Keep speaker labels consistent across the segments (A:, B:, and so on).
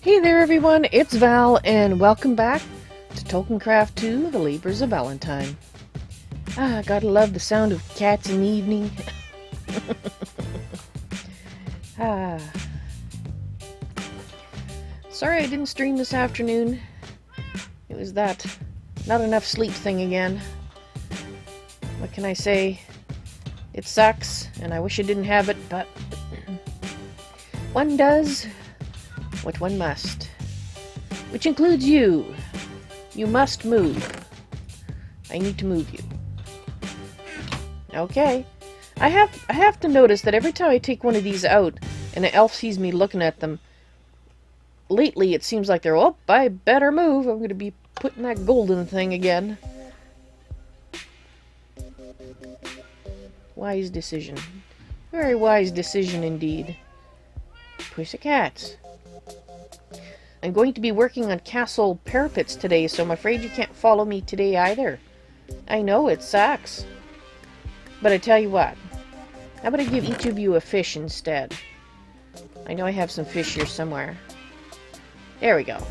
A: Hey there everyone, it's Val, and welcome back to Tolkiencraft II, The Labors of Valentine. Gotta love the sound of cats in the evening. Sorry I didn't stream this afternoon. It was that not enough sleep thing again. What can I say? It sucks, and I wish I didn't have it, but one does what one must. Which includes you. You must move. I need to move you. Okay. I have to notice that every time I take one of these out and an elf sees me looking at them, lately it seems like they're, oh, I better move. I'm going to be putting that golden thing again. Wise decision. Very wise decision indeed. Pussycats. I'm going to be working on castle parapets today, so I'm afraid you can't follow me today either. I know, it sucks. But I tell you what, how about I give each of you a fish instead? I know I have some fish here somewhere. There we go.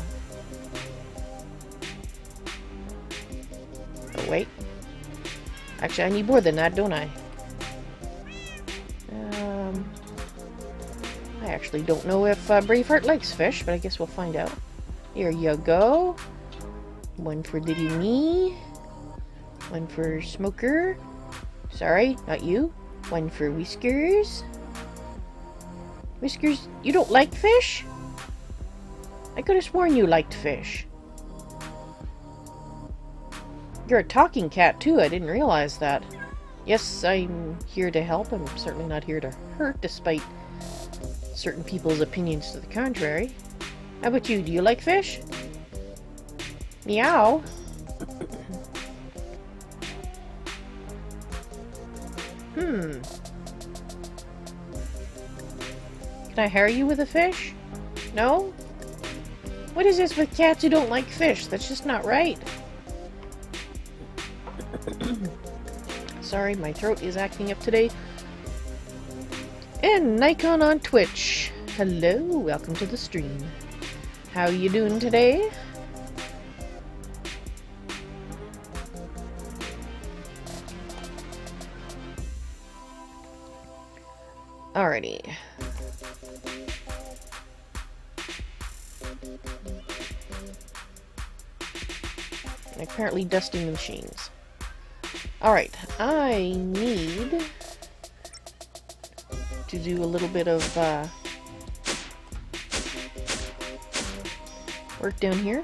A: Oh, wait. Actually, I need more than that, don't I? I actually don't know if Braveheart likes fish, but I guess we'll find out. Here you go. One for Little Me. One for Smoker. Sorry, not you. One for Whiskers. Whiskers, you don't like fish? I could have sworn you liked fish. You're a talking cat, too. I didn't realize that. Yes, I'm here to help. I'm certainly not here to hurt, despite certain people's opinions to the contrary. How about you? Do you like fish? Meow. Can I hire you with a fish? No? What is this with cats who don't like fish? That's just not right. Sorry, my throat is acting up today. And Nikon on Twitch. Hello, welcome to the stream. How are you doing today? Alrighty. And apparently dusting the machines. Alright, I need to do a little bit of work down here.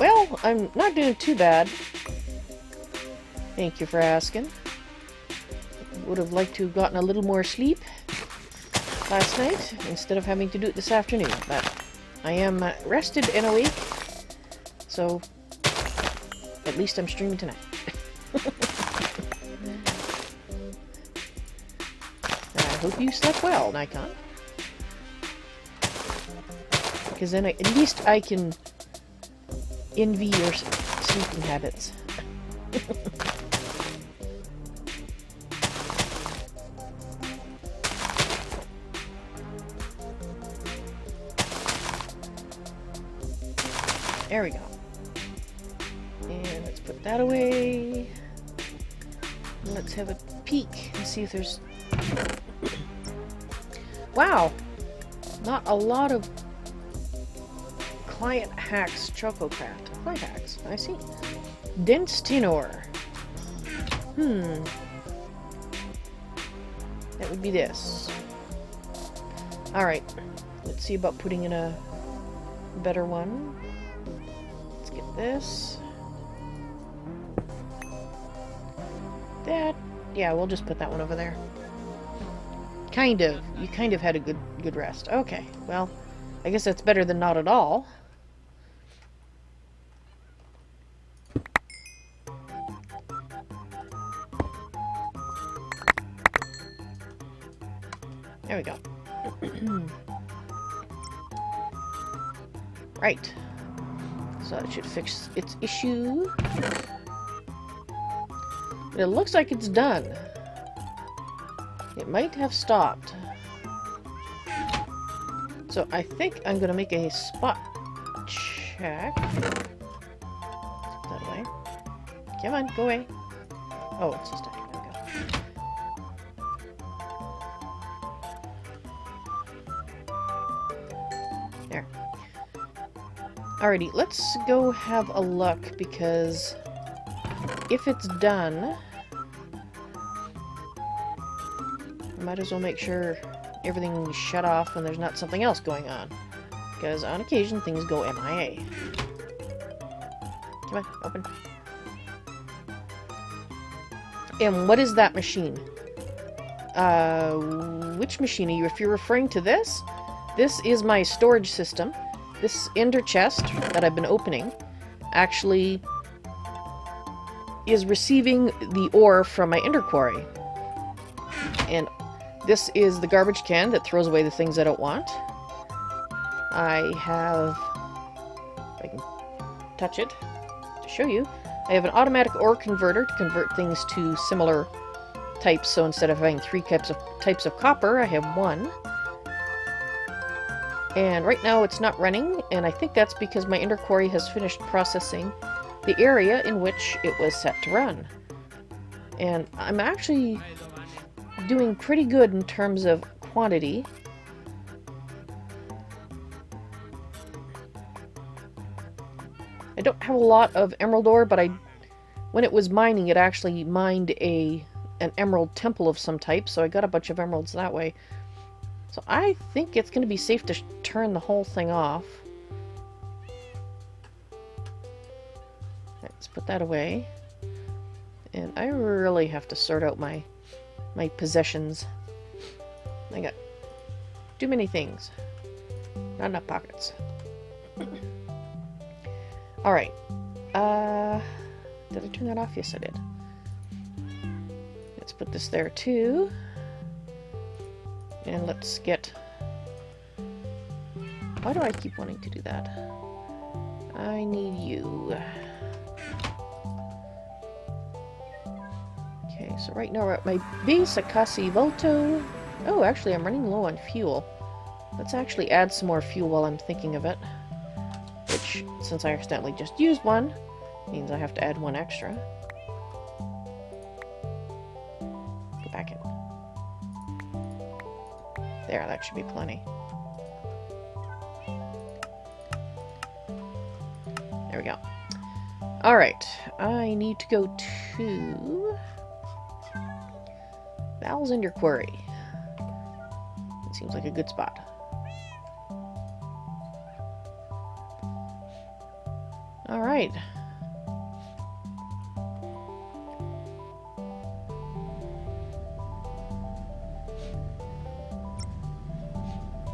A: Well, I'm not doing too bad. Thank you for asking. Would have liked to have gotten a little more sleep last night instead of having to do it this afternoon, but I am rested and awake, so at least I'm streaming tonight. I hope you slept well, Nikon. Because then at least I can envy your sleeping habits. There we go. And let's put that away. Let's have a peek and see if there's... Wow! Not a lot of client hacks, Chococraft. Client hacks, I see. Dense tenor. That would be this. Alright. Let's see about putting in a better one. Let's get this. That. Yeah, we'll just put that one over there. Kind of. You kind of had a good rest. Okay. Well, I guess that's better than not at all. There we go. Right. So that should fix its issue. But it looks like it's done. It might have stopped. So I think I'm going to make a spot check. Put that away. Come on, go away. Oh, it's just a... There we go. There. Alrighty, let's go have a look, because if it's done, I might as well make sure everything's shut off when there's not something else going on. Because on occasion, things go MIA. Come on, open. And what is that machine? Which machine are you? If you're referring to this is my storage system. This ender chest that I've been opening actually is receiving the ore from my ender quarry. And this is the garbage can that throws away the things I don't want. I have, if I can touch it to show you, I have an automatic ore converter to convert things to similar types. So instead of having 3 types of copper, I have 1. And right now it's not running, and I think that's because my ender quarry has finished processing the area in which it was set to run. And I'm actually doing pretty good in terms of quantity. I don't have a lot of emerald ore, but when it was mining, it actually mined an emerald temple of some type, so I got a bunch of emeralds that way. So I think it's going to be safe to turn the whole thing off. Let's put that away. And I really have to sort out my possessions. I got too many things. Not enough pockets. Alright. Did I turn that off? Yes, I did. Let's put this there too. And let's get... Why do I keep wanting to do that? I need you. Okay, so right now we're at my base at Kasi Volto. Oh, actually, I'm running low on fuel. Let's actually add some more fuel while I'm thinking of it. Which, since I accidentally just used one, means I have to add 1 extra. Go back in. There, that should be plenty. There we go. Alright, I need to go to Vals in your quarry. It seems like a good spot. Alright.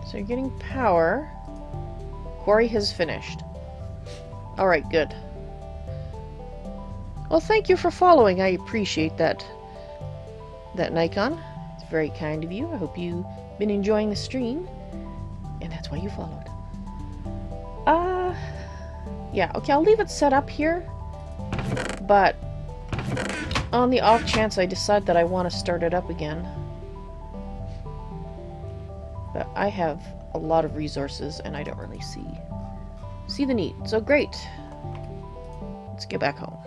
A: So you're getting power. Quarry has finished. Alright, good. Well, thank you for following. I appreciate that Nikon. It's very kind of you. I hope you've been enjoying the stream. And that's why you followed. Yeah, okay, I'll leave it set up here. But on the off chance I decide that I want to start it up again. But I have a lot of resources and I don't really see the need. So great. Let's get back home.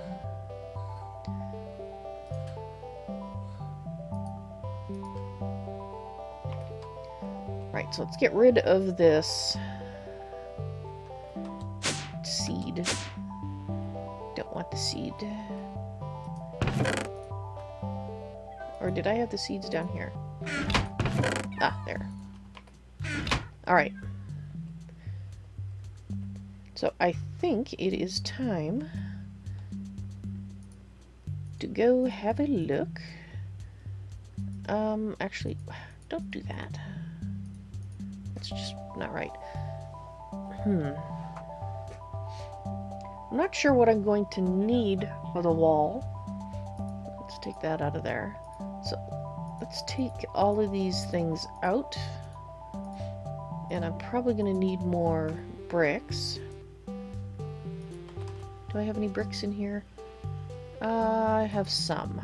A: Right, so let's get rid of this seed. Don't want the seed. Or did I have the seeds down here? Ah, there. Alright. So I think it is time to go have a look. Actually, don't do that. That's just not right. I'm not sure what I'm going to need for the wall. Let's take that out of there. So let's take all of these things out. And I'm probably going to need more bricks. Do I have any bricks in here? I have some.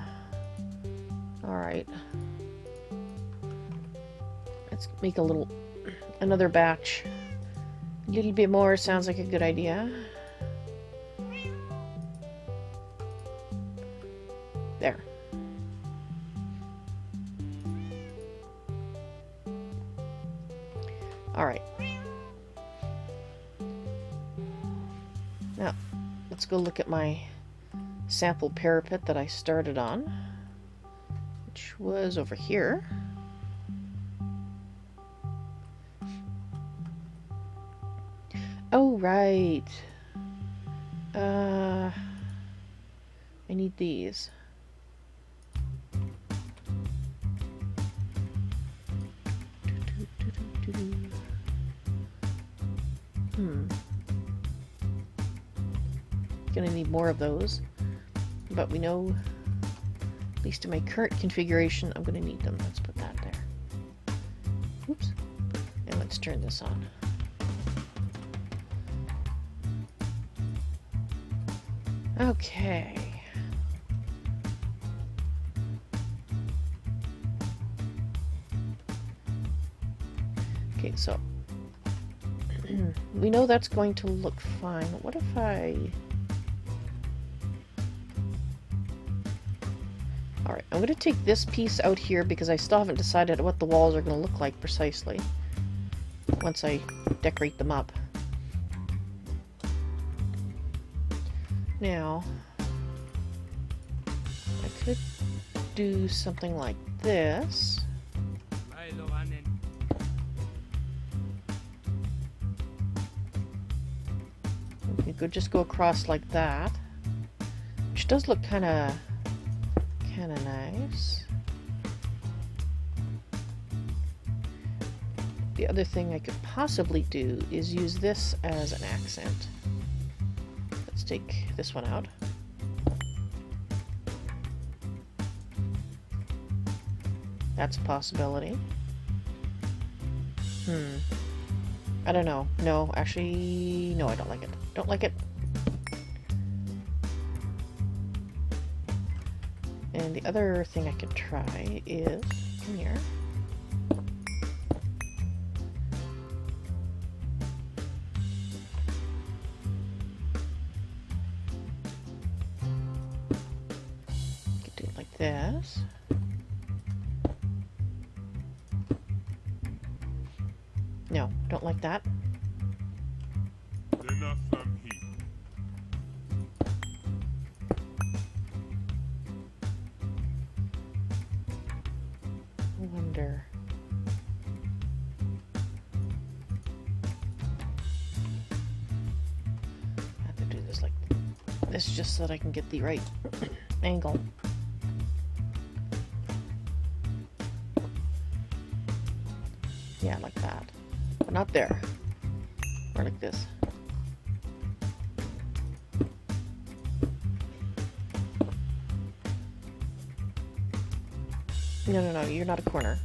A: Alright. Let's make another batch. A little bit more sounds like a good idea. There. Alright. Now, let's go look at my sample parapet that I started on, which was over here. Oh, right. I need these. Gonna need more of those, but we know, at least in my current configuration, I'm gonna need them. Let's put that there. Oops. And let's turn this on. Okay. Okay, so we know that's going to look fine. What if Alright, I'm going to take this piece out here because I still haven't decided what the walls are going to look like precisely once I decorate them up. Now, I could do something like this. We could just go across like that, which does look kind of nice. The other thing I could possibly do is use this as an accent. Let's take this one out. That's a possibility. I don't know. No, actually, no, I don't like it. Don't like it. And the other thing I could try is, come here. Could do it like this. No, don't like that. Wonder. I have to do this like this just so that I can get the right angle. Yeah, like that. But not there. Or like this. No, you're not a corner.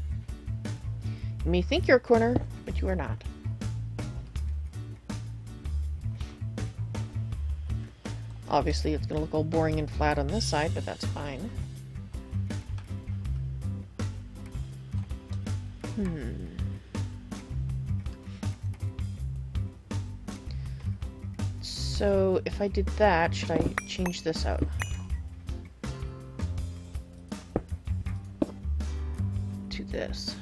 A: You may think you're a corner, but you are not. Obviously, it's going to look all boring and flat on this side, but that's fine. So, if I did that, should I change this out? To this.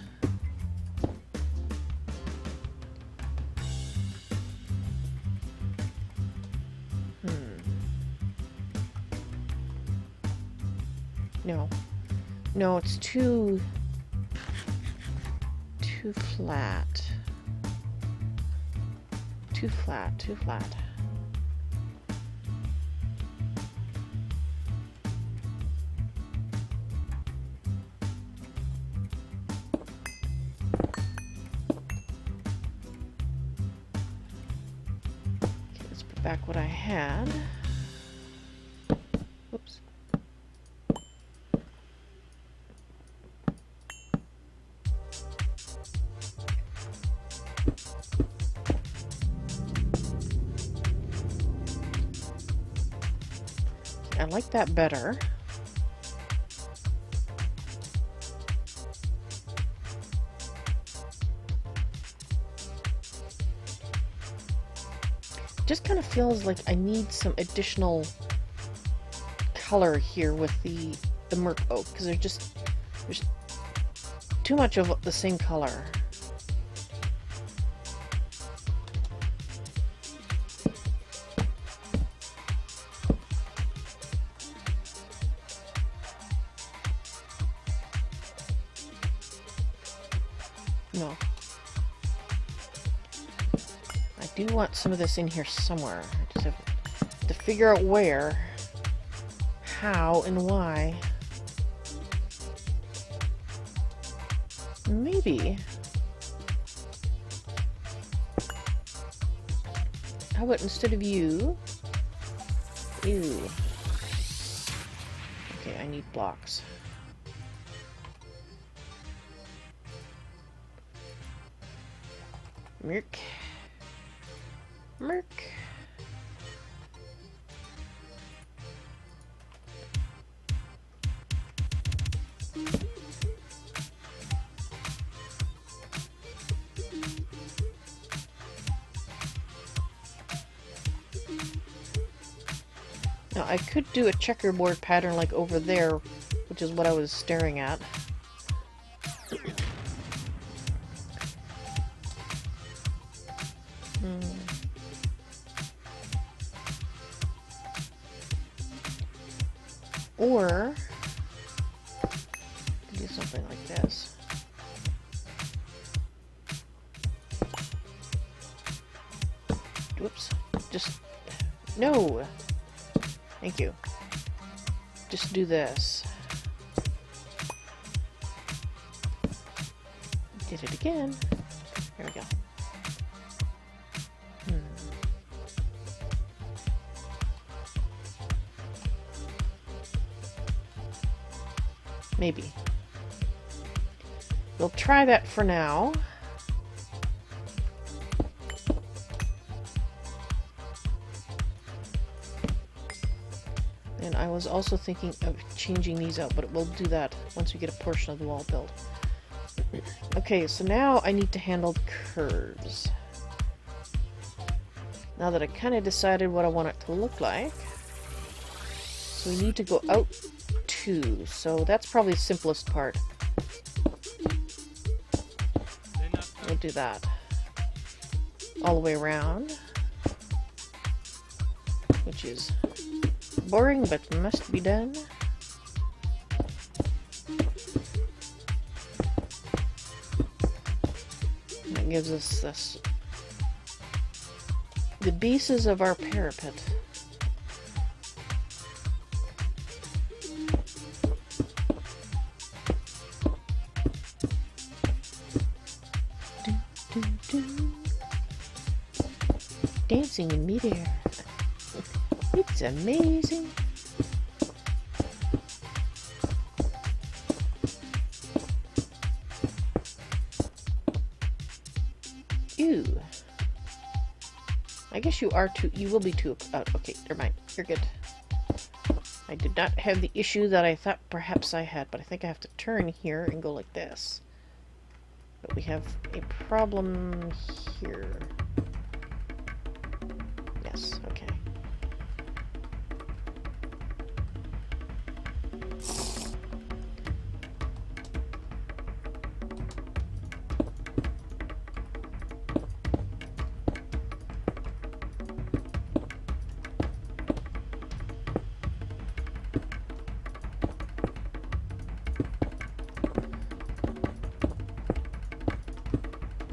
A: No, it's too flat. Too flat. Okay, let's put back what I had. Whoops. I like that better. just kind of feels like I need some additional color here with the merc oak, because there's too much of the same color. No. I do want some of this in here somewhere. I just have to figure out where, how, and why. Maybe. How about instead of you? Ew. Okay, I need blocks. Merc. Merc. Now I could do a checkerboard pattern like over there, which is what I was staring at. Or do something like this. Whoops. Just no. Thank you. Just do this. Did it again. There we go. Maybe. We'll try that for now. And I was also thinking of changing these out, but we'll do that once we get a portion of the wall built. Okay, so now I need to handle the curves. Now that I kind of decided what I want it to look like. So we need to go out two, so that's probably the simplest part. We'll do that all the way around, which is boring but must be done. That gives us this, the bases of our parapet. Dancing in midair. It's amazing. Ew. I guess you are too. You will be too. Okay, never mind. You're good. I did not have the issue that I thought perhaps I had, but I think I have to turn here and go like this. But we have a problem here. Yes, okay.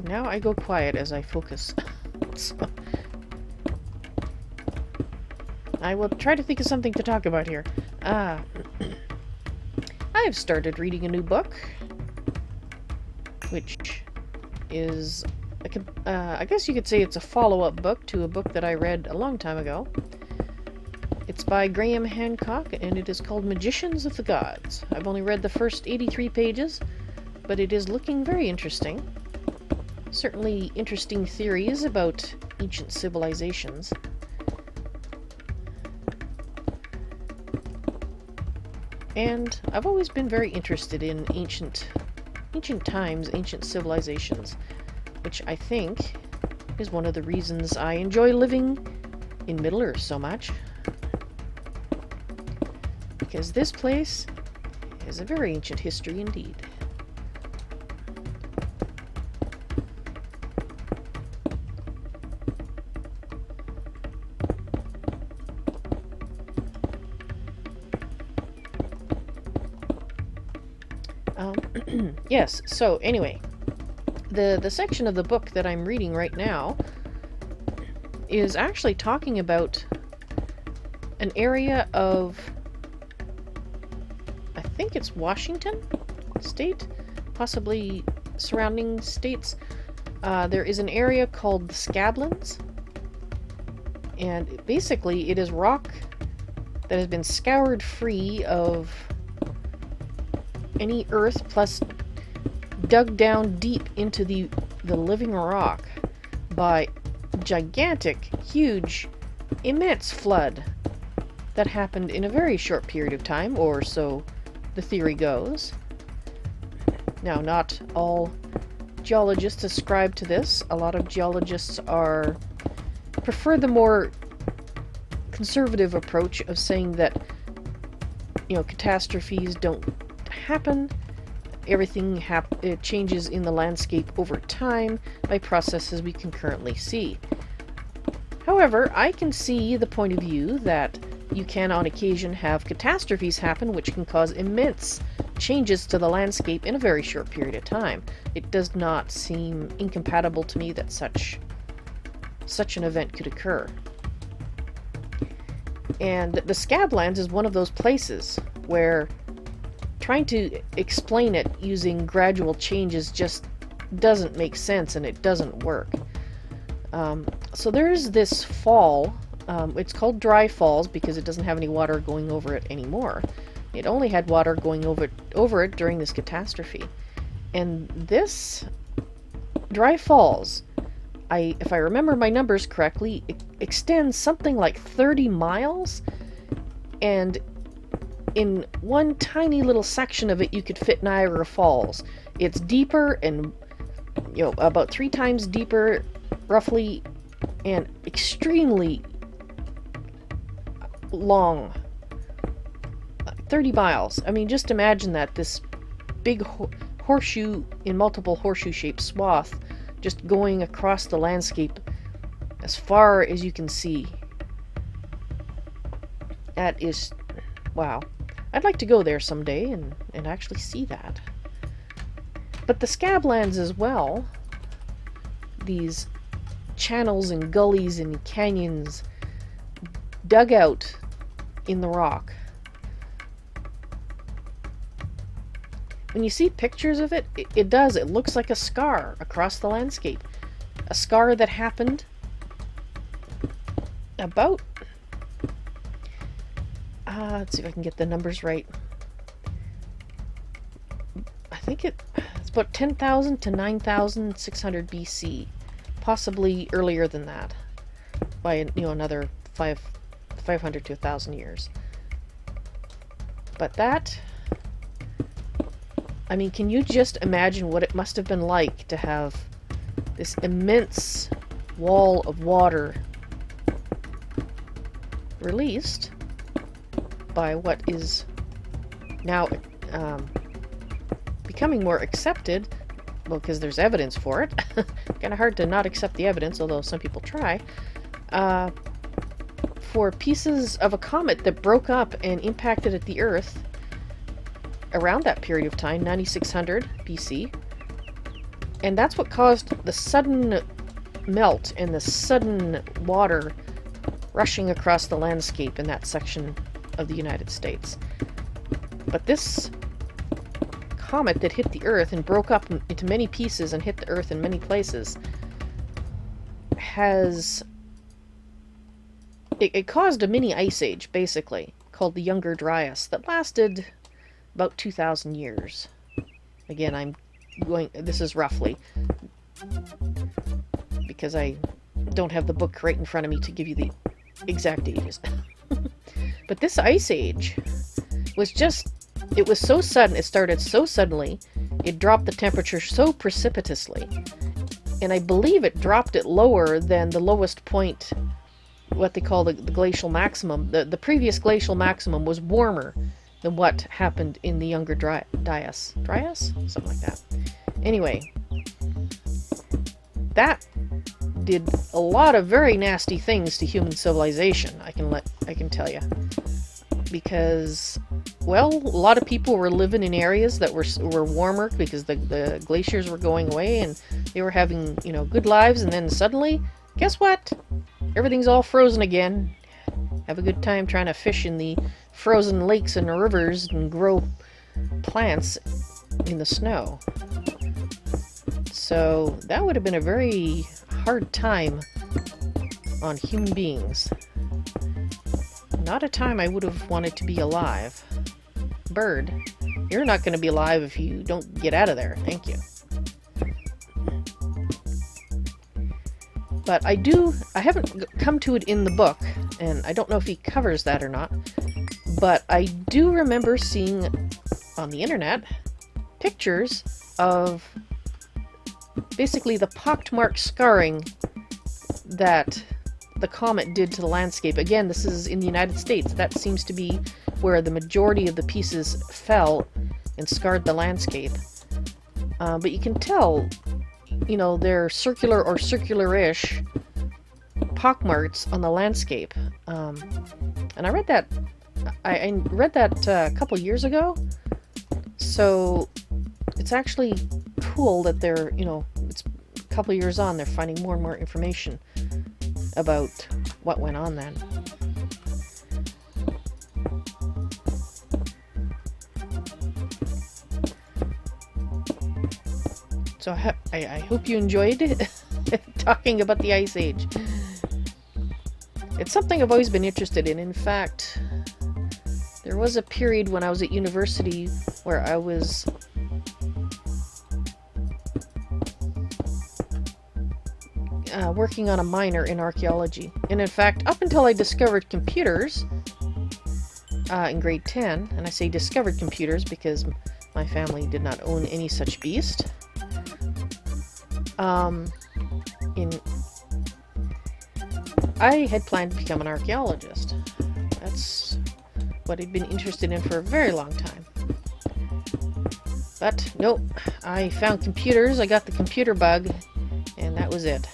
A: Now I go quiet as I focus. So I will try to think of something to talk about here. I've started reading a new book, which is, I guess you could say it's a follow-up book to a book that I read a long time ago. It's by Graham Hancock, and it is called Magicians of the Gods. I've only read the first 83 pages, but it is looking very interesting. Certainly interesting theories about ancient civilizations. And I've always been very interested in ancient times, ancient civilizations, which I think is one of the reasons I enjoy living in Middle-earth so much, because this place has a very ancient history indeed. Yes, so anyway, the section of the book that I'm reading right now is actually talking about an area of, I think it's Washington State, possibly surrounding states. There is an area called the Scablands, and basically it is rock that has been scoured free of any earth, plus dug down deep into the living rock by gigantic, huge, immense flood that happened in a very short period of time, or so the theory goes. Now, not all geologists ascribe to this. A lot of geologists prefer the more conservative approach of saying that, you know, catastrophes don't happen. Everything it changes in the landscape over time by processes we can currently see. However, I can see the point of view that you can on occasion have catastrophes happen which can cause immense changes to the landscape in a very short period of time. It does not seem incompatible to me that such an event could occur. And the Scablands is one of those places where trying to explain it using gradual changes just doesn't make sense, and it doesn't work. So there's this fall. It's called Dry Falls because it doesn't have any water going over it anymore. It only had water going over it during this catastrophe. And this Dry Falls, if I remember my numbers correctly, it extends something like 30 miles, and in one tiny little section of it you could fit Niagara Falls. It's deeper and, you know, about 3 times deeper roughly, and extremely long. 30 miles. I mean, just imagine that, this big horseshoe in multiple horseshoe-shaped swath just going across the landscape as far as you can see. That is, wow. I'd like to go there someday and actually see that. But the Scablands as well, these channels and gullies and canyons dug out in the rock. When you see pictures of it, it looks like a scar across the landscape. A scar that happened about, let's see if I can get the numbers right. I think it's about 10,000 to 9,600 BC, possibly earlier than that, by, you know, another 500 to 1,000 years. But that, I mean, can you just imagine what it must have been like to have this immense wall of water released by what is now becoming more accepted, well, because there's evidence for it. Kind of hard to not accept the evidence, although some people try, for pieces of a comet that broke up and impacted at the Earth around that period of time, 9600 BC. And that's what caused the sudden melt and the sudden water rushing across the landscape in that section of the United States. But this comet that hit the Earth and broke up into many pieces and hit the Earth in many places it caused a mini ice age, basically, called the Younger Dryas, that lasted about 2,000 years. Again, this is roughly, because I don't have the book right in front of me to give you the exact ages. But this ice age was it was so sudden, it started so suddenly, it dropped the temperature so precipitously, and I believe it dropped it lower than the lowest point what they call the glacial maximum. The previous glacial maximum was warmer than what happened in the younger Dryas. Dryas? Something like that. Anyway, that did a lot of very nasty things to human civilization, I can tell you. Because, well, a lot of people were living in areas that were warmer because the glaciers were going away and they were having, you know, good lives, and then suddenly, guess what? Everything's all frozen again. Have a good time trying to fish in the frozen lakes and rivers and grow plants in the snow. So that would have been a very hard time on human beings. Not a time I would have wanted to be alive. Bird, you're not going to be alive if you don't get out of there. Thank you. But I haven't come to it in the book, and I don't know if he covers that or not, but I do remember seeing on the internet pictures of basically the pockmarked scarring that the comet did to the landscape. Again, this is in the United States. That seems to be where the majority of the pieces fell and scarred the landscape. But you can tell, you know, they're circular or circular-ish pockmarks on the landscape. And I read that a couple years ago. So it's actually cool that they're, you know, it's a couple years on, they're finding more and more information about what went on then. So I hope you enjoyed talking about the Ice Age. It's something I've always been interested in. In fact, there was a period when I was at university where I was working on a minor in archaeology. And in fact, up until I discovered computers in grade 10, and I say discovered computers because my family did not own any such beast, I had planned to become an archaeologist. That's what I'd been interested in for a very long time. But nope, I found computers, I got the computer bug, and that was it.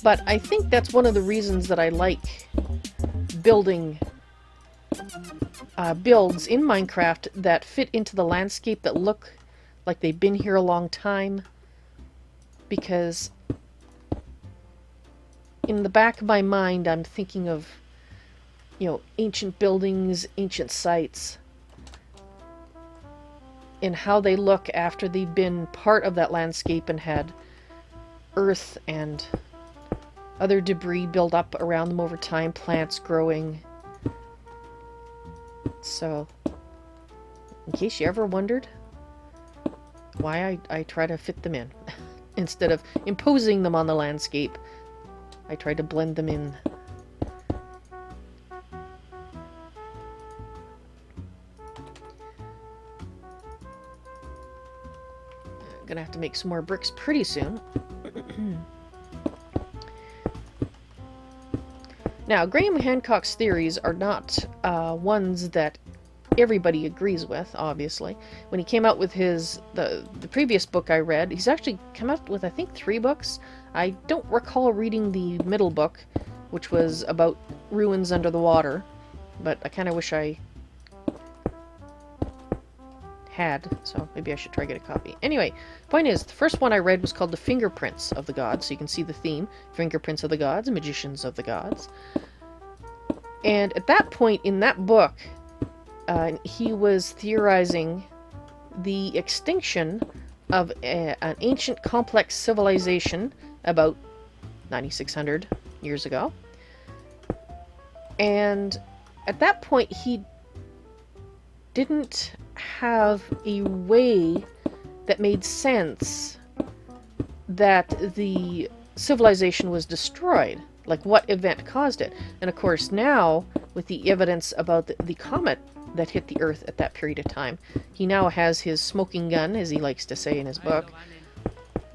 A: But I think that's one of the reasons that I like building builds in Minecraft that fit into the landscape, that look like they've been here a long time. Because in the back of my mind, I'm thinking of, you know, ancient buildings, ancient sites, and how they look after they've been part of that landscape and had earth and other debris build up around them over time, plants growing. So, in case you ever wondered why I try to fit them in, instead of imposing them on the landscape, I try to blend them in. I'm gonna have to make some more bricks pretty soon. Now, Graham Hancock's theories are not ones that everybody agrees with, obviously. When he came out with the previous book I read, he's actually come out with, I think, 3 books. I don't recall reading the middle book, which was about ruins under the water, but I kind of wish I had, so maybe I should try to get a copy. Anyway, point is, the first one I read was called The Fingerprints of the Gods, so you can see the theme, Fingerprints of the Gods, Magicians of the Gods. And at that point in that book, he was theorizing the extinction of an ancient complex civilization about 9,600 years ago. And at that point, he didn't have a way that made sense that the civilization was destroyed. Like, what event caused it? And of course, now, with the evidence about the comet that hit the Earth at that period of time. He now has his smoking gun, as he likes to say in his book,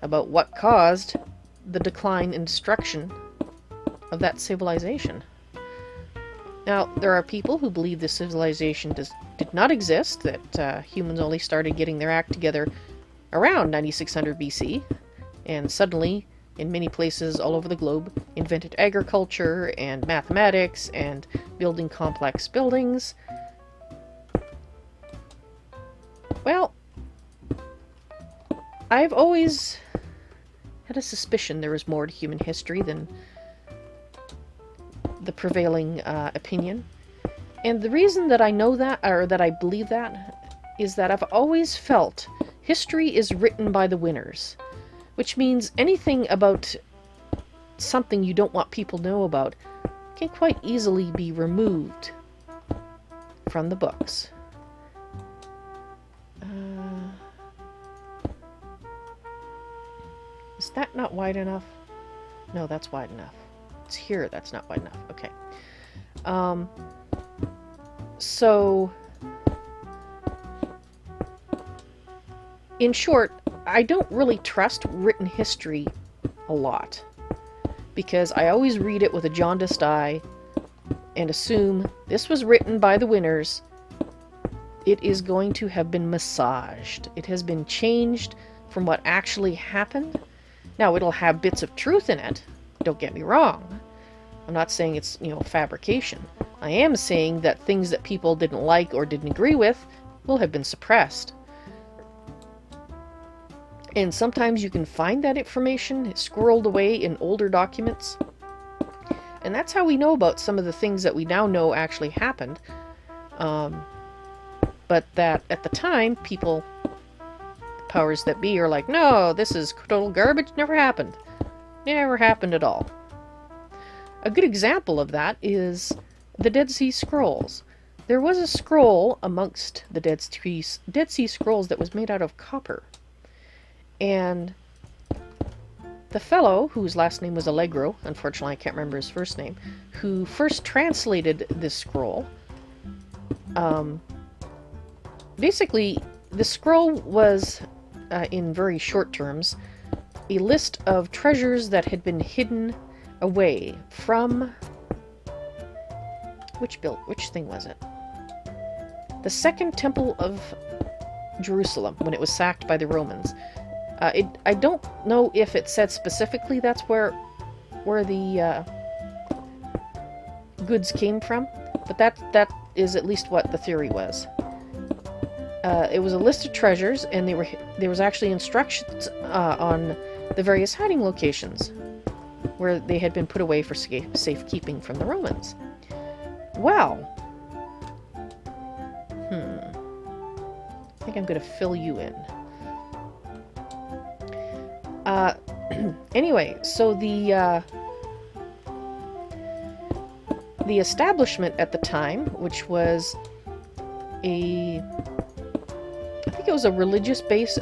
A: about what caused the decline and destruction of that civilization. Now, there are people who believe this civilization did not exist, that humans only started getting their act together around 9600 BC, and suddenly, in many places all over the globe, invented agriculture and mathematics and building complex buildings. Well, I've always had a suspicion there was more to human history than the prevailing opinion. And the reason that I know that, or that I believe that, is that I've always felt history is written by the winners. Which means anything about something you don't want people to know about can quite easily be removed from the books. Is that not wide enough? No, that's wide enough. It's here, that's not wide enough. Okay. So, in short, I don't really trust written history a lot, because I always read it with a jaundiced eye and assume this was written by the winners. It is going to have been massaged. It has been changed from what actually happened. Now, it'll have bits of truth in it, don't get me wrong. I'm not saying it's, fabrication. I am saying that things that people didn't like or didn't agree with will have been suppressed. And sometimes you can find that information squirreled away in older documents. And that's how we know about some of the things that we now know actually happened. But that at the time, people, powers that be, are like, no, this is total garbage, never happened. Never happened at all. A good example of that is the Dead Sea Scrolls. There was a scroll amongst the Dead Sea Scrolls that was made out of copper. And the fellow, whose last name was Allegro, unfortunately I can't remember his first name, who first translated this scroll, basically, the scroll was, in very short terms, a list of treasures that had been hidden away from... Which thing was it? The Second Temple of Jerusalem, when it was sacked by the Romans. I don't know if it said specifically that's where the goods came from, but that is at least what the theory was. It was a list of treasures, and there was actually instructions on the various hiding locations where they had been put away for safekeeping from the Romans. Well, I think I'm going to fill you in. Anyway, so the establishment at the time, which was I think it was a religious-based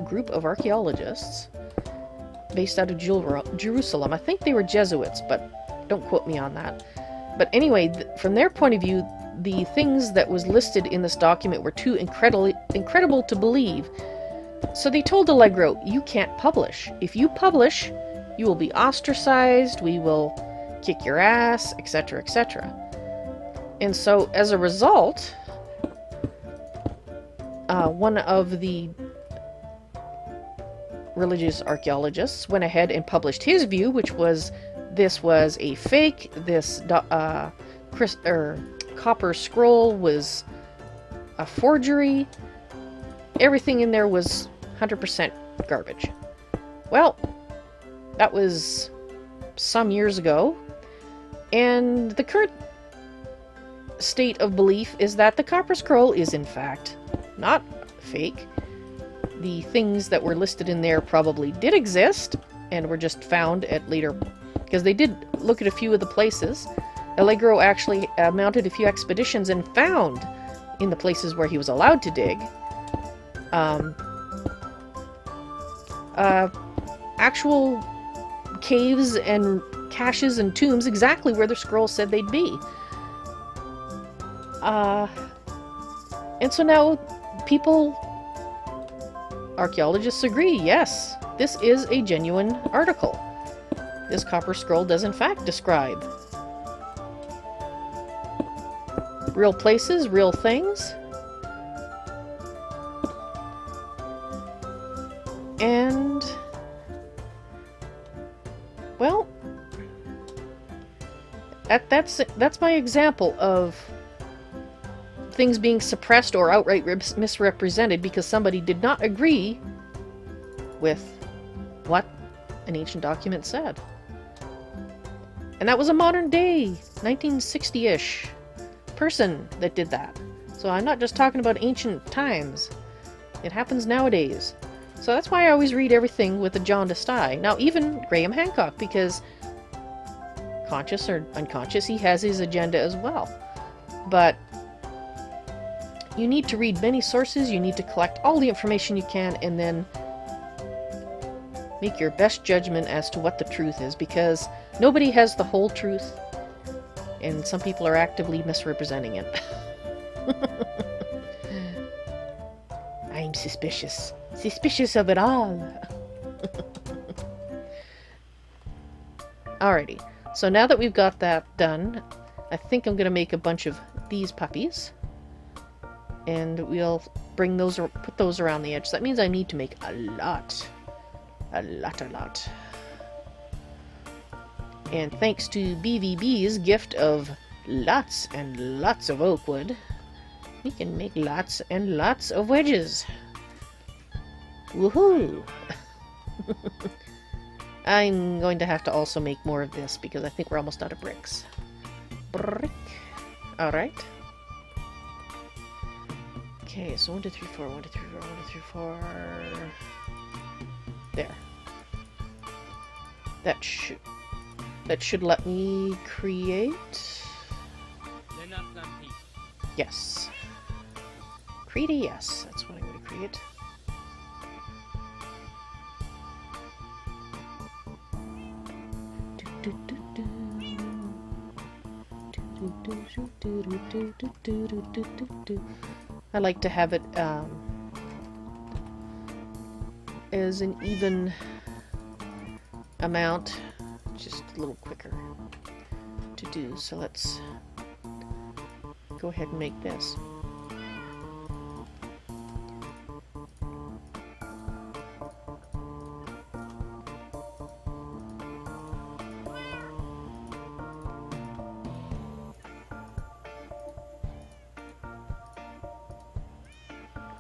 A: group of archaeologists based out of Jerusalem. I think they were Jesuits, but don't quote me on that. But anyway, from their point of view, the things that was listed in this document were too incredible to believe. So they told Allegro, you can't publish. If you publish, you will be ostracized, we will kick your ass, etc., etc. And so, as a result, one of the religious archaeologists went ahead and published his view, which was this was a fake, this copper scroll was a forgery, everything in there was 100% garbage. Well, that was some years ago, and the current state of belief is that the copper scroll is in fact not fake. The things that were listed in there probably did exist and were just found at later, because they did look at a few of the places. Allegro actually mounted a few expeditions and found, in the places where he was allowed to dig, actual caves and caches and tombs exactly where the scrolls said they'd be. And so now people, archaeologists agree, yes, this is a genuine article. This copper scroll does in fact describe real places, real things. And, well, that's my example of things being suppressed or outright misrepresented because somebody did not agree with what an ancient document said. And that was a modern day, 1960-ish person that did that. So I'm not just talking about ancient times. It happens nowadays. So that's why I always read everything with a jaundiced eye. Now, even Graham Hancock, because conscious or unconscious, he has his agenda as well. But you need to read many sources, you need to collect all the information you can, and then make your best judgment as to what the truth is, because nobody has the whole truth, and some people are actively misrepresenting it. I'm suspicious. Suspicious of it all. Alrighty, so now that we've got that done, I think I'm going to make a bunch of these puppies. And we'll bring those, or put those around the edge. So that means I need to make a lot. A lot. And thanks to BVB's gift of lots and lots of oak wood, we can make lots and lots of wedges. Woohoo! I'm going to have to also make more of this because I think we're almost out of bricks. Brick. Alright. Okay, so 1, 2, 3, 4, 1, 2, 3, 4, 1, 2, 3, 4. There. That should let me create. Yes. Create a yes. That's what I'm going to create. I like to have it as an even amount, just a little quicker to do. So let's go ahead and make this.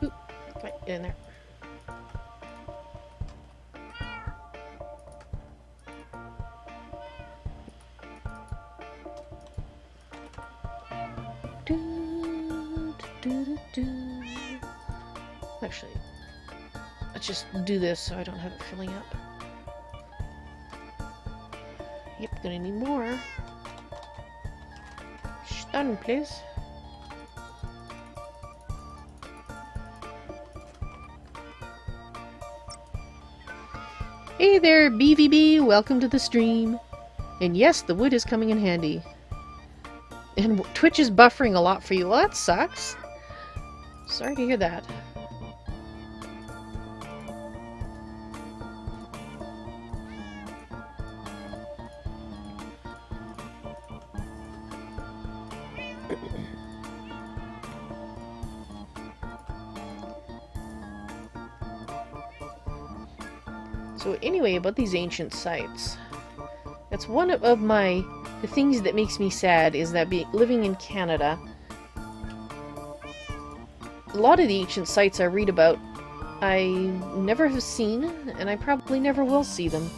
A: Oop, right in there. Actually, let's just do this so I don't have it filling up. Yep, gonna need more. Stun, please. Hey there, BVB! Welcome to the stream. And yes, the wood is coming in handy. And Twitch is buffering a lot for you. Well, that sucks. Sorry to hear that. So anyway, about these ancient sites. That's one of the things that makes me sad, is that living in Canada, a lot of the ancient sites I read about, I never have seen, and I probably never will see them,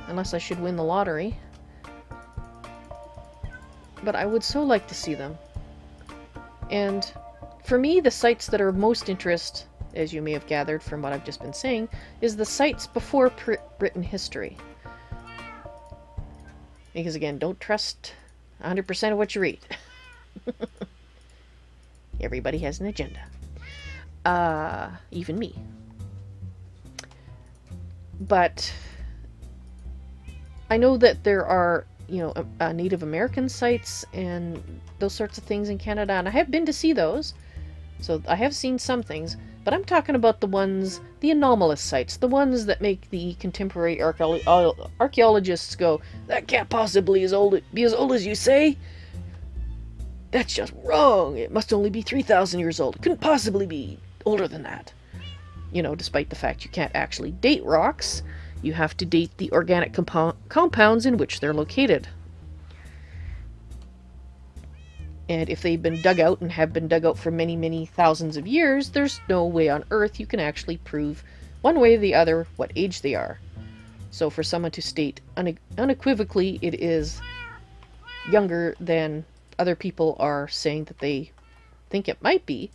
A: unless I should win the lottery. But I would so like to see them. And for me, the sites that are of most interest, as you may have gathered from what I've just been saying, is the sites before written history. Because again, don't trust 100% of what you read. Everybody has an agenda. Even me. But I know that there are Native American sites and those sorts of things in Canada, and I have been to see those, so I have seen some things, but I'm talking about the anomalous sites, the ones that make the contemporary archaeologists go, that can't possibly be as old as you say. That's just wrong. It must only be 3,000 years old. It couldn't possibly be older than that. Despite the fact you can't actually date rocks, you have to date the organic compounds in which they're located. And if they've been dug out and have been dug out for many, many thousands of years, there's no way on Earth you can actually prove one way or the other what age they are. So for someone to state unequivocally it is younger than other people are saying that they think it might be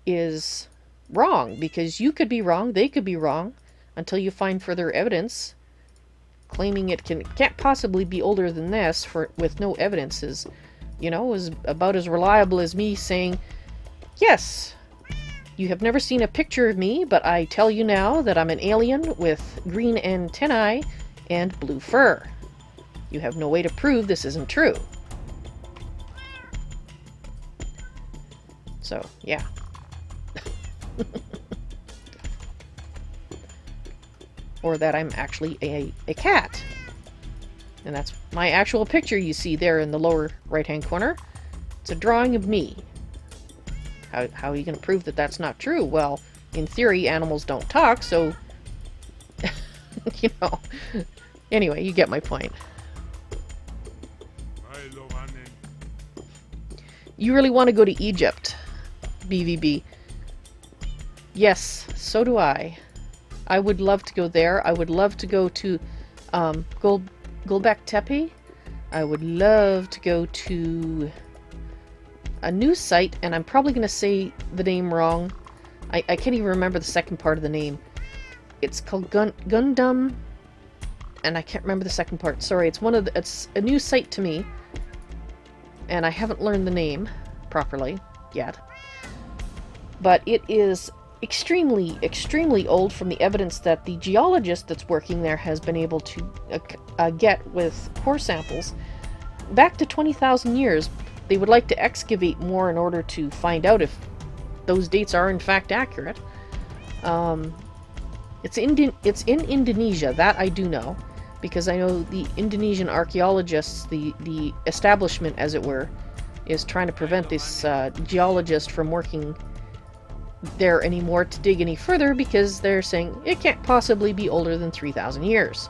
A: is wrong, because you could be wrong, they could be wrong, until you find further evidence. Claiming it can't possibly be older than this with no evidence is about as reliable as me saying, yes, you have never seen a picture of me, but I tell you now that I'm an alien with green antennae and blue fur. You have no way to prove this isn't true. So, yeah. Or that I'm actually a cat. And that's my actual picture you see there in the lower right-hand corner. It's a drawing of me. How are you going to prove that that's not true? Well, in theory, animals don't talk, so... Anyway, you get my point. You really want to go to Egypt, BVB. Yes, so do I. I would love to go there. I would love to go to Gobekli Tepe. I would love to go to a new site, and I'm probably going to say the name wrong. I can't even remember the second part of the name. It's called Gundam, and I can't remember the second part. Sorry, it's a new site to me, and I haven't learned the name properly yet. But it is extremely, extremely old from the evidence that the geologist that's working there has been able to get with core samples back to 20,000 years. They would like to excavate more in order to find out if those dates are in fact accurate. It's in Indonesia, that I do know, because I know the Indonesian archaeologists, the establishment as it were, is trying to prevent this geologist from working there anymore to dig any further, because they're saying it can't possibly be older than 3,000 years.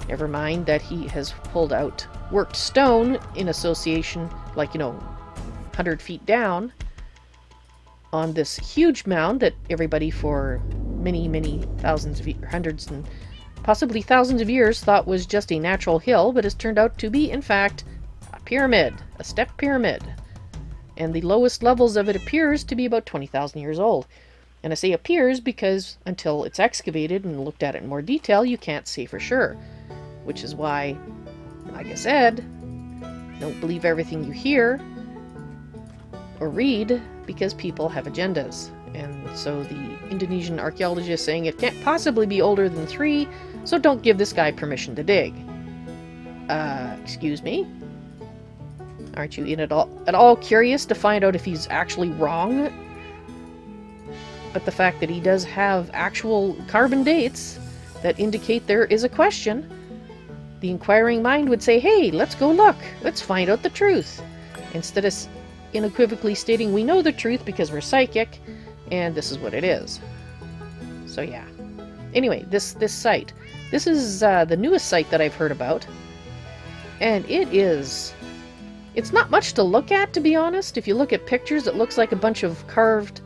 A: Never mind that he has pulled out worked stone in association, 100 feet down on this huge mound that everybody for many, many thousands of hundreds and possibly thousands of years thought was just a natural hill, but has turned out to be, in fact, a pyramid, a step pyramid. And the lowest levels of it appears to be about 20,000 years old. And I say appears because until it's excavated and looked at it in more detail, you can't say for sure. Which is why, like I said, don't believe everything you hear or read, because people have agendas. And so the Indonesian archaeologist saying it can't possibly be older than 3, so don't give this guy permission to dig. Excuse me? Aren't you at all curious to find out if he's actually wrong? But the fact that he does have actual carbon dates that indicate there is a question, the inquiring mind would say, hey, let's go look. Let's find out the truth. Instead of unequivocally stating we know the truth because we're psychic, and this is what it is. So yeah. Anyway, this site. This is the newest site that I've heard about. And it's not much to look at, to be honest. If you look at pictures, it looks like a bunch of carved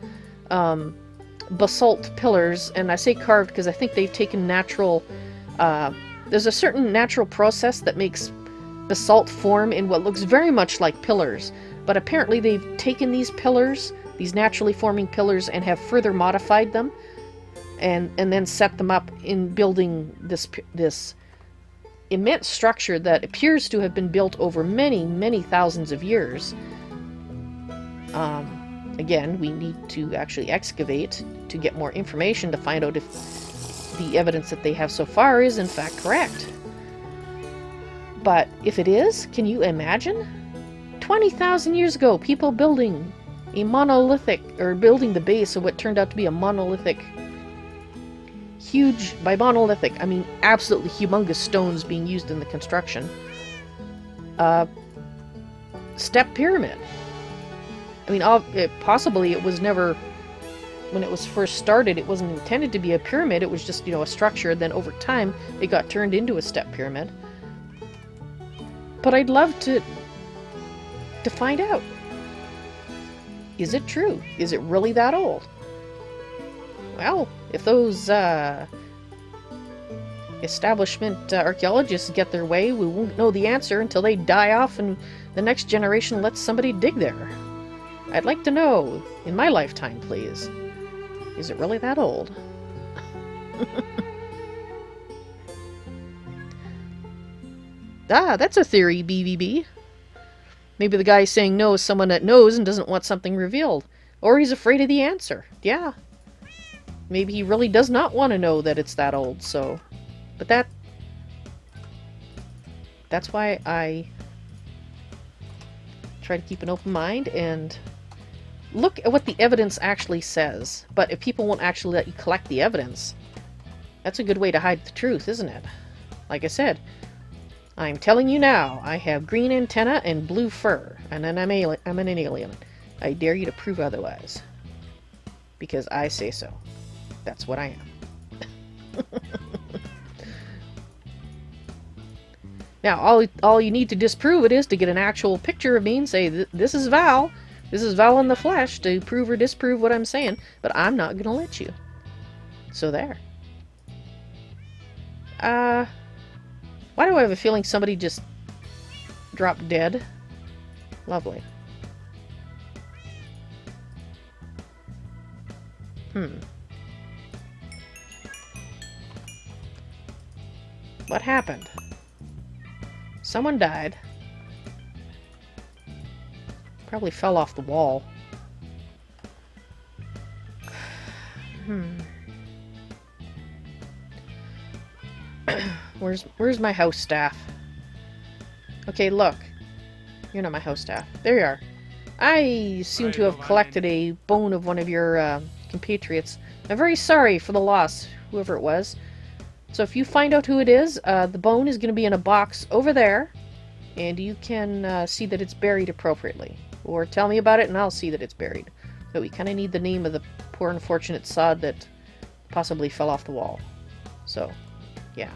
A: basalt pillars. And I say carved because I think they've taken natural... there's a certain natural process that makes basalt form in what looks very much like pillars. But apparently they've taken these pillars, these naturally forming pillars, and have further modified them. And then set them up in building this immense structure that appears to have been built over many, many thousands of years. Again, we need to actually excavate to get more information to find out if the evidence that they have so far is in fact correct. But if it is, can you imagine? 20,000 years ago, people building a monolithic, or building the base of what turned out to be a monolithic, huge, by monolithic, I mean absolutely humongous stones being used in the construction. Step pyramid. I mean, possibly it was never, when it was first started, it wasn't intended to be a pyramid, it was just, you know, a structure, then over time it got turned into a step pyramid. But I'd love to find out. Is it true? Is it really that old? Well, if those establishment archaeologists get their way, we won't know the answer until they die off and the next generation lets somebody dig there. I'd like to know, in my lifetime, please. Is it really that old? Ah, that's a theory, BVB. Maybe the guy saying no is someone that knows and doesn't want something revealed. Or he's afraid of the answer. Yeah. Maybe he really does not want to know that it's that old, so... But that's why I try to keep an open mind and look at what the evidence actually says. But if people won't actually let you collect the evidence, that's a good way to hide the truth, isn't it? Like I said, I'm telling you now, I have green antenna and blue fur, and then I'm an alien. I dare you to prove otherwise. Because I say so. That's what I am. Now, all you need to disprove it is to get an actual picture of me and say, this is Val. This is Val in the flesh, to prove or disprove what I'm saying. But I'm not going to let you. So there. Why do I have a feeling somebody just dropped dead? Lovely. What happened? Someone died. Probably fell off the wall. Where's my house staff? Okay, look. You're not my house staff. There you are. I seem to have collected a bone of one of your compatriots. I'm very sorry for the loss, whoever it was. So if you find out who it is, the bone is going to be in a box over there, and you can see that it's buried appropriately. Or tell me about it and I'll see that it's buried. But we kind of need the name of the poor unfortunate sod that possibly fell off the wall. So, yeah.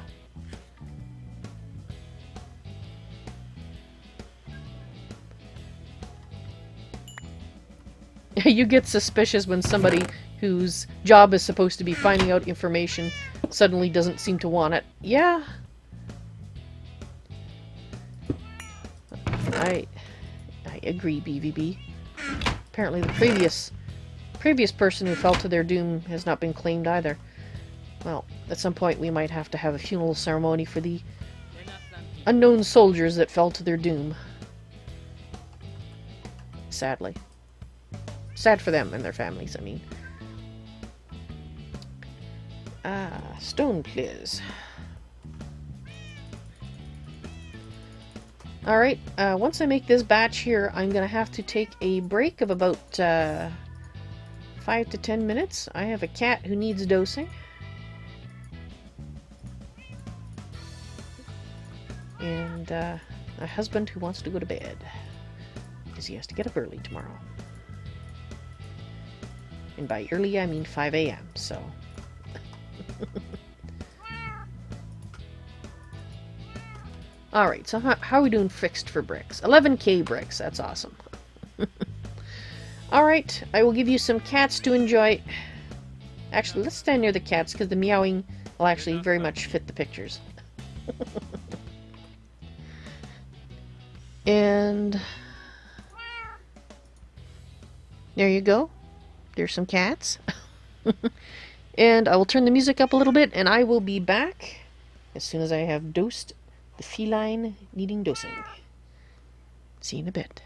A: You get suspicious when somebody whose job is supposed to be finding out information suddenly doesn't seem to want it. Yeah. I agree, BVB. Apparently the previous person who fell to their doom has not been claimed either. Well, at some point we might have to have a funeral ceremony for the unknown soldiers that fell to their doom. Sadly. Sad for them and their families, I mean. Stone, please. Alright, once I make this batch here, I'm gonna have to take a break of about 5 to 10 minutes. I have a cat who needs dosing. And a husband who wants to go to bed. Because he has to get up early tomorrow. And by early, I mean 5 a.m., so... Alright, so how are we doing fixed for bricks? 11k bricks, that's awesome. Alright, I will give you some cats to enjoy. Actually, let's stand near the cats, because the meowing will actually very much fit the pictures. And... there you go. There's some cats. And I will turn the music up a little bit, and I will be back as soon as I have dosed the feline needing dosing. See you in a bit.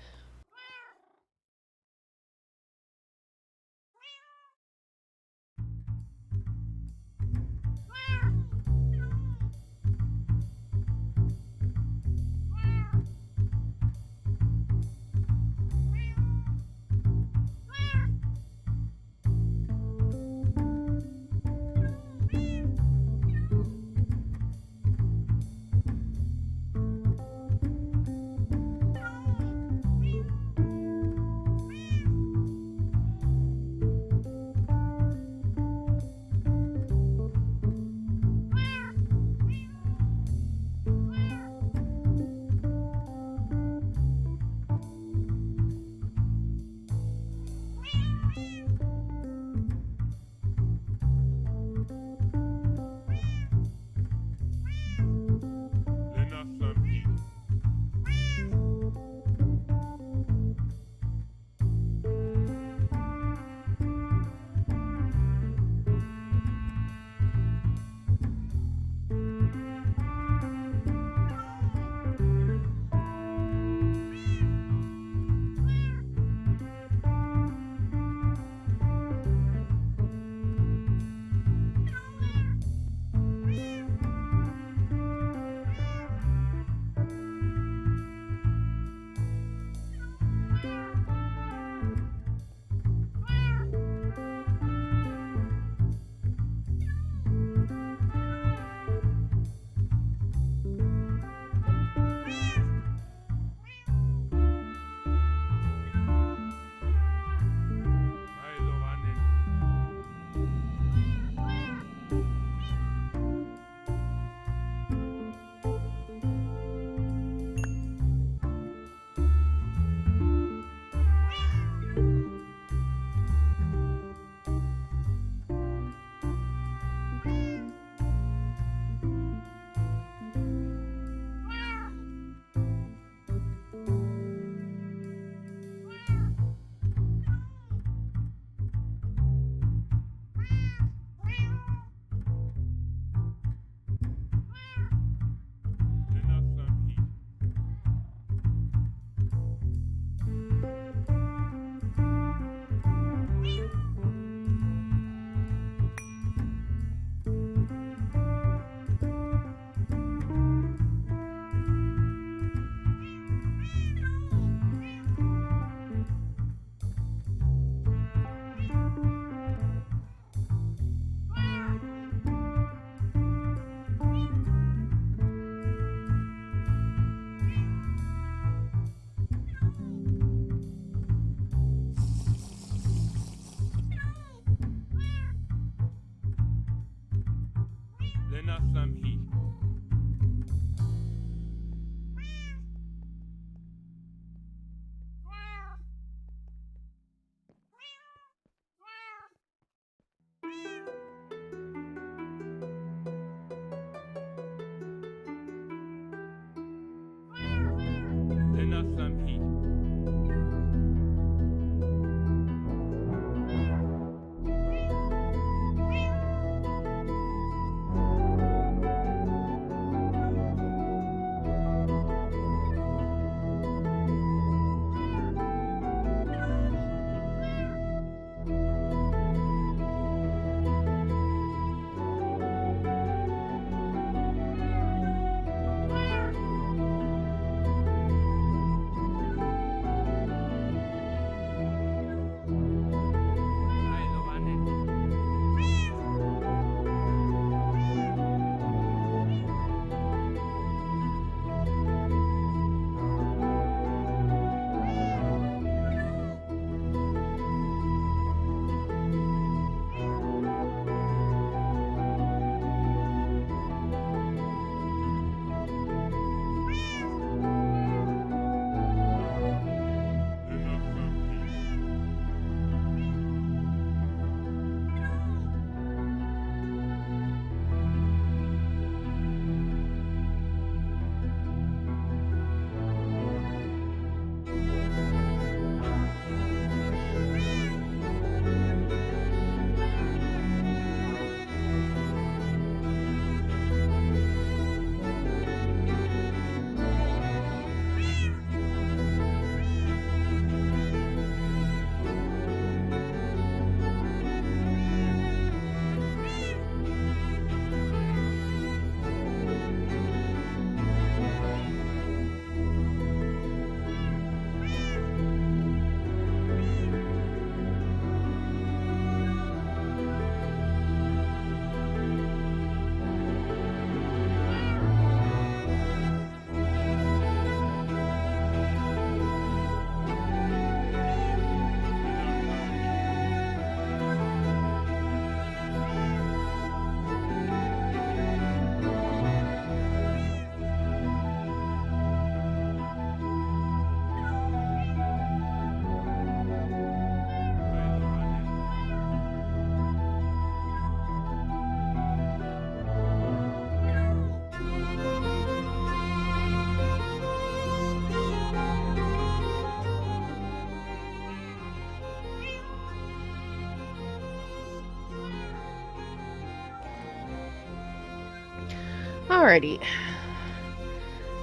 A: Alrighty.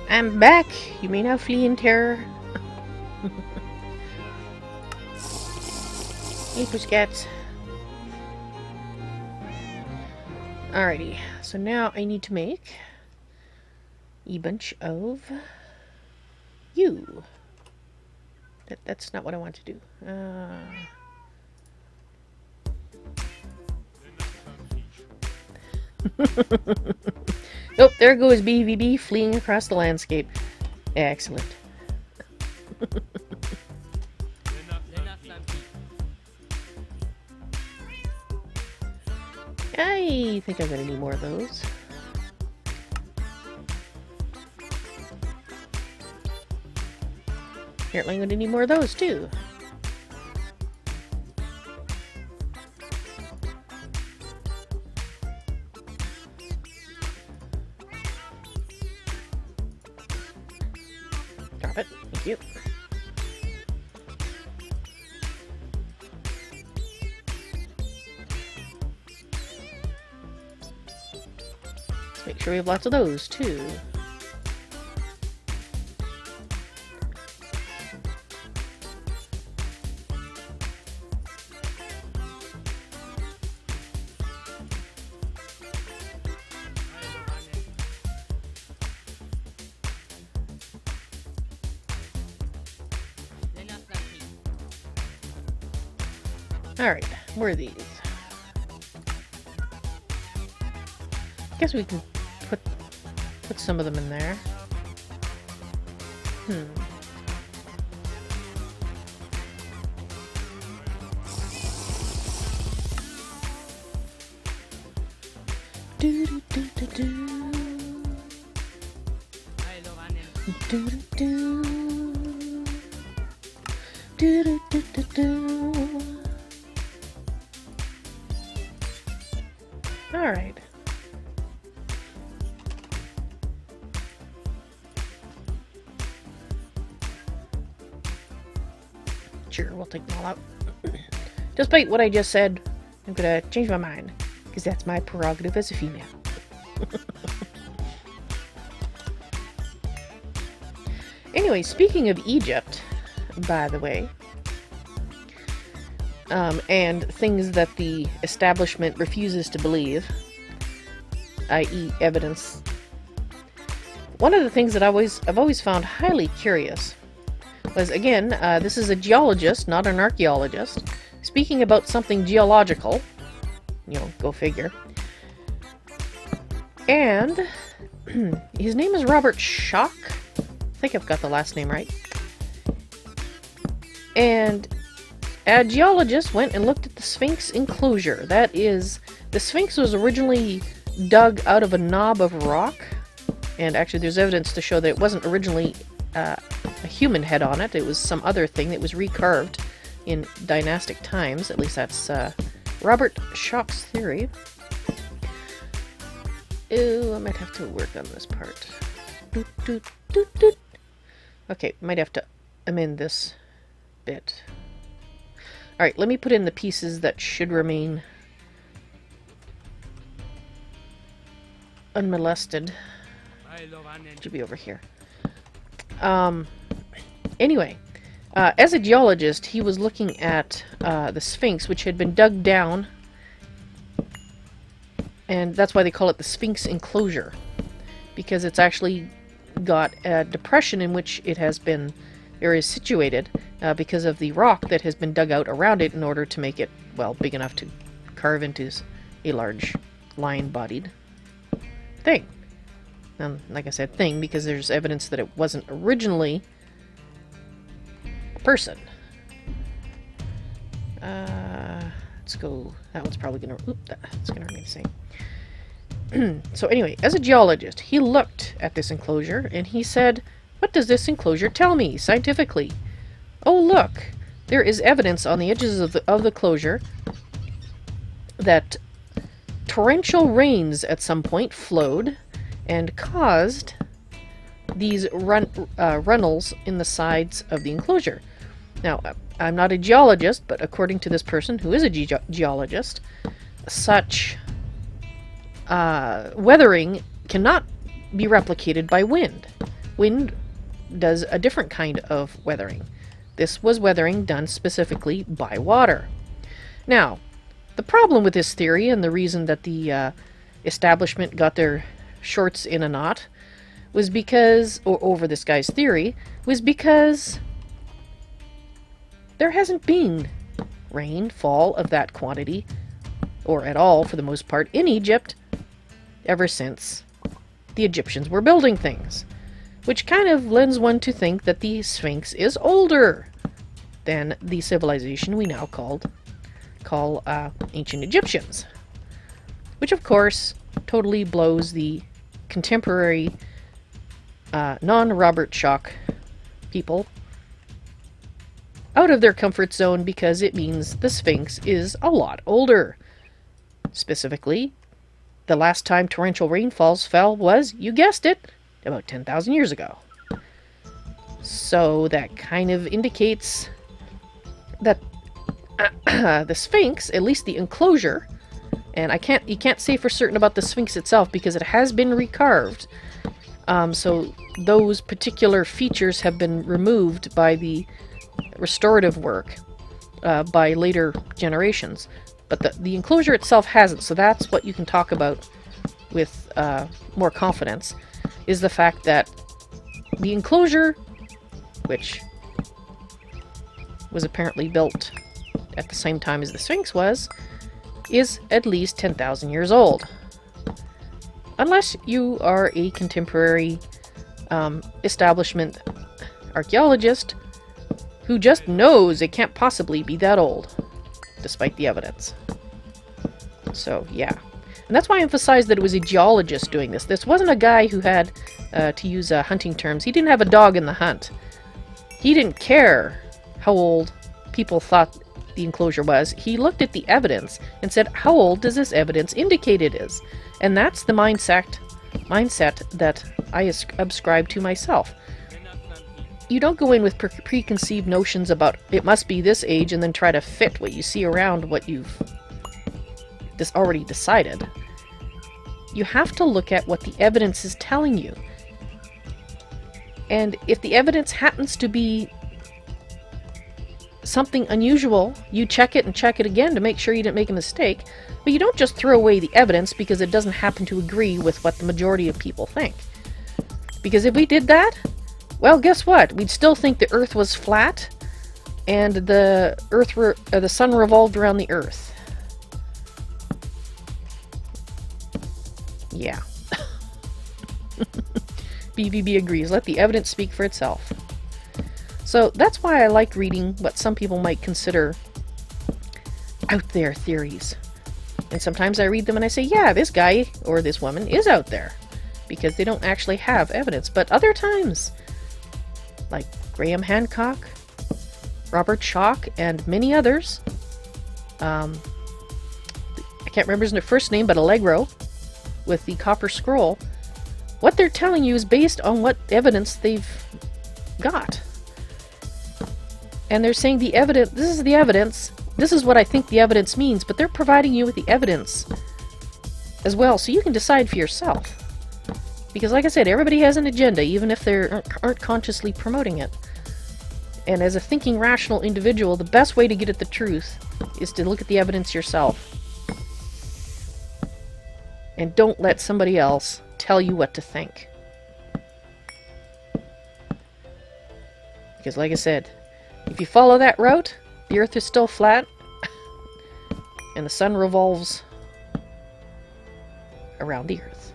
A: I'm back. You may now flee in terror. Hey, pussycats. Alrighty. So now I need to make a bunch of you. That's not what I want to do. Nope, there goes BVB fleeing across the landscape. Excellent. I think I'm gonna need more of those. Apparently I'm gonna need more of those too. Drop it. Thank you. Let's make sure we have lots of those too. Alright, where are these? Guess we can put some of them in there. Do do do do do. Do do do. Do do do do do. All right. Sure, we'll take them all out. Despite what I just said, I'm gonna change my mind, because that's my prerogative as a female. Anyway, speaking of Egypt, by the way, and things that the establishment refuses to believe, i.e. evidence, one of the things that I've always found highly curious was, again, this is a geologist, not an archaeologist, speaking about something geological. You know, go figure. And his name is Robert Schoch. I think I've got the last name right. And a geologist went and looked at the Sphinx enclosure. That is, the Sphinx was originally dug out of a knob of rock. And actually there's evidence to show that it wasn't originally a human head on it. It was some other thing that was recarved in dynastic times. At least that's Robert Schoch's theory. Ew, I might have to work on this part. Doot, doot, doot, doot. Okay, might have to amend this bit. Alright, let me put in the pieces that should remain unmolested. Should be over here. Anyway, as a geologist, he was looking at the Sphinx, which had been dug down, and that's why they call it the Sphinx enclosure, because it's actually got a depression in which it has been, or is situated, because of the rock that has been dug out around it in order to make it, well, big enough to carve into a large lion-bodied thing. Like I said, thing, because there's evidence that it wasn't originally a person. Let's go. That one's probably gonna. That's gonna remain the same. So anyway, as a geologist, he looked at this enclosure and he said, "What does this enclosure tell me scientifically? Oh, look, there is evidence on the edges of the closure that torrential rains at some point flowed and caused these runnels in the sides of the enclosure." Now, I'm not a geologist, but according to this person, who is a geologist, such weathering cannot be replicated by wind. Wind does a different kind of weathering. This was weathering done specifically by water. Now, the problem with this theory, and the reason that the establishment got their shorts in a knot, was because, or over this guy's theory, was because there hasn't been rainfall of that quantity, or at all for the most part, in Egypt ever since the Egyptians were building things. Which kind of lends one to think that the Sphinx is older than the civilization we now call ancient Egyptians. Which of course totally blows the contemporary non-Robert Schoch people out of their comfort zone, because it means the Sphinx is a lot older. Specifically, the last time torrential rainfalls fell was, you guessed it, about 10,000 years ago. So that kind of indicates that the Sphinx, at least the enclosure, and you can't say for certain about the Sphinx itself because it has been recarved. So those particular features have been removed by the restorative work by later generations. But the enclosure itself hasn't, so that's what you can talk about with more confidence, is the fact that the enclosure, which was apparently built at the same time as the Sphinx was, is at least 10,000 years old. Unless you are a contemporary establishment archaeologist who just knows it can't possibly be that old, despite the evidence. So, yeah. And that's why I emphasized that it was a geologist doing this. This wasn't a guy who had, to use hunting terms, he didn't have a dog in the hunt. He didn't care how old people thought the enclosure was. He looked at the evidence and said, how old does this evidence indicate it is? And that's the mindset that I ascribe to myself. You don't go in with preconceived notions about it must be this age and then try to fit what you see around what you've already decided. You have to look at what the evidence is telling you. And if the evidence happens to be something unusual, you check it and check it again to make sure you didn't make a mistake. But you don't just throw away the evidence because it doesn't happen to agree with what the majority of people think. Because if we did that, well, guess what? We'd still think the Earth was flat and the sun revolved around the Earth. Yeah. BVB agrees. Let the evidence speak for itself. So that's why I like reading what some people might consider out there theories. And sometimes I read them and I say, yeah, this guy or this woman is out there. Because they don't actually have evidence. But other times, like Graham Hancock, Robert Schoch, and many others, I can't remember his first name, but Allegro, with the Copper Scroll, what they're telling you is based on what evidence they've got. And they're saying the evidence, this is the evidence, this is what I think the evidence means, but they're providing you with the evidence as well, so you can decide for yourself. Because like I said, everybody has an agenda, even if they aren't consciously promoting it. And as a thinking, rational individual, the best way to get at the truth is to look at the evidence yourself. And don't let somebody else tell you what to think. Because like I said, if you follow that route, the Earth is still flat, and the sun revolves around the Earth.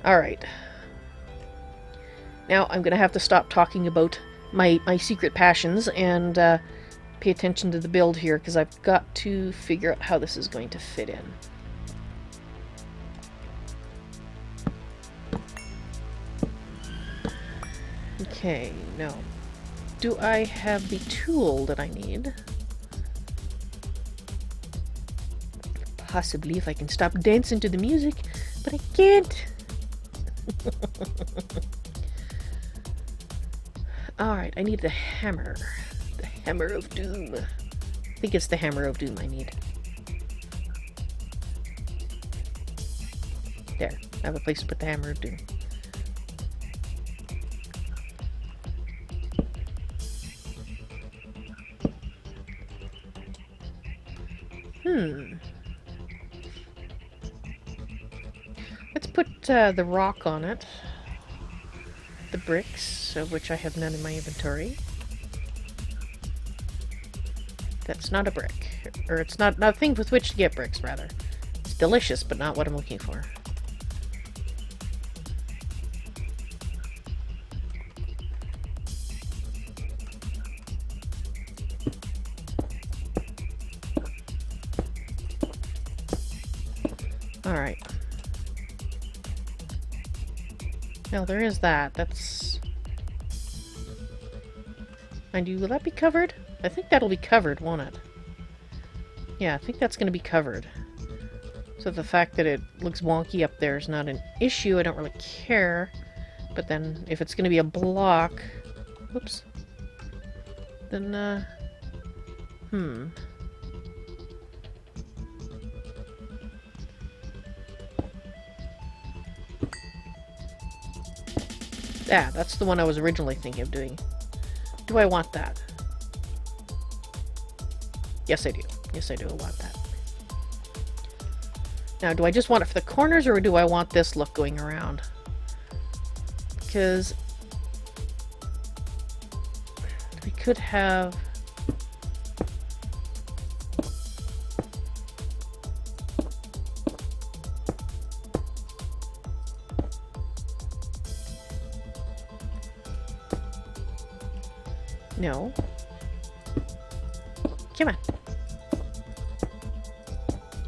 A: Alright. Now I'm going to have to stop talking about my secret passions and pay attention to the build here, because I've got to figure out how this is going to fit in. Okay, now, do I have the tool that I need? Possibly, if I can stop dancing to the music, but I can't. Alright, I need the hammer. The hammer of doom. I think it's the hammer of doom I need. There, I have a place to put the hammer of doom. Let's put the rock on it. The bricks, of which I have none in my inventory. That's not a brick. Or it's not a thing with which to get bricks, rather. It's delicious, but not what I'm looking for. Alright. Now there is that. That's... Mind you, will that be covered? I think that'll be covered, won't it? Yeah, I think that's going to be covered. So the fact that it looks wonky up there is not an issue. I don't really care. But then, if it's going to be a block... Whoops. Then, Yeah, that's the one I was originally thinking of doing. Do I want that? Yes, I do. Yes, I do. I want that. Now, do I just want it for the corners, or do I want this look going around? Because we could have... No. Come on.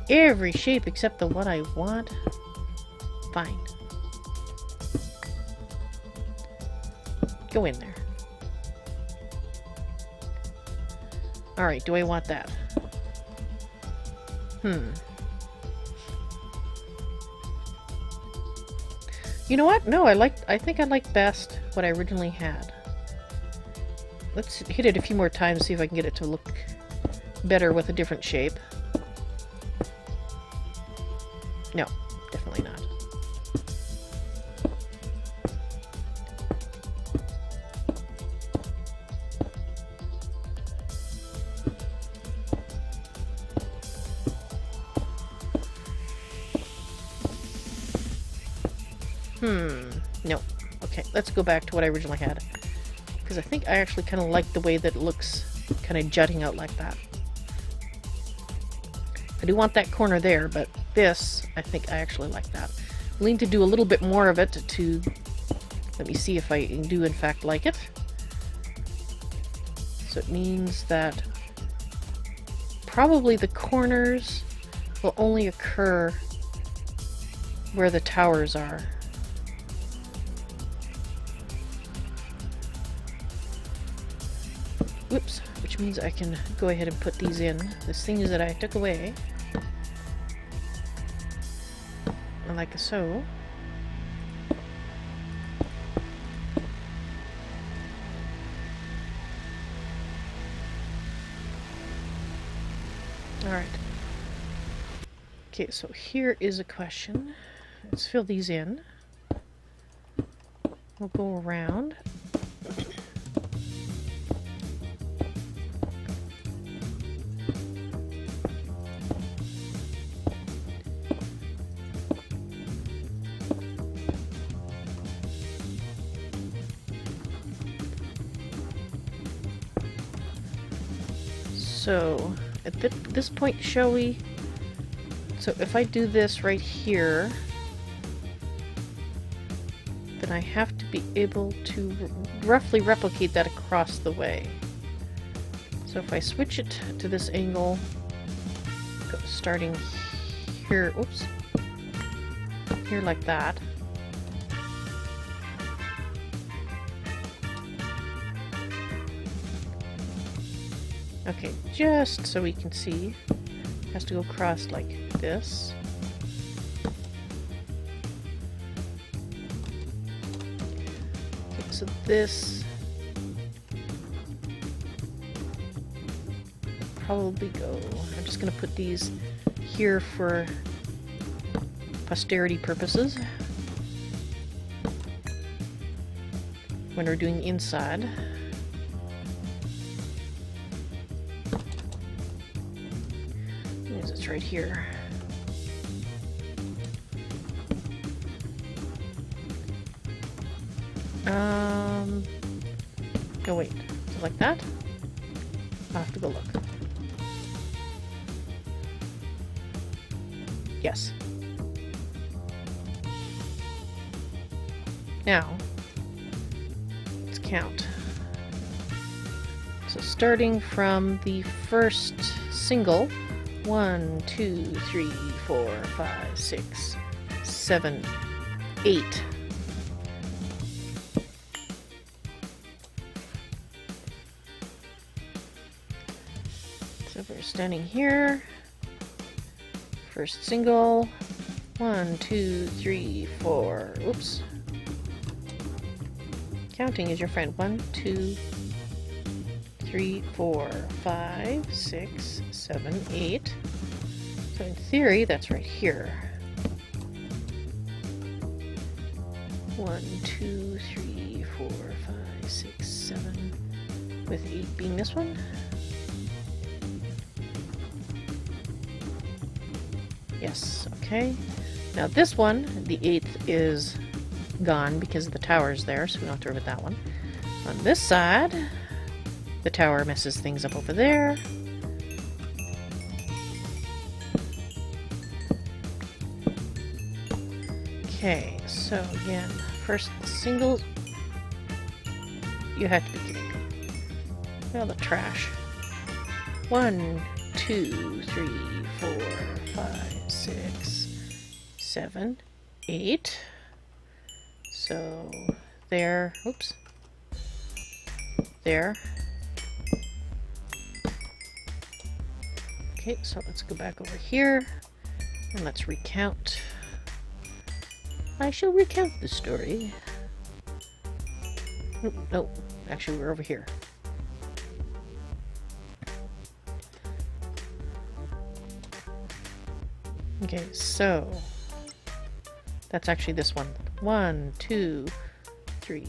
A: every shape except the one I want? Fine. Go in there. Alright, do I want that? You know what? No, I think I like best what I originally had. Let's hit it a few more times, see if I can get it to look better with a different shape. No, definitely not. No. Okay, let's go back to what I originally had. Because I think I actually kind of like the way that it looks kind of jutting out like that. I do want that corner there, but this, I think I actually like that. I need to do a little bit more of it to... Let me see if I do in fact like it. So it means that probably the corners will only occur where the towers are. Whoops, which means I can go ahead and put these in. The things that I took away. Like so. Alright. Okay, so here is a question. Let's fill these in. We'll go around. So, at this point, shall we? So if I do this right here, then I have to be able to roughly replicate that across the way. So if I switch it to this angle, starting here, oops, here like that. Okay, just so we can see, it has to go across like this. Okay, so this probably go. I'm just going to put these here for posterity purposes when we're doing inside. It's right here. Oh wait, like that? I'll have to go look. Yes. Now, let's count. So starting from the first single, 1, 2, 3, 4, 5, 6, 7, 8. So we're standing here. First single. 1, 2, 3, 4. Oops. Counting is your friend. 1, 2, 3, 4, 5, 6, 7, 8. So in theory, that's right here. 1, 2, 3, 4, 5, 6, 7. With 8 being this one. Yes, okay. Now this one, the 8th is gone because the tower's there, so we don't have to worry about that one. On this side, the tower messes things up over there. Okay, so again, first single, you have to be kidding me. Well, the trash. 1, 2, 3, 4, 5, 6, 7, 8. So there, oops, there. Okay, so let's go back over here and let's recount. I shall recount the story. Nope, nope. Actually, we're over here. Okay, so that's actually this one. 1, 2, 3,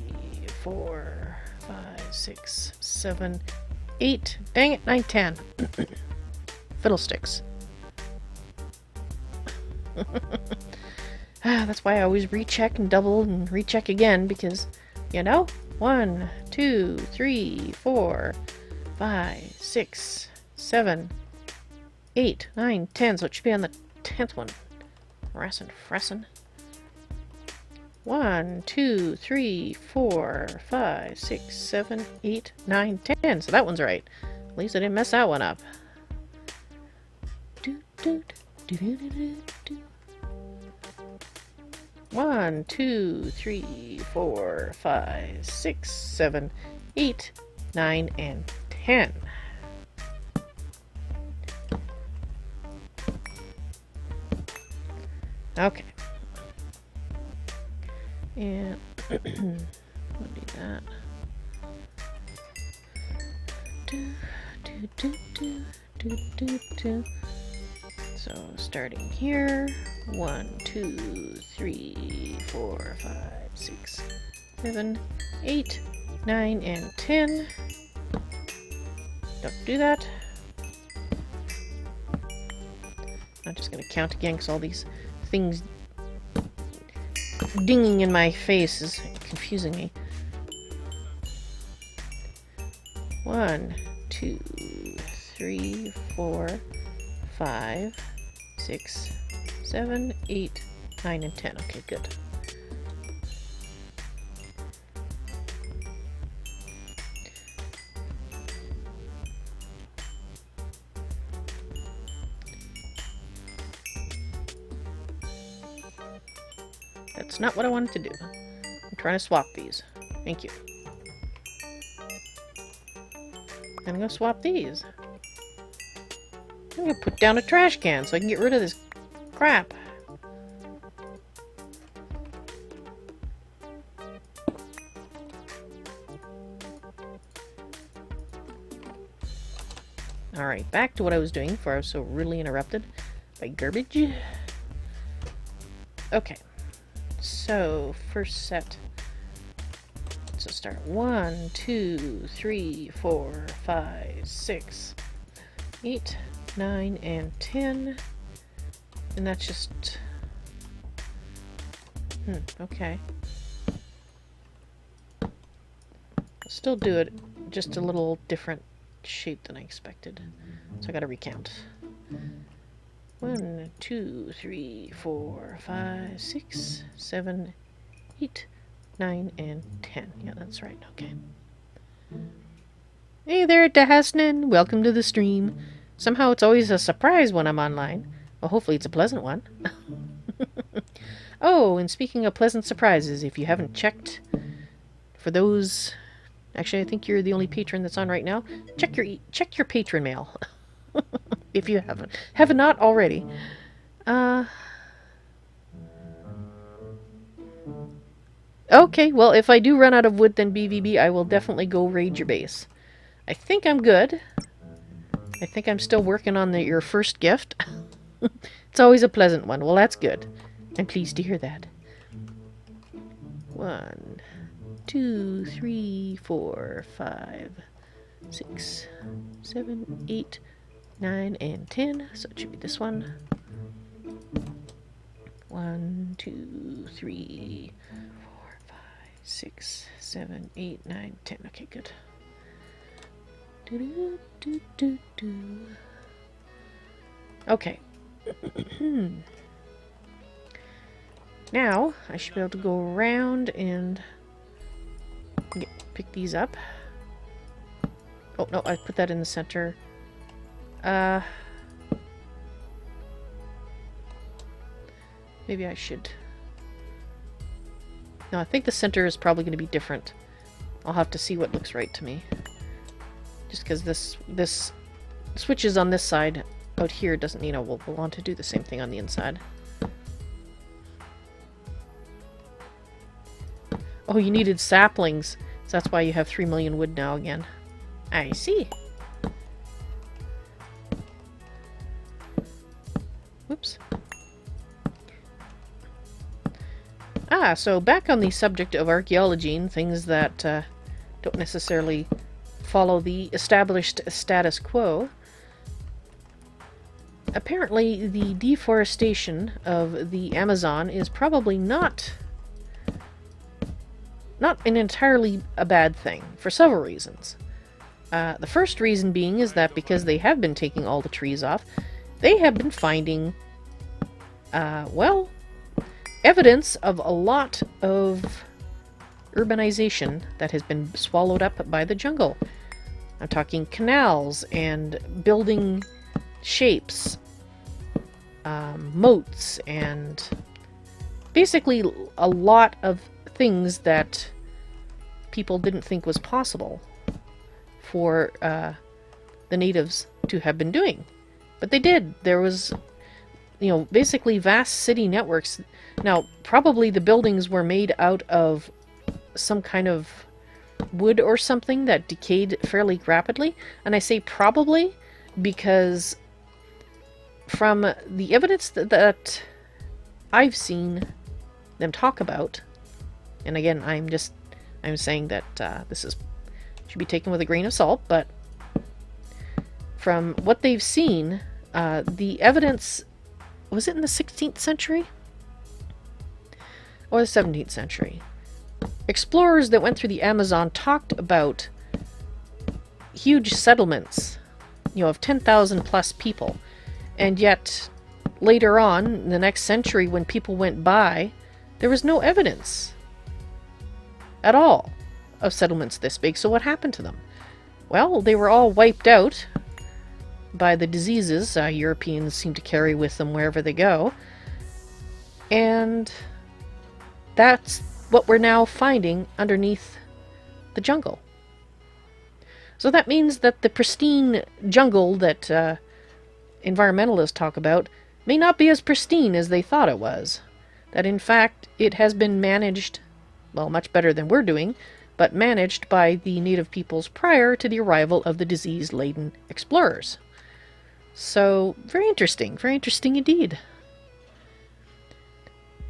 A: 4, 5, 6, 7, 8. Dang it, 9, 10. Fiddlesticks. That's why I always recheck and double and recheck again, because, you know, 1, 2, 3, 4, 5, 6, 7, 8, 9, 10. So it should be on the 10th one. Fressin. 1, 2, 3, 4, 5, 6, 7, 8, 9, 10. So that one's right. At least I didn't mess that one up. 1, 2, 3, 4, 5, 6, 7, 8, 9, and 10. Okay. And we'll do that. So starting here, 1, 2, 3, 4, 5, 6, 7, 8, 9, and 10. Don't do that. I'm just going to count again because all these things dinging in my face is confusing me. 1, 2, 3, 4, 5, 6, 7, 8, 9, and 10. Okay, good. That's not what I wanted to do. I'm trying to swap these. Thank you. I'm gonna swap these. I'm gonna put down a trash can so I can get rid of this crap. Alright, back to what I was doing before I was so rudely interrupted by garbage. Okay, so first set. So start 1, 2, 3, 4, 5, 6, 8, 9, and 10. And that's just... okay. I'll still do it, just a little different shape than I expected. So I gotta recount. 1, 2, 3, 4, 5, 6, 7, 8, 9, and 10. Yeah, that's right. Okay. Hey there, Dahasnan. Welcome to the stream. Somehow it's always a surprise when I'm online. Well, hopefully it's a pleasant one. Oh, and speaking of pleasant surprises, if you haven't checked for those... Actually, I think you're the only patron that's on right now. Check your patron mail. If you have not already. Okay, well, if I do run out of wood, then BVB, I will definitely go raid your base. I think I'm good. I think I'm still working on your first gift. It's always a pleasant one. Well, that's good. I'm pleased to hear that. 1, 2, 3, 4, 5, 6, 7, 8, 9, and 10. So it should be this one. 1, 2, 3, 4, 5, 6, 7, 8, 9, 10. Okay, good. Okay. Now, I should be able to go around and pick these up. Oh, no, I put that in the center. Maybe I should... No, I think the center is probably going to be different. I'll have to see what looks right to me. Just because this switches on this side out here doesn't mean we'll want to do the same thing on the inside. Oh, you needed saplings. So that's why you have 3 million wood now again. I see. Whoops. Ah, so back on the subject of archaeology and things that don't necessarily follow the established status quo. Apparently, the deforestation of the Amazon is probably not an entirely a bad thing, for several reasons. The first reason being is that because they have been taking all the trees off, they have been finding, well, evidence of a lot of urbanization that has been swallowed up by the jungle. I'm talking canals and building shapes, moats, and basically a lot of things that people didn't think was possible for the natives to have been doing. But they did. There was, basically vast city networks. Now, probably the buildings were made out of some kind of wood or something that decayed fairly rapidly. And I say probably because from the evidence that I've seen them talk about, and again, I'm saying that this should be taken with a grain of salt, but from what they've seen, the evidence, was it in the 16th century? Or the 17th century? Explorers that went through the Amazon talked about huge settlements, of 10,000 plus people. And yet, later on, in the next century, when people went by, there was no evidence at all of settlements this big. So what happened to them? Well, they were all wiped out by the diseases Europeans seem to carry with them wherever they go. And that's what we're now finding underneath the jungle. So that means that the pristine jungle that environmentalists talk about may not be as pristine as they thought it was. That in fact it has been managed, well, much better than we're doing, but managed by the native peoples prior to the arrival of the disease-laden explorers. So, very interesting indeed.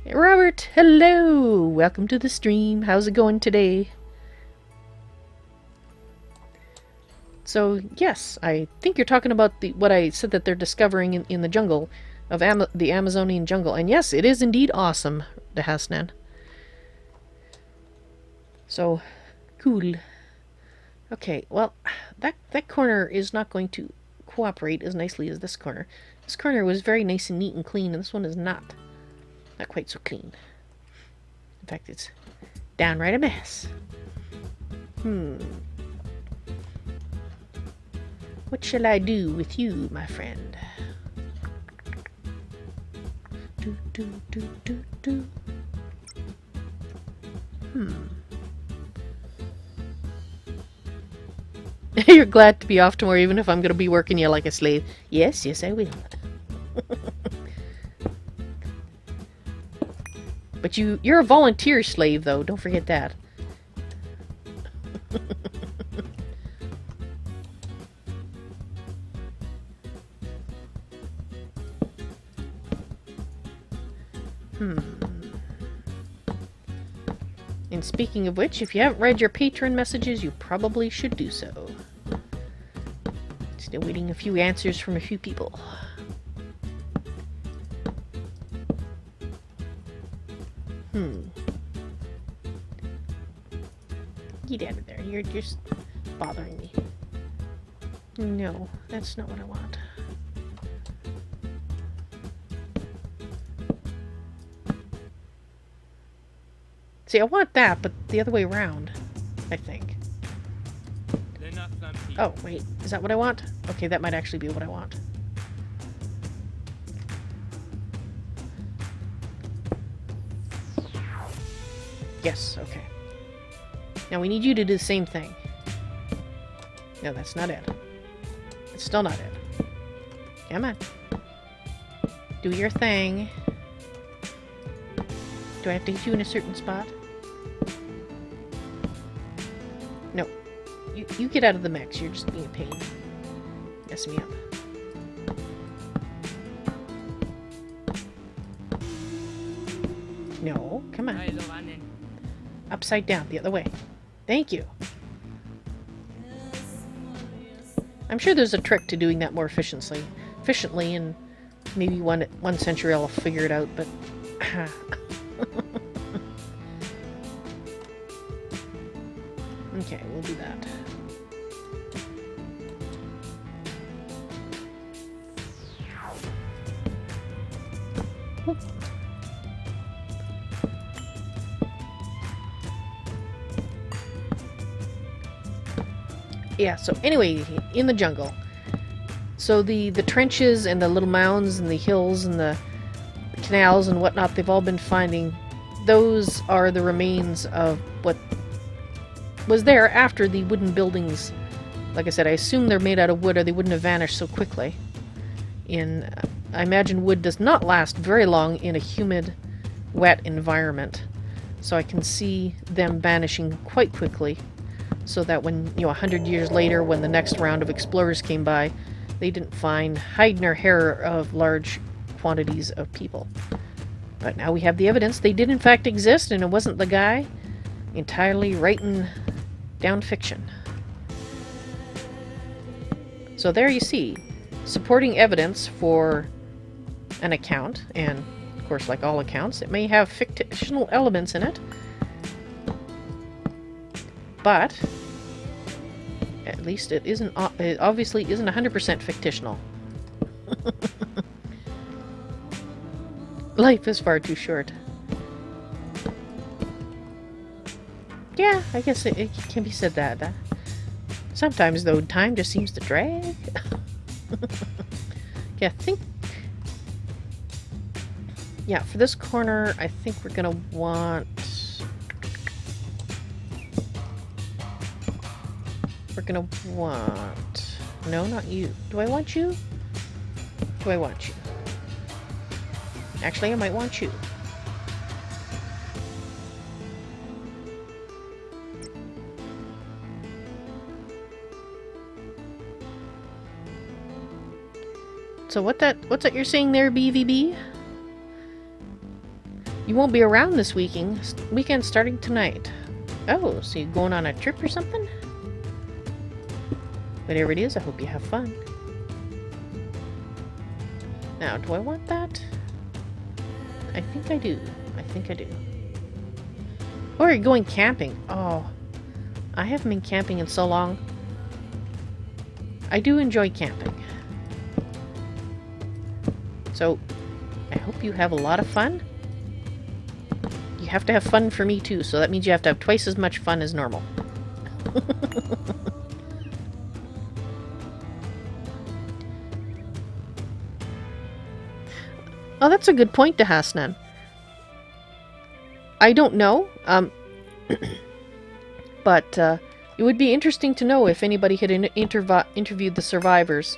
A: Hey, Robert, hello! Welcome to the stream. How's it going today? So, yes, I think you're talking about what I said that they're discovering in the jungle, of the Amazonian jungle. And yes, it is indeed awesome, the Hasnan. So, cool. Okay, well, that corner is not going to cooperate as nicely as this corner. This corner was very nice and neat and clean, and this one is not quite so clean. In fact, it's downright a mess. What shall I do with you, my friend? Do. You're glad to be off tomorrow, even if I'm going to be working you like a slave. Yes, I will. But you're a volunteer slave, though. Don't forget that. And speaking of which, if you haven't read your patron messages, you probably should do so. Still waiting a few answers from a few people. Get out of there. You're just bothering me. No, that's not what I want. See, I want that, but the other way around, I think. Oh, wait. Is that what I want? Okay, that might actually be what I want. Yes, okay. Now we need you to do the same thing. No, that's not it. It's still not it. Come on. Do your thing. Do I have to hit you in a certain spot? No. You get out of the mix. You're just being a pain. Messing me up. No, come on. Upside down, the other way. Thank you. I'm sure there's a trick to doing that more efficiently, and maybe one century I'll figure it out, but... Okay, we'll do that. Whoop. Yeah, so anyway, in the jungle. So the trenches and the little mounds and the hills and the canals and whatnot they've all been finding, those are the remains of what was there after the wooden buildings. Like I said, I assume they're made out of wood or they wouldn't have vanished so quickly. I imagine wood does not last very long in a humid, wet environment. So I can see them vanishing quite quickly. So that when, 100 years later, when the next round of explorers came by, they didn't find hide nor hair of large quantities of people. But now we have the evidence they did in fact exist, and it wasn't the guy entirely writing down fiction. So there you see, supporting evidence for an account, and of course, like all accounts, it may have fictional elements in it, but at least it isn't. It obviously isn't 100% fictional. Life is far too short. Yeah, I guess it can be said that. Sometimes, though, time just seems to drag. Yeah, I think... Yeah, for this corner, I think we're gonna want... We're gonna want... No, not you. Do I want you? Do I want you? Actually, I might want you. So what's that you're saying there, BVB? You won't be around this weekend starting tonight. Oh, so you're going on a trip or something? Whatever it is, I hope you have fun. Now, do I want that? I think I do. I think I do. Or are you going camping? Oh, I haven't been camping in so long. I do enjoy camping. So, I hope you have a lot of fun. You have to have fun for me too, so that means you have to have twice as much fun as normal. Oh, that's a good point to Hasnan. I don't know, but it would be interesting to know if anybody had interviewed the survivors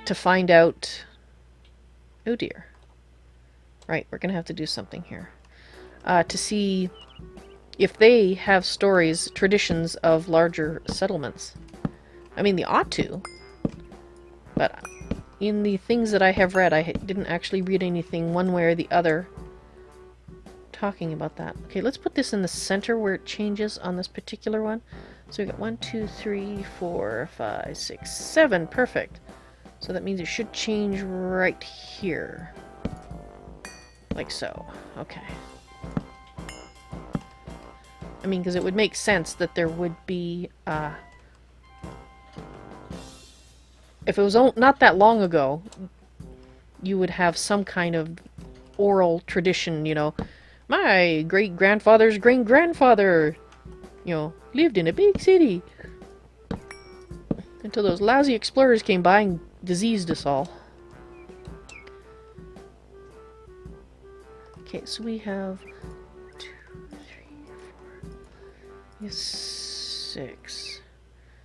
A: to find out... Oh dear. Right, we're gonna have to do something here. To see if they have stories, traditions of larger settlements. I mean, they ought to. But in the things that I have read, I didn't actually read anything one way or the other talking about that. Okay, let's put this in the center where it changes on this particular one. So we got 1, 2, 3, 4, 5, 6, 7. Perfect. So that means it should change right here. Like so. Okay. I mean, because it would make sense that there would be, if it was not that long ago, you would have some kind of oral tradition, you know. My great-grandfather's great-grandfather, you know, lived in a big city. Until those lousy explorers came by and diseased us all. Okay, so we have 2, 3, 4, we have 6.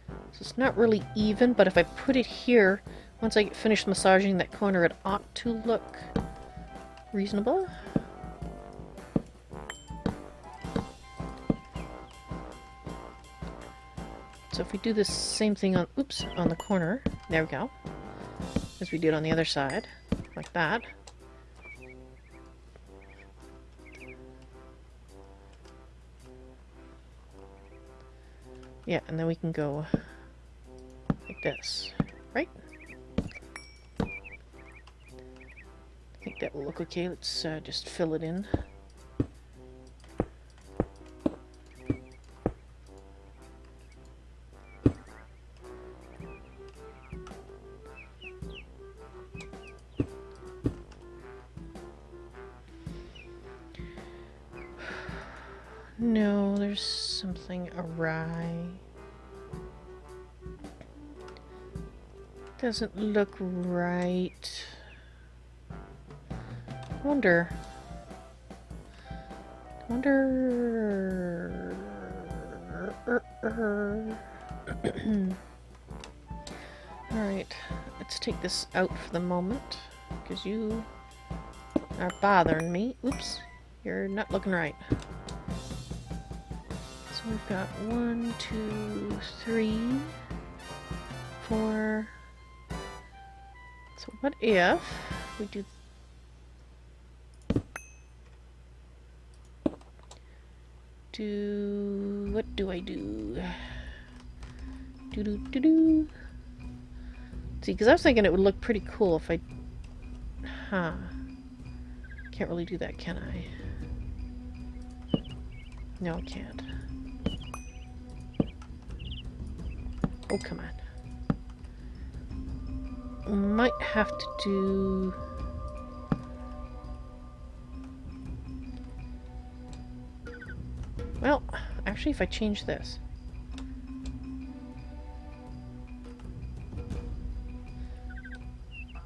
A: So it's not really even, but if I put it here, once I get finished massaging that corner, it ought to look reasonable. So if we do the same thing on, oops, on the corner, there we go, as we did on the other side, like that. Yeah, and then we can go like this, right? I think that will look okay. Let's just fill it in. No, there's something awry. Doesn't look right. Wonder. Alright, let's take this out for the moment, because you are bothering me. Oops, you're not looking right. So we've got 1, 2, 3, 4. So what if we do what do I do? See, because I was thinking it would look pretty cool if I... Can't really do that, can I? No, I can't. Oh, come on. Might have to do... Well, actually, if I change this...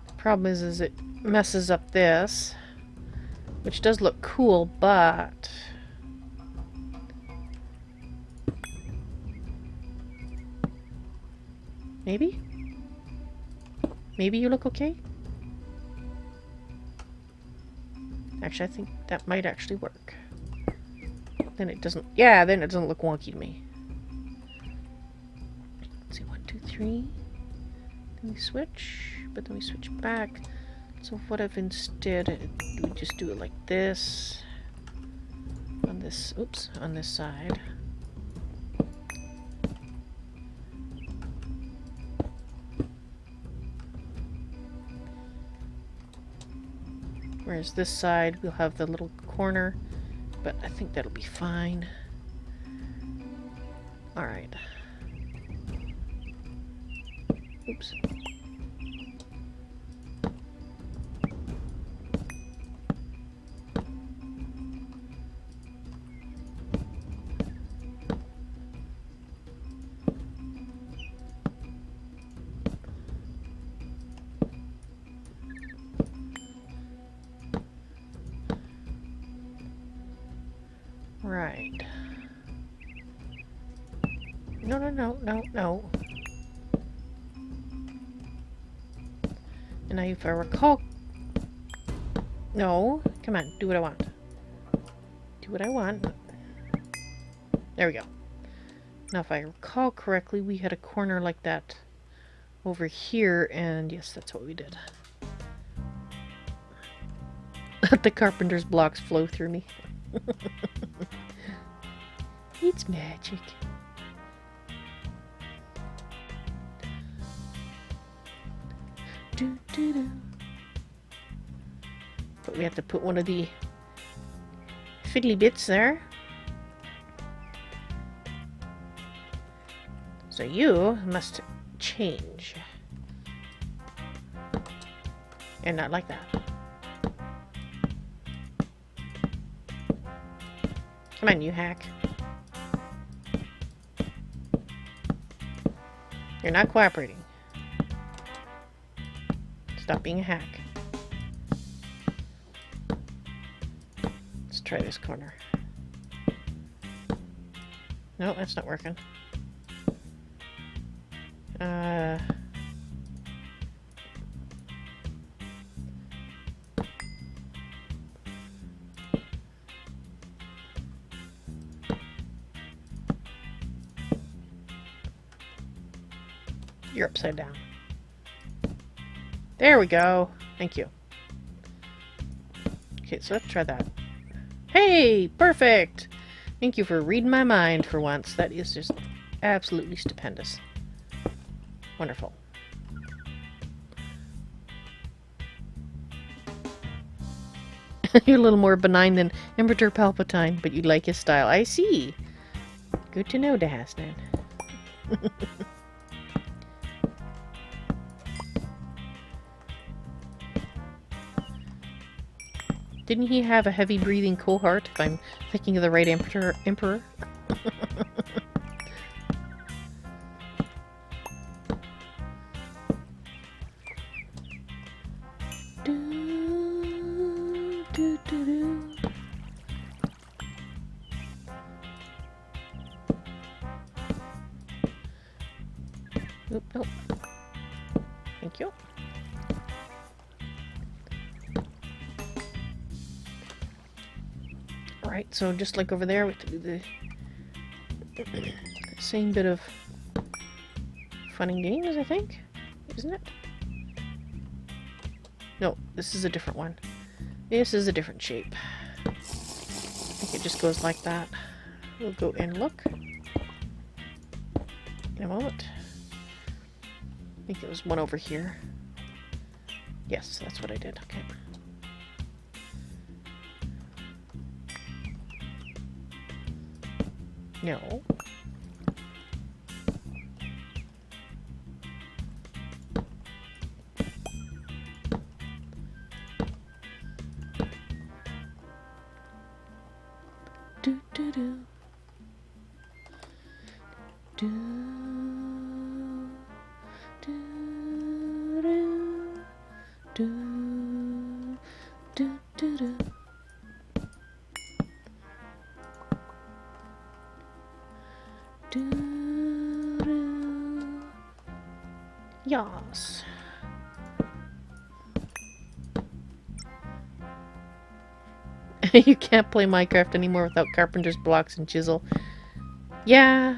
A: The problem is it messes up this, which does look cool, but... Maybe? Maybe you look okay? Actually, I think that might actually work. Then it doesn't... Yeah, then it doesn't look wonky to me. Let's see, 1, 2, 3. Then we switch, but then we switch back. So what if instead we just do it like this? On this... Oops, on this side. Whereas this side, we'll have the little corner, but I think that'll be fine. Alright. Oops. Right. No. And now if I recall... No, come on, do what I want. Do what I want. There we go. Now if I recall correctly, we had a corner like that over here, and yes, that's what we did. Let the carpenter's blocks flow through me. It's magic. But we have to put one of the fiddly bits there. So you must change. And not like that. Come on, you hack. You're not cooperating. Stop being a hack. try this corner. No, that's not working. You're upside down. There we go. Thank you. Okay, so let's try that. Hey! Perfect! Thank you for reading my mind for once. That is just absolutely stupendous. Wonderful. You're a little more benign than Emperor Palpatine, but you like his style. I see. Good to know, Dahasnan. Didn't he have a heavy-breathing cohort, if I'm thinking of the right emperor? Oop, nope. Thank you. Alright, so just like over there, we have to do the same bit of fun and games, I think? Isn't it? No, this is a different one. This is a different shape. I think it just goes like that. We'll go and look in a moment. I think it was one over here. Yes, that's what I did. Okay. No. Do do do. Do do do do do do do. Yas. You can't play Minecraft anymore without carpenter's blocks and chisel. Yeah.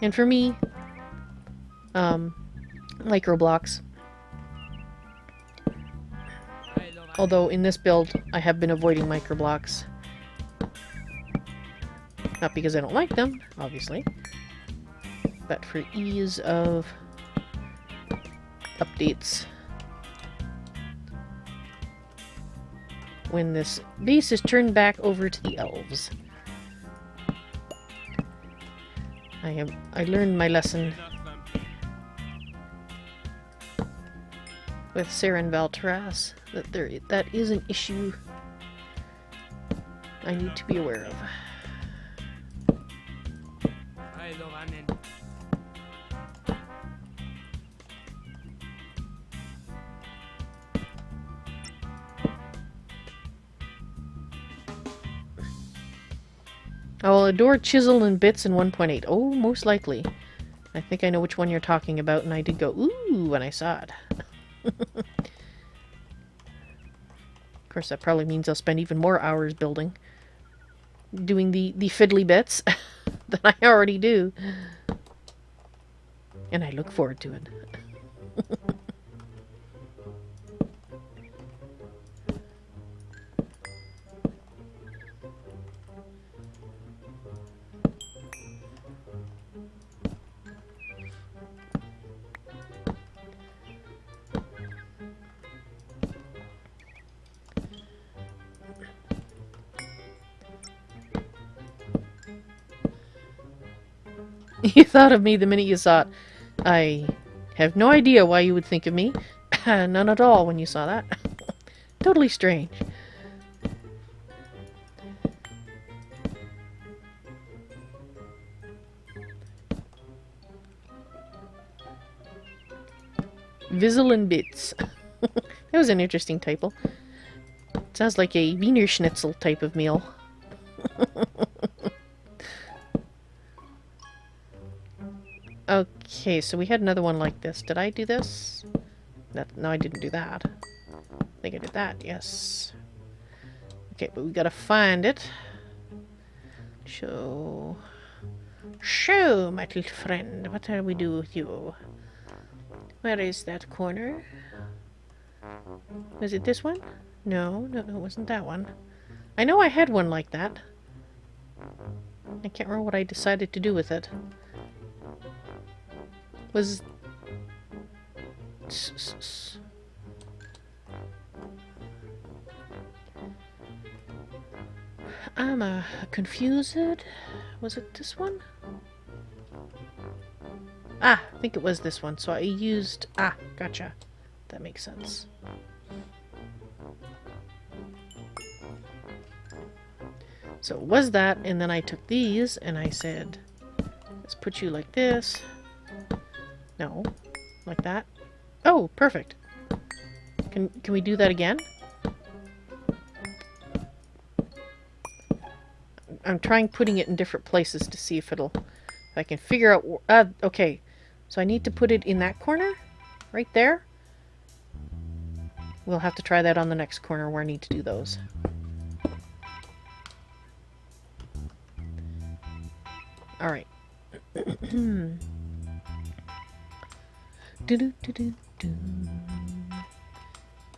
A: And for me, micro blocks. Although in this build, I have been avoiding micro blocks. Not because I don't like them, obviously, but for ease of updates. When this base is turned back over to the elves. I learned my lesson with Sarah and Valtras that that is an issue I need to be aware of. I will adore chisel and bits in 1.8. Oh, most likely. I think I know which one you're talking about, and I did go, ooh, when I saw it. Of course, that probably means I'll spend even more hours building. Doing the fiddly bits than I already do. And I look forward to it. You thought of me the minute you saw it. I have no idea why you would think of me. None at all when you saw that. Totally strange. Vizzle and Bits. That was an interesting title. Sounds like a Wiener Schnitzel type of meal. Okay, so we had another one like this. Did I do this? No, I didn't do that. I think I did that, yes. Okay, but we gotta find it. Show, my little friend, what do we do with you? Where is that corner? Was it this one? No, it wasn't that one. I know I had one like that. I can't remember what I decided to do with it. Was... I'm confused. Was it this one? Ah, I think it was this one. So I used... Ah, gotcha. That makes sense. So it was that, and then I took these, and I said, let's put you like this. No, like that. Oh, perfect. Can we do that again? I'm trying putting it in different places to see if it'll... If I can figure out... okay. So I need to put it in that corner? Right there? We'll have to try that on the next corner where I need to do those. Alright.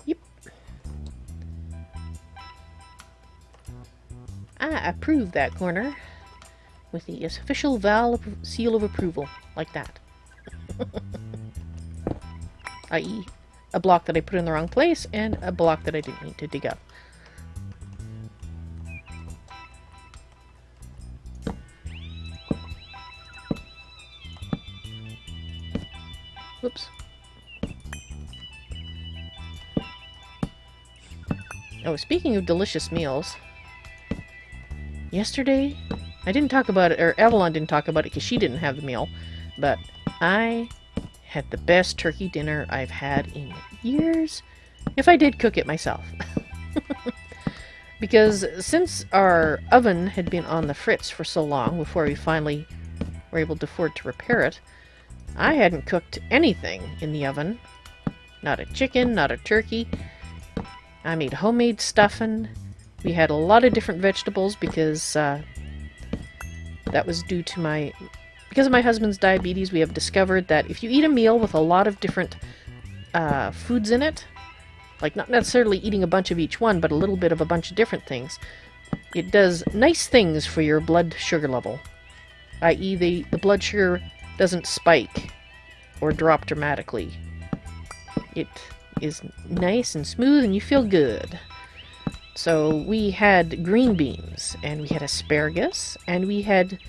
A: Yep. I approve that corner with the official Val seal of approval, like that. I.e. a block that I put in the wrong place and a block that I didn't need to dig up. Whoops. Oh, speaking of delicious meals, yesterday, I didn't talk about it, or Avalon didn't talk about it because she didn't have the meal, but I had the best turkey dinner I've had in years, if I did cook it myself. Because since our oven had been on the fritz for so long before we finally were able to afford to repair it, I hadn't cooked anything in the oven. Not a chicken, not a turkey. I made homemade stuffing. We had a lot of different vegetables because that was due to my... Because of my husband's diabetes, we have discovered that if you eat a meal with a lot of different foods in it, like not necessarily eating a bunch of each one, but a little bit of a bunch of different things, it does nice things for your blood sugar level. I.e. the blood sugar doesn't spike or drop dramatically. It is nice and smooth and you feel good. So we had green beans, and we had asparagus, and we had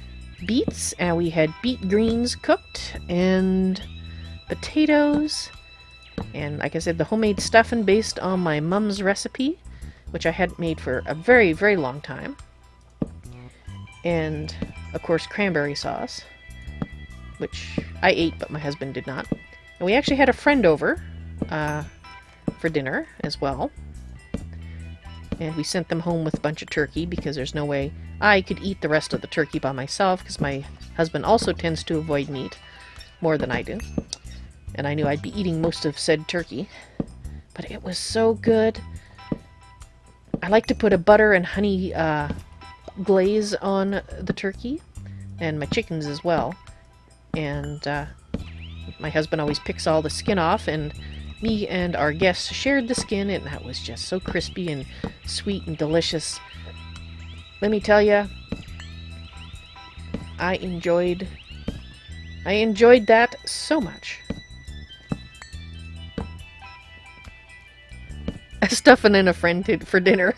A: beets, and we had beet greens cooked, and potatoes, and like I said, the homemade stuffing based on my mum's recipe, which I hadn't made for a very, very long time. And, of course, cranberry sauce, which I ate, but my husband did not. And we actually had a friend over for dinner as well. And we sent them home with a bunch of turkey because there's no way I could eat the rest of the turkey by myself because my husband also tends to avoid meat more than I do. And I knew I'd be eating most of said turkey. But it was so good. I like to put a butter and honey glaze on the turkey and my chickens as well. And my husband always picks all the skin off, and me and our guests shared the skin, and that was just so crispy and sweet and delicious. Let me tell you, I enjoyed that so much. Stuffing in a friend for dinner.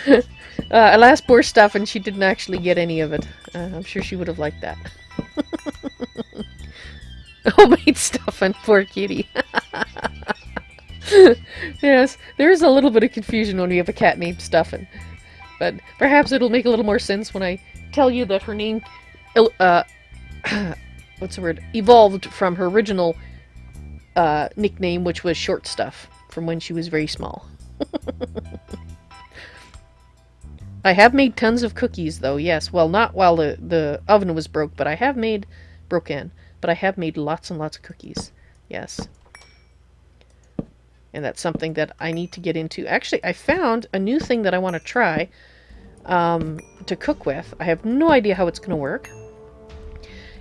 A: I asked poor stuff, and she didn't actually get any of it. I'm sure she would have liked that. Homemade stuffing, poor kitty. Yes, there's a little bit of confusion when we have a cat named Stuffin'. But perhaps it'll make a little more sense when I tell you that her name, what's the word, evolved from her original nickname, which was Short Stuff, from when she was very small. I have made tons of cookies, though, yes. Well, not while the oven was broken, but I have made lots and lots of cookies. Yes. And that's something that I need to get into. Actually, I found a new thing that I want to try to cook with. I have no idea how it's going to work.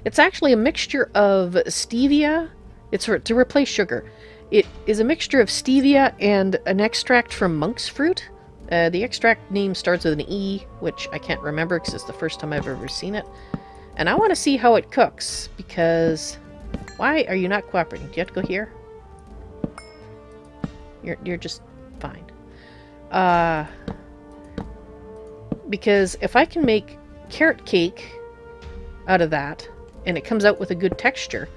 A: It's actually a mixture of stevia. It's to replace sugar. It is a mixture of stevia and an extract from monk's fruit. The extract name starts with an E, which I can't remember because it's the first time I've ever seen it. And I want to see how it cooks, because... Why are you not cooperating? Do you have to go here? You're just fine. Because if I can make carrot cake out of that, and it comes out with a good texture,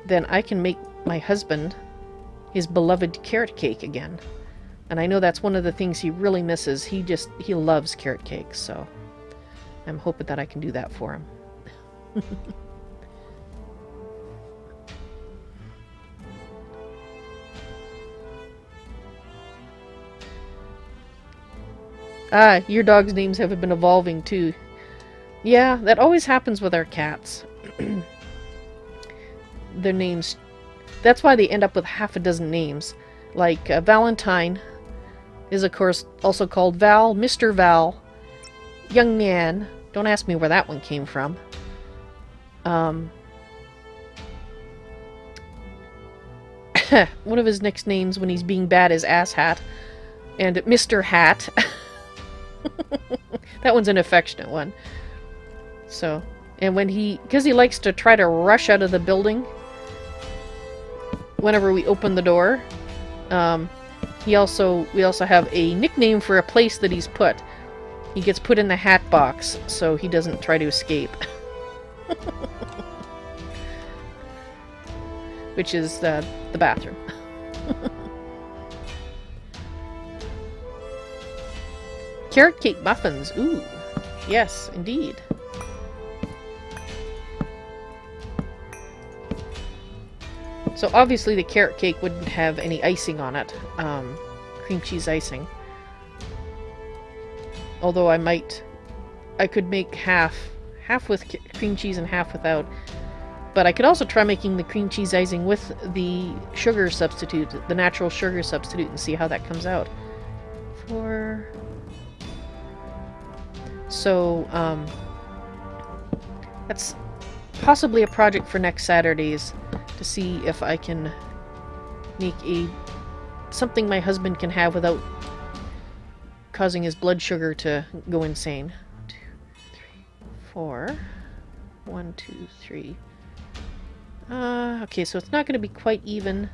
A: then I can make my husband his beloved carrot cake again. And I know that's one of the things he really misses. He loves carrot cake, so I'm hoping that I can do that for him. Ah, your dog's names have been evolving too. Yeah, that always happens with our cats. Their names... That's why they end up with half a dozen names. Like Valentine is, of course, also called Val, Mr. Val, Young Man. Don't ask me where that one came from. One of his nicknames when he's being bad is Ass Hat. And Mr. Hat. That one's an affectionate one. So, and when because he likes to try to rush out of the building whenever we open the door. We also have a nickname for a place that he's put. He gets put in the hat box so he doesn't try to escape. Which is the bathroom. Carrot cake muffins. Ooh. Yes, indeed. So obviously the carrot cake wouldn't have any icing on it. Cream cheese icing. Although I could make half with cream cheese and half without. But I could also try making the cream cheese icing with the sugar substitute, the natural sugar substitute, and see how that comes out. So, that's possibly a project for next Saturdays, to see if I can make something my husband can have without causing his blood sugar to go insane. 2, 3, 4. 1, 2, 3. Okay, so it's not going to be quite even,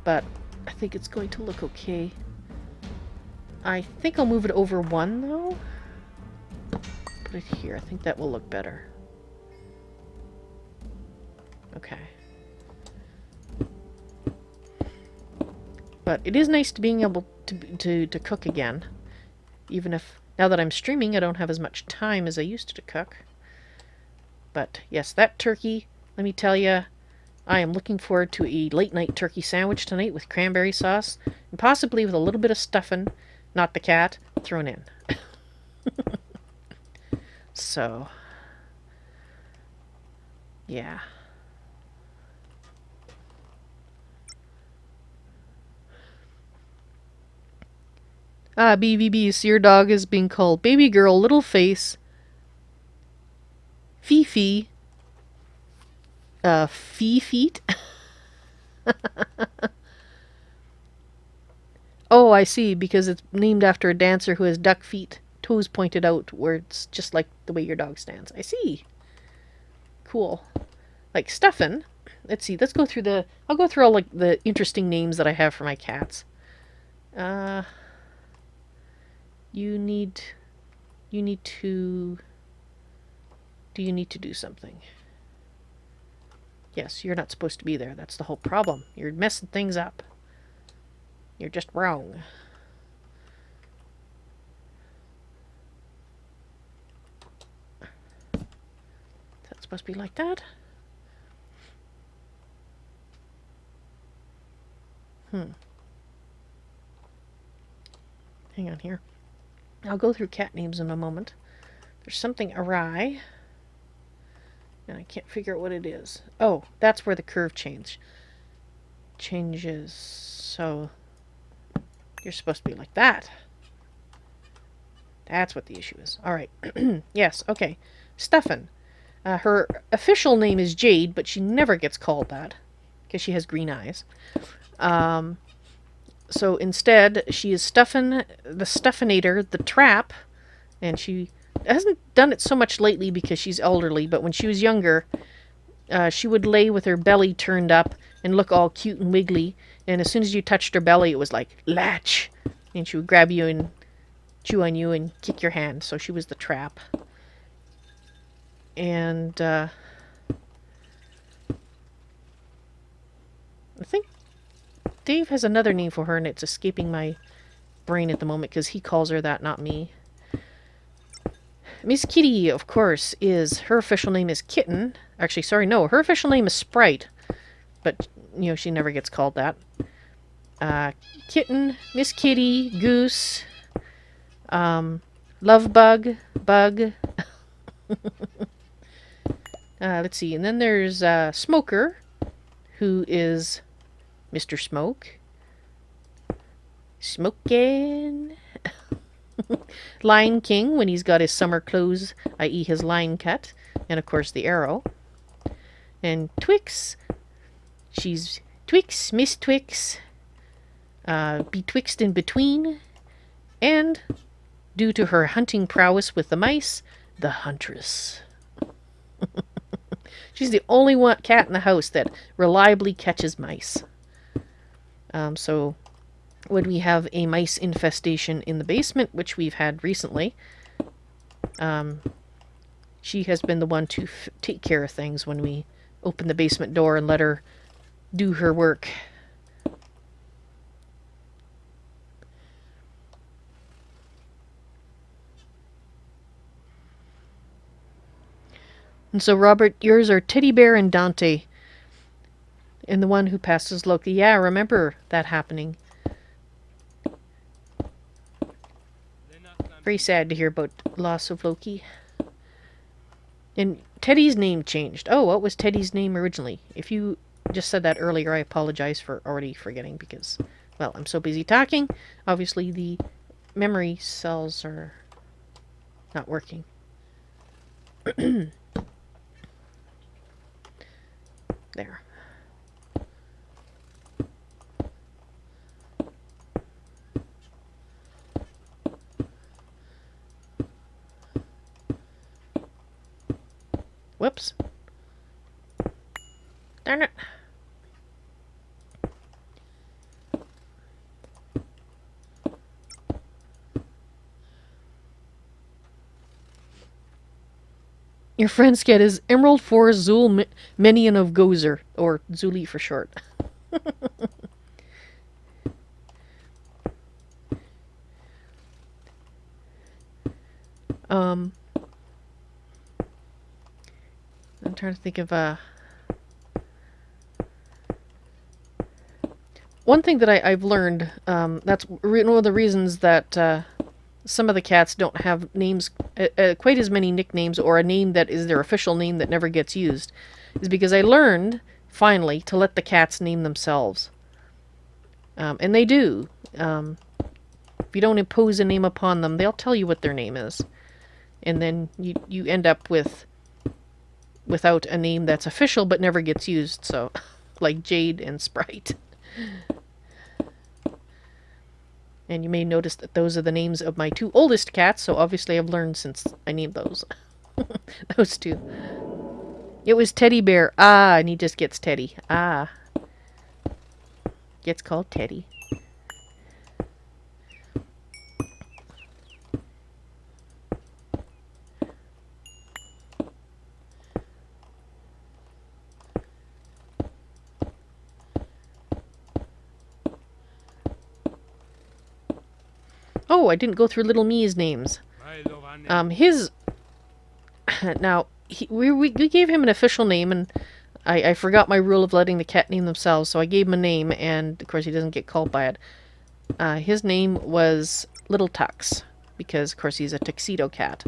A: but I think it's going to look okay. I think I'll move it over 1, though. Put it here. I think that will look better. Okay. But it is nice to being able to cook again. Even if, now that I'm streaming, I don't have as much time as I used to cook. But, yes, that turkey, let me tell you, I am looking forward to a late-night turkey sandwich tonight with cranberry sauce, and possibly with a little bit of stuffing, not the cat, thrown in. So, yeah. Ah, BBB, so your dog is being called Baby Girl, Little Face, Fifi, Fee-Feet? Oh, I see, because it's named after a dancer who has duck feet, toes pointed out, where it's just like the way your dog stands. I see. Cool. Like Stuffin'. Let's see, let's go through I'll go through all like the interesting names that I have for my cats. You need to... Do you need to do something? Yes, you're not supposed to be there. That's the whole problem. You're messing things up. You're just wrong. Is that supposed to be like that? hang on here. I'll go through cat names in a moment. There's something awry. And I can't figure out what it is. Oh, that's where the curve changes. So you're supposed to be like that. That's what the issue is. Alright. Yes, okay. Stuffin. Her official name is Jade, but she never gets called that. Because she has green eyes. So instead, she is Stuffin, the Stuffinator, the Trap. And she hasn't done it so much lately because she's elderly, but when she was younger, she would lay with her belly turned up and look all cute and wiggly. And as soon as you touched her belly, it was like, latch! And she would grab you and chew on you and kick your hand. So she was the Trap. And I think Dave has another name for her, and it's escaping my brain at the moment because he calls her that, not me. Miss Kitty, of course, her official name is Kitten. Actually, sorry, no, her official name is Sprite. But, you know, she never gets called that. Kitten, Miss Kitty, Goose, Love Bug, Bug. Let's see, and then there's Smoker, who is Mr. Smoke. Smokin'. Lion King, when he's got his summer clothes, i.e. his line cut. And, of course, the arrow. And Twix. She's Twix, Miss Twix. Betwixt and between. And, due to her hunting prowess with the mice, the Huntress. She's the only cat in the house that reliably catches mice. So when we have a mice infestation in the basement, which we've had recently, she has been the one to take care of things when we open the basement door and let her do her work. And so, Robert, yours are Teddy Bear and Dante. And the one who passes Loki. Yeah, I remember that happening. Very sad to hear about loss of Loki. And Teddy's name changed. Oh, what was Teddy's name originally? If you just said that earlier, I apologize for already forgetting because, well, I'm so busy talking. Obviously, the memory cells are not working. There. Whoops. Darn it. Your friend's cat is Emerald Forest Zul Minion of Gozer, or Zuli for short. I'm trying to think of one thing that I've learned. That's one of the reasons that some of the cats don't have names, quite as many nicknames, or a name that is their official name that never gets used, is because I learned, finally, to let the cats name themselves. And they do. If you don't impose a name upon them, they'll tell you what their name is. And then you end up without a name that's official but never gets used, so like Jade and Sprite. And you may notice that those are the names of my two oldest cats, so obviously I've learned since I named those. Those two. It was Teddy Bear. Ah, and he just gets Teddy. Ah. Gets called Teddy. Oh, I didn't go through Little Me's names. Now, we gave him an official name, and I forgot my rule of letting the cat name themselves, so I gave him a name, and of course he doesn't get called by it. His name was Little Tux, because of course he's a tuxedo cat.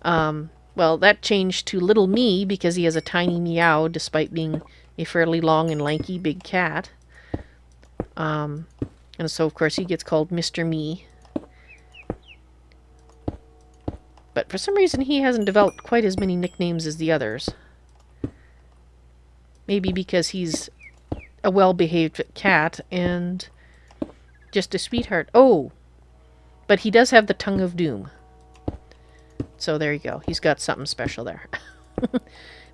A: Well, that changed to Little Me because he has a tiny meow despite being a fairly long and lanky big cat. And so of course he gets called Mr. Me. But for some reason he hasn't developed quite as many nicknames as the others. Maybe because he's a well-behaved cat and just a sweetheart. Oh! But he does have the tongue of doom. So there you go. He's got something special there.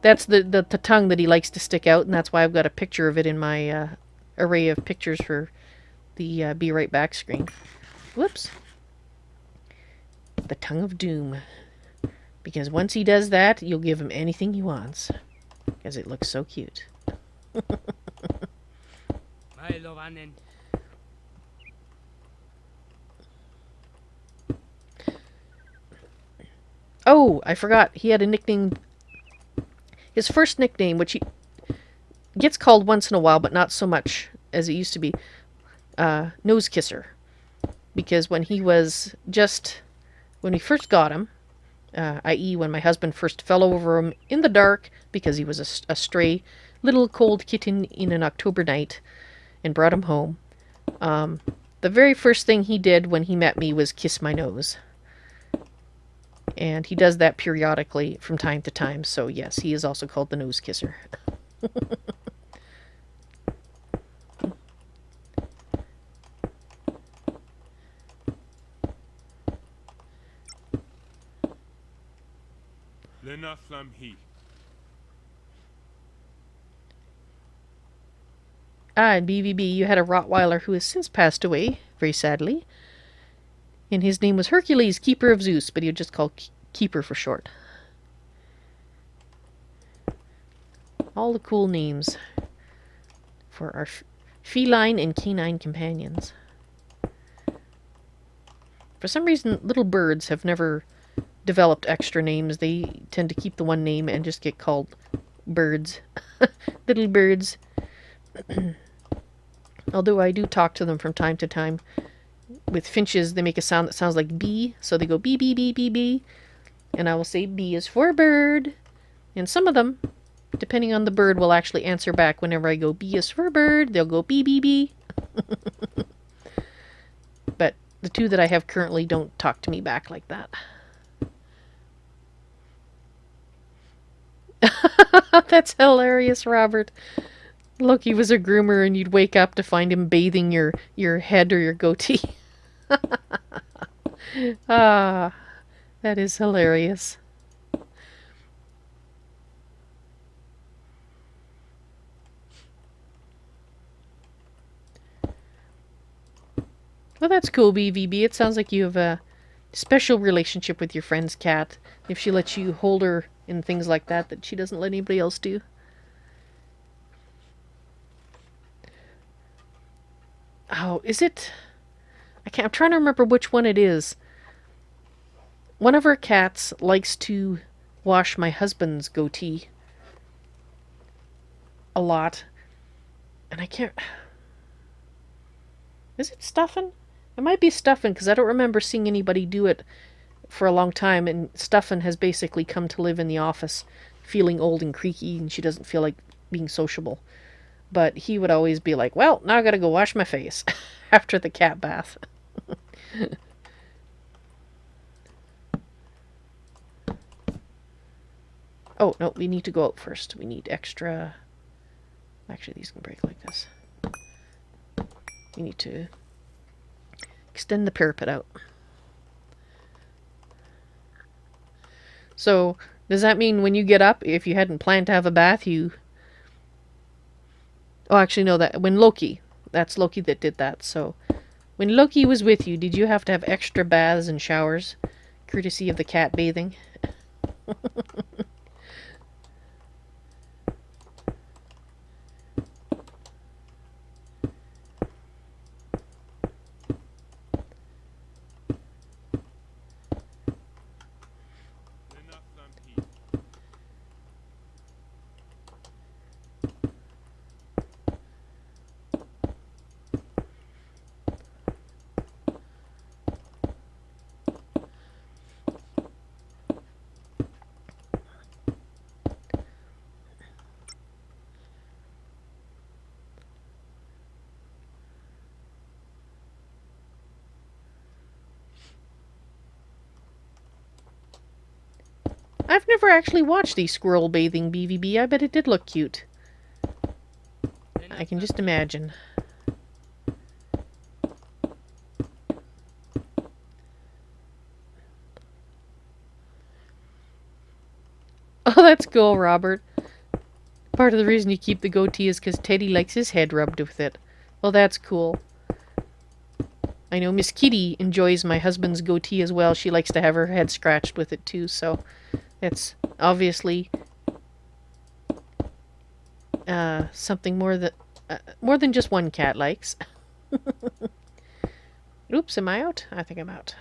A: That's the tongue that he likes to stick out, and that's why I've got a picture of it in my array of pictures for the Be Right Back screen. Whoops. The tongue of doom. Because once he does that, you'll give him anything he wants. Because it looks so cute. Oh, I forgot. He had a nickname. His first nickname, which he gets called once in a while, but not so much as it used to be, Nose Kisser. Because when he was when we first got him, i.e. when my husband first fell over him in the dark because he was a stray little cold kitten in an October night and brought him home, the very first thing he did when he met me was kiss my nose. And he does that periodically from time to time, so yes, he is also called the Nose Kisser. And BVB, you had a Rottweiler who has since passed away, very sadly. And his name was Hercules, Keeper of Zeus, but he would just call Keeper for short. All the cool names for our feline and canine companions. For some reason, little birds have never developed extra names. They tend to keep the one name and just get called birds. Little birds. Although I do talk to them from time to time. With finches, they make a sound that sounds like bee, so they go bee, bee, bee, bee, bee. And I will say B is for bird. And some of them, depending on the bird, will actually answer back whenever I go B is for bird. They'll go bee, bee, bee. But the two that I have currently don't talk to me back like that. That's hilarious, Robert. Loki was a groomer and you'd wake up to find him bathing your head or your goatee. Ah, that is hilarious. Well, that's cool, BVB. It sounds like you have a special relationship with your friend's cat. If she lets you hold her and things like that she doesn't let anybody else do. Oh, is it? I'm trying to remember which one it is. One of our cats likes to wash my husband's goatee a lot. And I can't... Is it Stuffin'? It might be Stuffin', because I don't remember seeing anybody do it for a long time, and Stuffin' has basically come to live in the office feeling old and creaky, and she doesn't feel like being sociable. But he would always be like, well, now I gotta go wash my face after the cat bath. Oh, no, we need to go out first. We need extra... Actually, these can break like this. We need to extend the parapet out. So, does that mean when you get up, if you hadn't planned to have a bath, you... Oh, actually, no, when Loki... That's Loki that did that, so... When Loki was with you, did you have to have extra baths and showers? Courtesy of the cat bathing? never actually watched the squirrel bathing BVB. I bet it did look cute. I can just imagine. Oh, that's cool, Robert. Part of the reason you keep the goatee is because Teddy likes his head rubbed with it. Well, that's cool. I know Miss Kitty enjoys my husband's goatee as well. She likes to have her head scratched with it too, so it's obviously something more than just one cat likes. Oops, am I out? I think I'm out.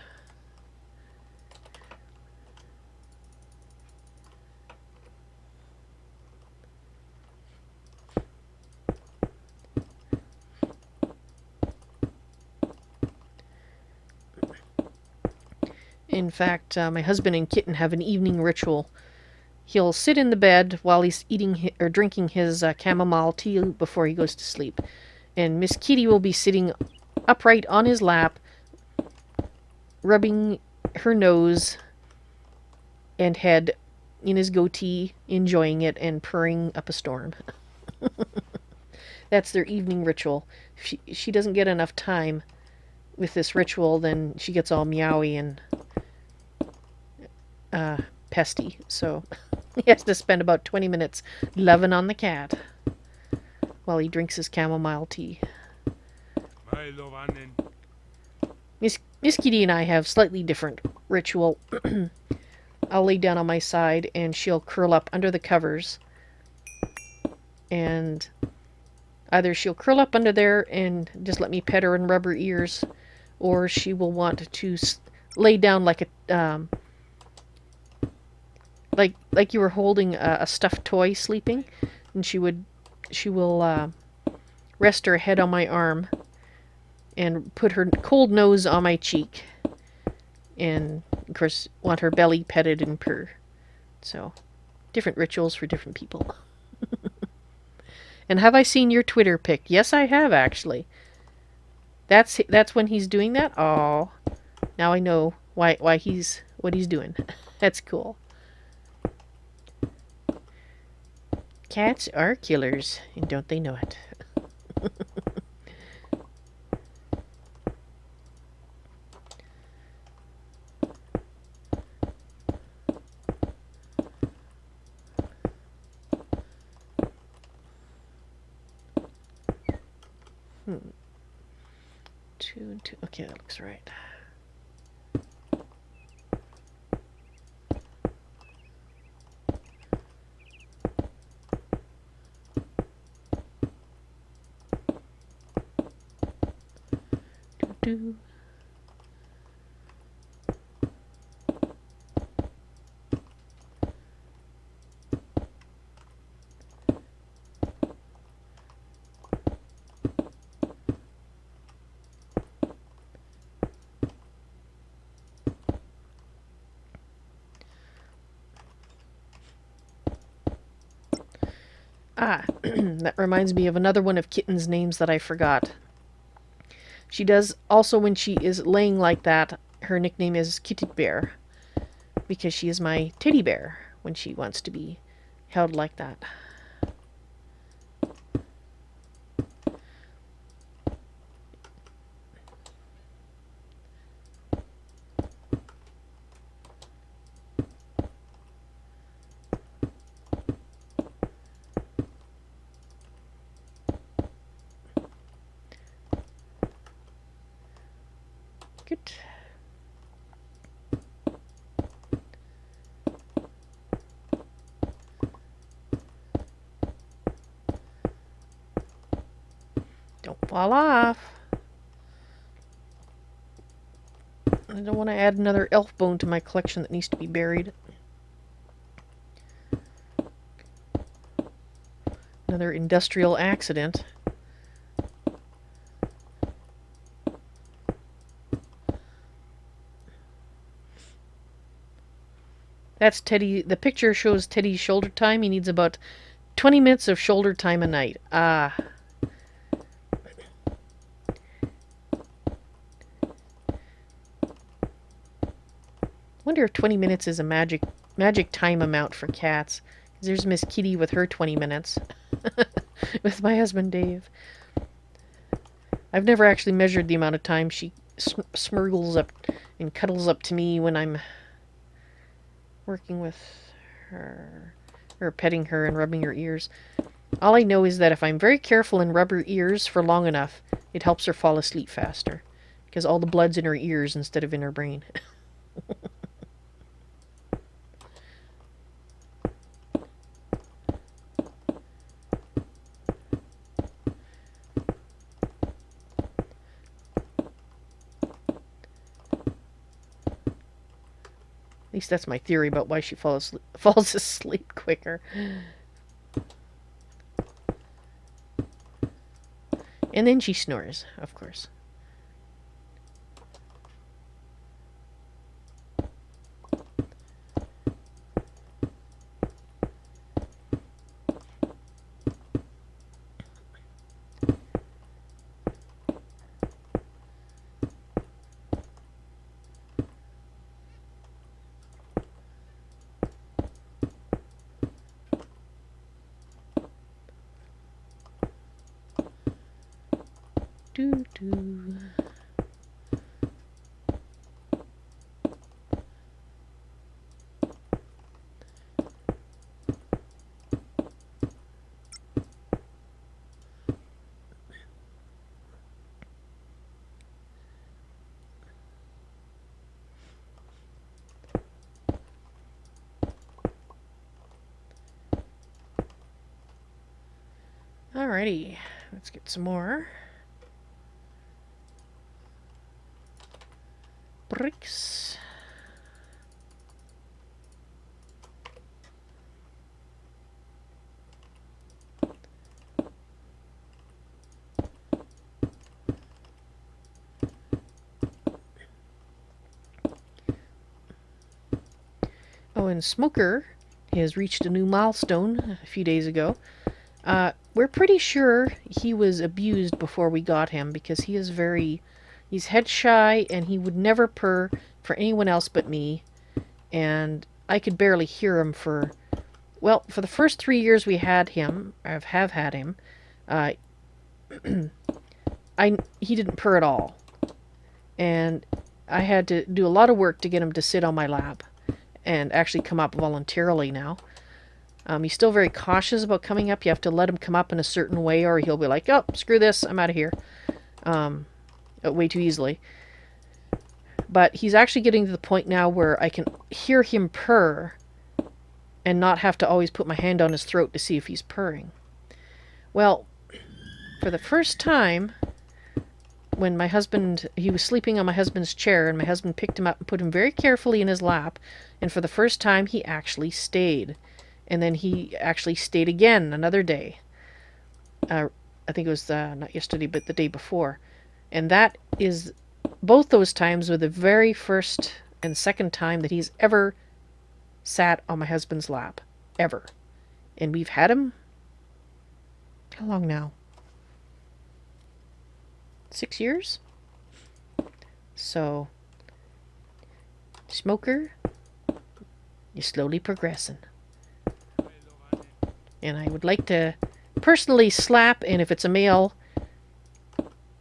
A: In fact, my husband and Kitten have an evening ritual. He'll sit in the bed while he's eating or drinking his chamomile tea before he goes to sleep. And Miss Kitty will be sitting upright on his lap, rubbing her nose and head in his goatee, enjoying it and purring up a storm. That's their evening ritual. If she doesn't get enough time with this ritual, then she gets all meowy and pesty. So he has to spend about 20 minutes loving on the cat while he drinks his chamomile tea. Miss Kitty and I have slightly different ritual. I'll lay down on my side and she'll curl up under the covers. And either she'll curl up under there and just let me pet her and rub her ears, or she will want to lay down like a like you were holding a stuffed toy sleeping, and she will rest her head on my arm and put her cold nose on my cheek, and of course want her belly petted and purr. So different rituals for different people. And have I seen your Twitter pic? Yes, I have, actually. That's when he's doing that? Oh, now I know what he's doing. That's cool. Cats are killers, and don't they know it? Two and two. Okay, that looks right. Do. That reminds me of another one of Kitten's names that I forgot. She does also, when she is laying like that, her nickname is Kitty Bear, because she is my teddy bear when she wants to be held like that. Good. Don't fall off. I don't want to add another elf bone to my collection that needs to be buried. Another industrial accident. That's Teddy. The picture shows Teddy's shoulder time. He needs about 20 minutes of shoulder time a night. Ah. Wonder if 20 minutes is a magic magic time amount for cats. There's Miss Kitty with her 20 minutes with my husband Dave. I've never actually measured the amount of time she smurgles up and cuddles up to me when I'm working with her, or petting her and rubbing her ears. All I know is that if I'm very careful and rub her ears for long enough, it helps her fall asleep faster, because all the blood's in her ears instead of in her brain. At least that's my theory about why she falls asleep quicker. And then she snores, of course. Doo-doo. Alrighty, let's get some more bricks. Oh, and Smoker has reached a new milestone a few days ago. We're pretty sure he was abused before we got him, because he's head shy and he would never purr for anyone else but me. And I could barely hear him for the first 3 years we had him, have had him, he didn't purr at all. And I had to do a lot of work to get him to sit on my lap and actually come up voluntarily now. He's still very cautious about coming up. You have to let him come up in a certain way, or he'll be like, oh, screw this, I'm out of here. Way too easily. But he's actually getting to the point now where I can hear him purr and not have to always put my hand on his throat to see if he's purring. Well, for the first time, when he was sleeping on my husband's chair, and my husband picked him up and put him very carefully in his lap, and for the first time he actually stayed. And then he actually stayed again another day. I think it was not yesterday, but the day before. And that is, both those times were the very first and second time that he's ever sat on my husband's lap. Ever. And we've had him, how long now? 6 years? So, Smoker, you're slowly progressing. And I would like to personally slap, and if it's a male,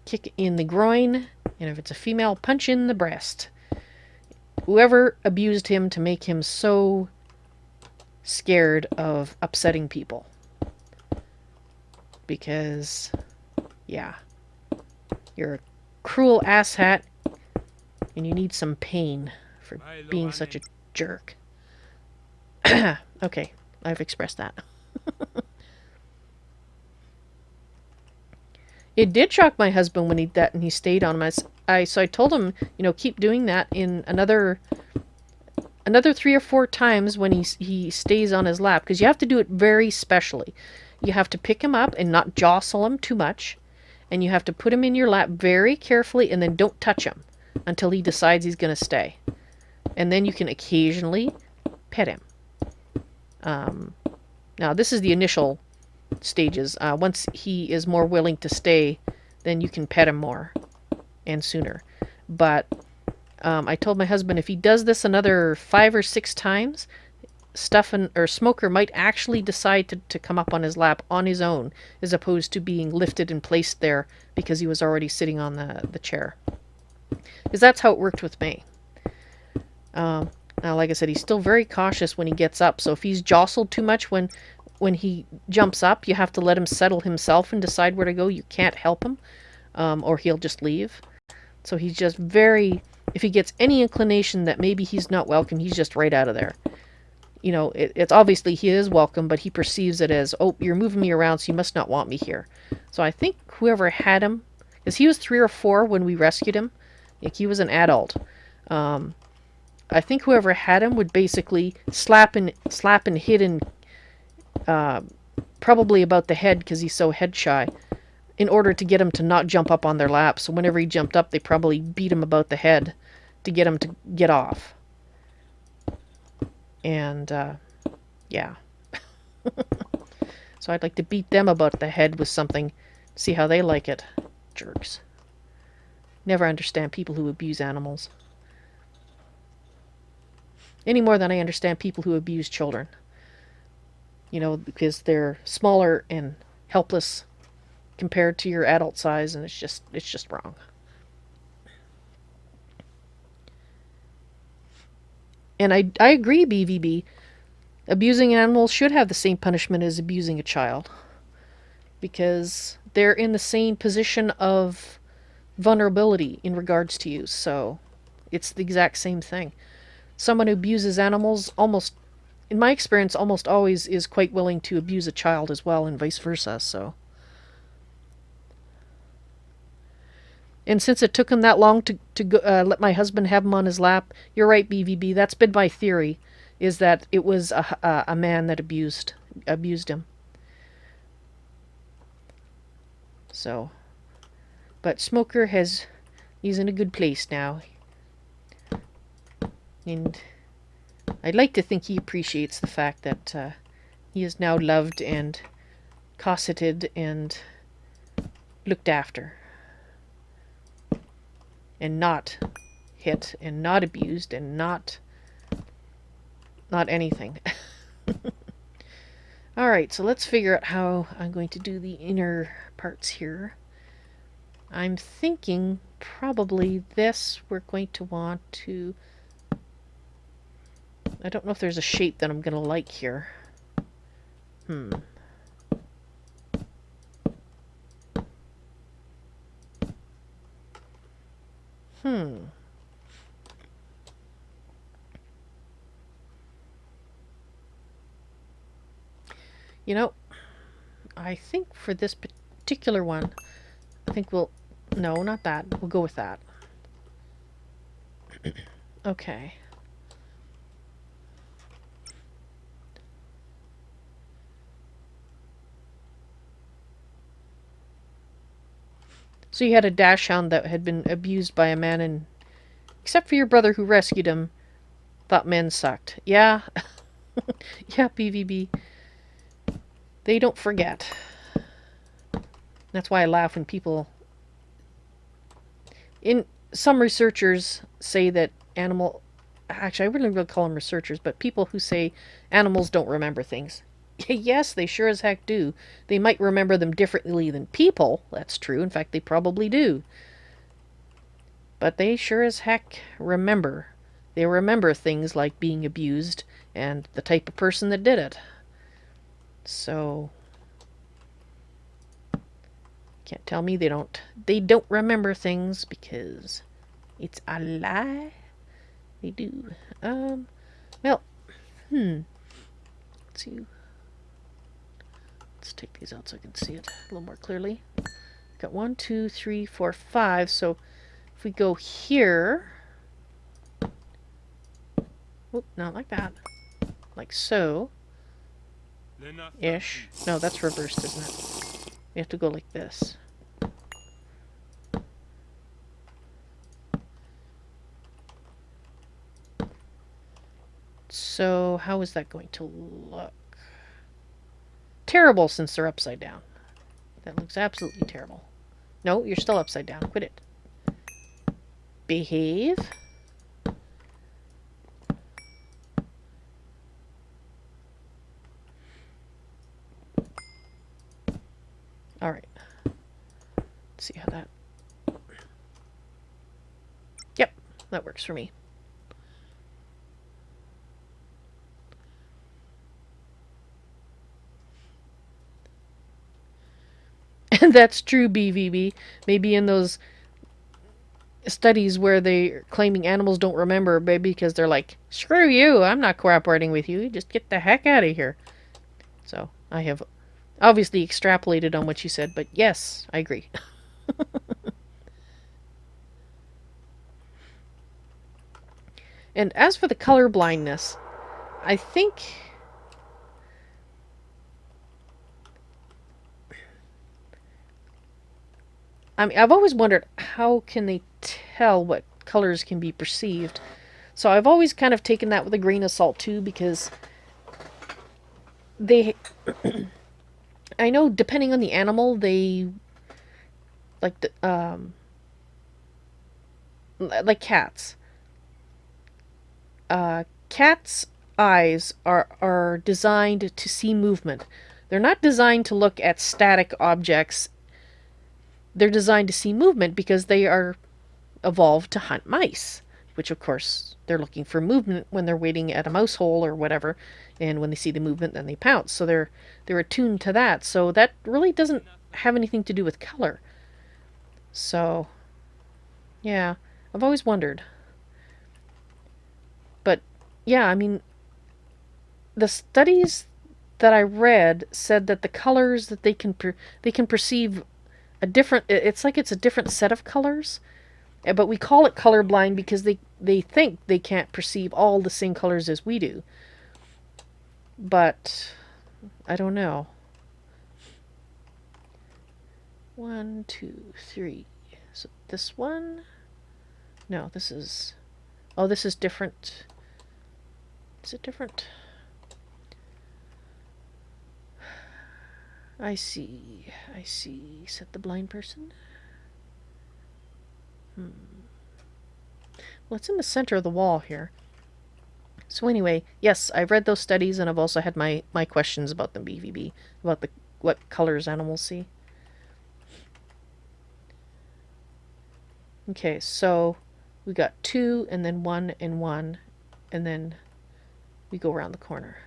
A: kick in the groin, and if it's a female, punch in the breast. Whoever abused him to make him so scared of upsetting people. Because, yeah, you're a cruel asshat, and you need some pain for being such a jerk. Okay, I've expressed that. It did shock my husband when he did that, and he stayed on him. So I told him, keep doing that in another 3 or 4 times when he stays on his lap, because you have to do it very specially. You have to pick him up and not jostle him too much, and you have to put him in your lap very carefully, and then don't touch him until he decides he's going to stay. And then you can occasionally pet him. Now, this is the initial stages. Once he is more willing to stay, then you can pet him more and sooner. But I told my husband if he does this another 5 or 6 times, Smoker might actually decide to come up on his lap on his own, as opposed to being lifted and placed there because he was already sitting on the chair. Because that's how it worked with May. Now, like I said, he's still very cautious when he gets up, so if he's jostled too much when he jumps up, you have to let him settle himself and decide where to go. You can't help him, or he'll just leave. So he's just very... If he gets any inclination that maybe he's not welcome, he's just right out of there. You know, it's obviously he is welcome, but he perceives it as, oh, you're moving me around, so you must not want me here. So I think whoever had him, because he was 3 or 4 when we rescued him, like he was an adult. I think whoever had him would basically slap and hit him, probably about the head because he's so head shy, in order to get him to not jump up on their lap. So whenever he jumped up, they probably beat him about the head to get him to get off. And, yeah. So I'd like to beat them about the head with something, see how they like it. Jerks. Never understand people who abuse animals. Any more than I understand people who abuse children. You know, because they're smaller and helpless compared to your adult size, and it's just wrong. And I agree, BVB. Abusing animals should have the same punishment as abusing a child. Because they're in the same position of vulnerability in regards to you. So it's the exact same thing. Someone who abuses animals, almost, in my experience, almost always is quite willing to abuse a child as well, and vice versa. So, and since it took him that long to go, let my husband have him on his lap, you're right, BVB. That's been my theory, is that it was a man that abused him. So, but Smoker he's in a good place now. And I'd like to think he appreciates the fact that he is now loved and cosseted and looked after. And not hit and not abused and not anything. Alright, so let's figure out how I'm going to do the inner parts here. I'm thinking probably this we're going to want to... I don't know if there's a shape that I'm going to like here. You know, I think for this particular one, I think we'll... No, not that. We'll go with that. Okay. So you had a dachshund that had been abused by a man, and except for your brother who rescued him, thought men sucked. Yeah. Yeah, BVB. They don't forget. That's why I laugh when people... Some researchers say that actually, I wouldn't really call them researchers, but people who say animals don't remember things. Yes, they sure as heck do. They might remember them differently than people. That's true. In fact, they probably do. But they sure as heck remember. They remember things like being abused and the type of person that did it. So, can't tell me they don't remember things, because it's a lie. They do. Well, let's see. Let's take these out so I can see it a little more clearly. Got 1, 2, 3, 4, 5. So if we go here, not like that, like so. Ish. No, that's reversed, isn't it? We have to go like this. So, how is that going to look? Terrible, since they're upside down. That looks absolutely terrible. No, you're still upside down. Quit it. Behave. That works for me. And that's true, BVB. Maybe in those studies where they're claiming animals don't remember, maybe because they're like, screw you, I'm not cooperating with you, just get the heck out of here. So I have obviously extrapolated on what you said, but yes, I agree. And as for the color blindness, I think I've always wondered how can they tell what colors can be perceived. So I've always kind of taken that with a grain of salt too, because they I know depending on the animal, they like like cats. Cats' eyes are designed to see movement. They're not designed to look at static objects. They're designed to see movement because they are evolved to hunt mice, which of course they're looking for movement when they're waiting at a mouse hole or whatever, and when they see the movement then they pounce. So they're attuned to that. So that really doesn't have anything to do with color. So yeah, I've always wondered. But yeah, I mean, the studies that I read said that the colors that they can perceive a different. It's like it's a different set of colors, but we call it colorblind because they think they can't perceive all the same colors as we do. But I don't know. 1, 2, 3. So this one. No, this is. Oh, this is different. Is it different? I see. I see. Set the blind person. Well, it's in the center of the wall here. So anyway, yes, I've read those studies, and I've also had my questions about the BVB, about the what colors animals see. Okay, so we got 2 and then 1 and 1, and then we go around the corner.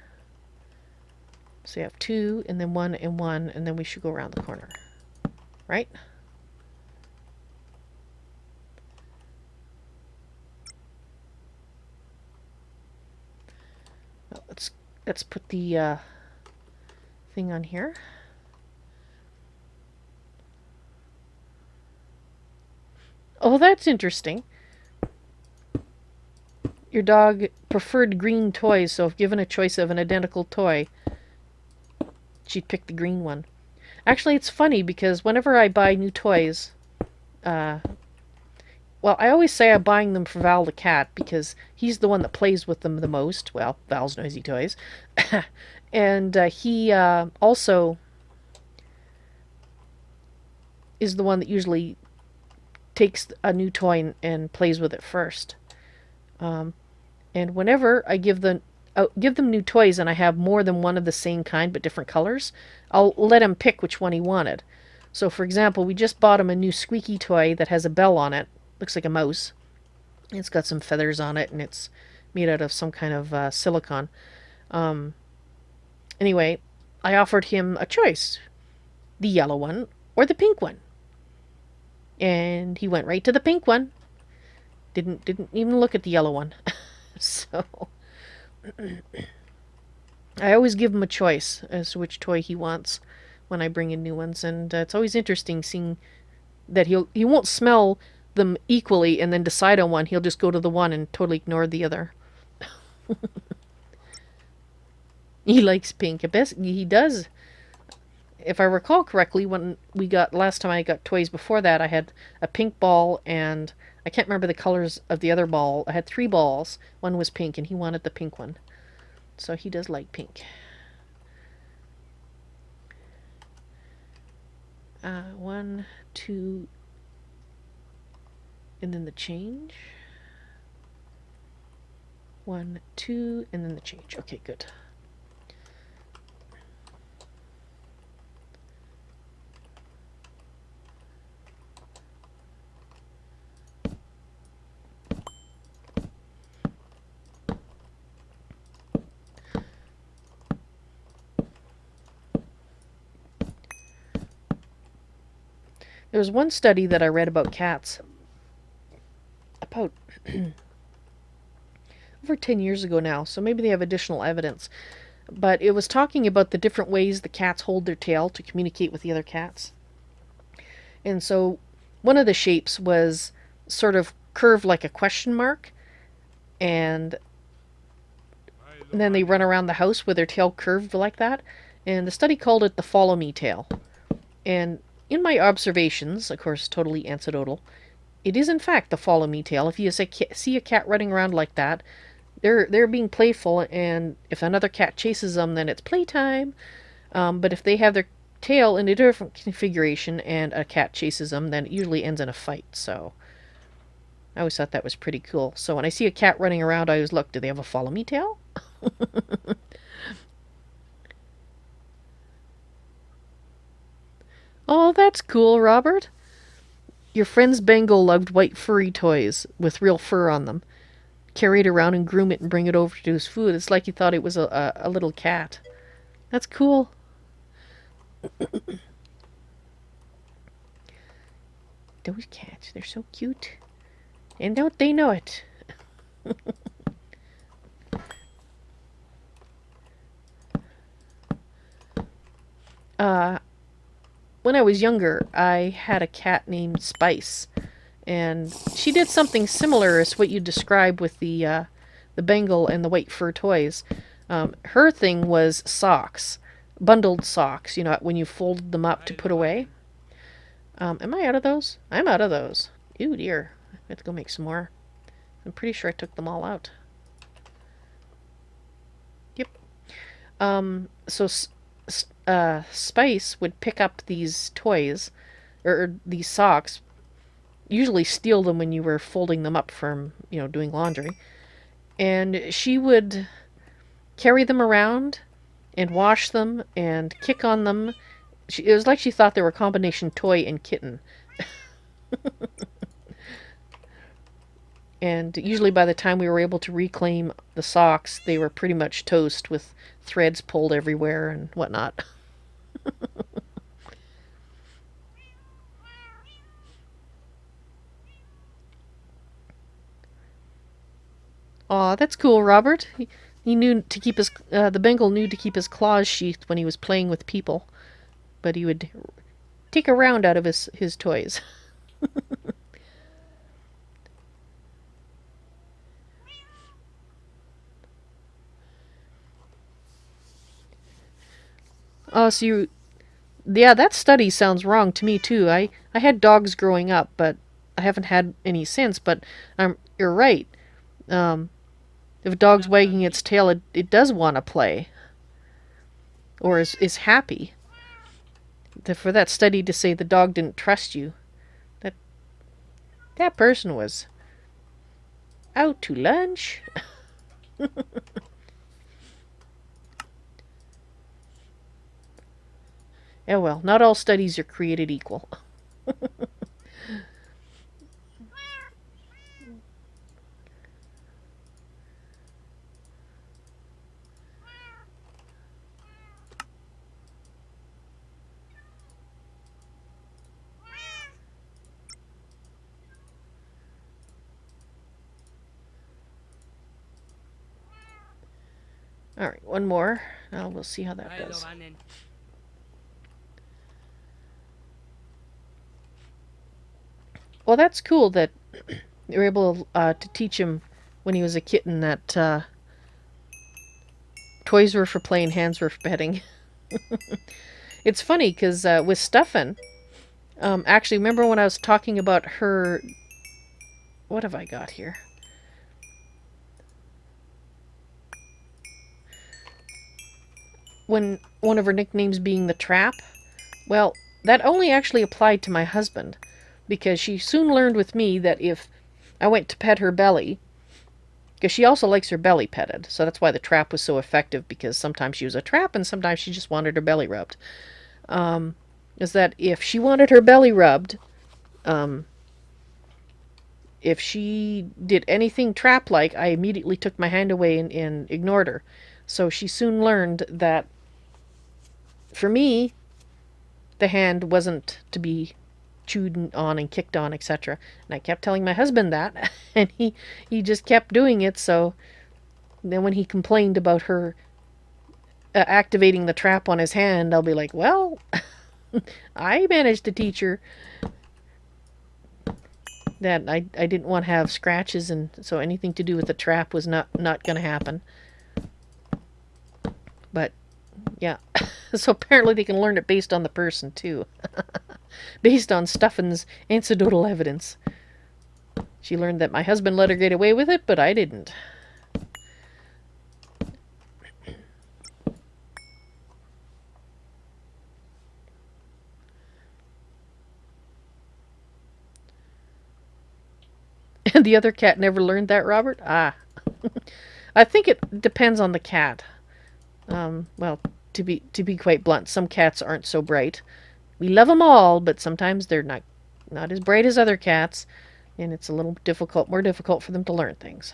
A: So you have 2 and then 1 and 1, and then we should go around the corner. Right? Well, let's put the thing on here. Oh, that's interesting. Your dog preferred green toys, so if given a choice of an identical toy, she'd pick the green one. Actually, it's funny because whenever I buy new toys, well, I always say I'm buying them for Val the cat because he's the one that plays with them the most. Well, Val's NoisyToys. And he also is the one that usually takes a new toy and plays with it first. And whenever I give them new toys and I have more than one of the same kind but different colors, I'll let him pick which one he wanted. So for example, we just bought him a new squeaky toy that has a bell on it. Looks like a mouse. It's got some feathers on it and it's made out of some kind of silicone. Anyway, I offered him a choice. The yellow one or the pink one. And he went right to the pink one. Didn't even look at the yellow one. So I always give him a choice as to which toy he wants when I bring in new ones, and it's always interesting seeing that he won't smell them equally and then decide on one. He'll just go to the one and totally ignore the other. He likes pink. I bet he does. If I recall correctly, when we got last time I got toys before that, I had a pink ball and I can't remember the colors of the other ball. I had 3 balls. One was pink and he wanted the pink one. So he does like pink. 1, 2, and then the change. 1, 2, and then the change. Okay, good. There was one study that I read about cats about over 10 years ago now, so maybe they have additional evidence. But it was talking about the different ways the cats hold their tail to communicate with the other cats. And so one of the shapes was sort of curved like a question mark, and then they run around the house with their tail curved like that. And the study called it the follow me tail. And in my observations, of course, totally anecdotal, it is in fact the follow me tail. If you see a cat running around like that, they're being playful, and if another cat chases them, then it's playtime. But if they have their tail in a different configuration and a cat chases them, then it usually ends in a fight. So I always thought that was pretty cool. So when I see a cat running around, I always look, do they have a follow me tail? Oh, that's cool, Robert. Your friend's Bengal loved white furry toys with real fur on them. Carry it around and groom it and bring it over to his food. It's like he thought it was a little cat. That's cool. Those cats, they're so cute. And don't they know it? When I was younger, I had a cat named Spice. And she did something similar as what you described with the Bengal and the white fur toys. Her thing was socks. Bundled socks, you know, when you folded them up to put away. Am I out of those? I'm out of those. Ew, dear. I have to go make some more. I'm pretty sure I took them all out. Yep. So Spice would pick up these toys, or these socks, usually steal them when you were folding them up from, you know, doing laundry. And she would carry them around and wash them and kick on them. It was like she thought they were a combination toy and kitten. And usually by the time we were able to reclaim the socks, they were pretty much toast with threads pulled everywhere and whatnot. Aw, that's cool, Robert. He knew to keep his the Bengal knew to keep his claws sheathed when he was playing with people, but he would take a round out of his toys. Oh, so you, yeah, that study sounds wrong to me too. I had dogs growing up, but I haven't had any since. But you're right. Um, if a dog's wagging its tail, it does want to play, or is happy. For that study to say the dog didn't trust you, that that person was out to lunch. Oh well, not all studies are created equal. Alright, one more. Now we'll see how that does. Well, that's cool that you were able to teach him when he was a kitten that toys were for playing, hands were for petting. It's funny because with Stuffin, actually, remember when I was talking about her... What have I got here? When one of her nicknames being the Trap? Well, that only actually applied to my husband, because she soon learned with me that if I went to pet her belly, because she also likes her belly petted, so that's why the trap was so effective, because sometimes she was a trap and sometimes she just wanted her belly rubbed. Is that if she wanted her belly rubbed, if she did anything trap-like, I immediately took my hand away and ignored her. So she soon learned that for me, the hand wasn't to be chewed on and kicked on, etc. And I kept telling my husband that, and he just kept doing it. So then when he complained about her activating the trap on his hand, I'll be like, well, I managed to teach her that I didn't want to have scratches, and so anything to do with the trap was not going to happen. But yeah, so apparently they can learn it based on the person too. Based on Stuffin's anecdotal evidence. She learned that my husband let her get away with it, but I didn't. And the other cat never learned that, Robert? Ah. I think it depends on the cat. Well, to be quite blunt, some cats aren't so bright. We love them all, but sometimes they're not as bright as other cats, and it's a little more difficult for them to learn things.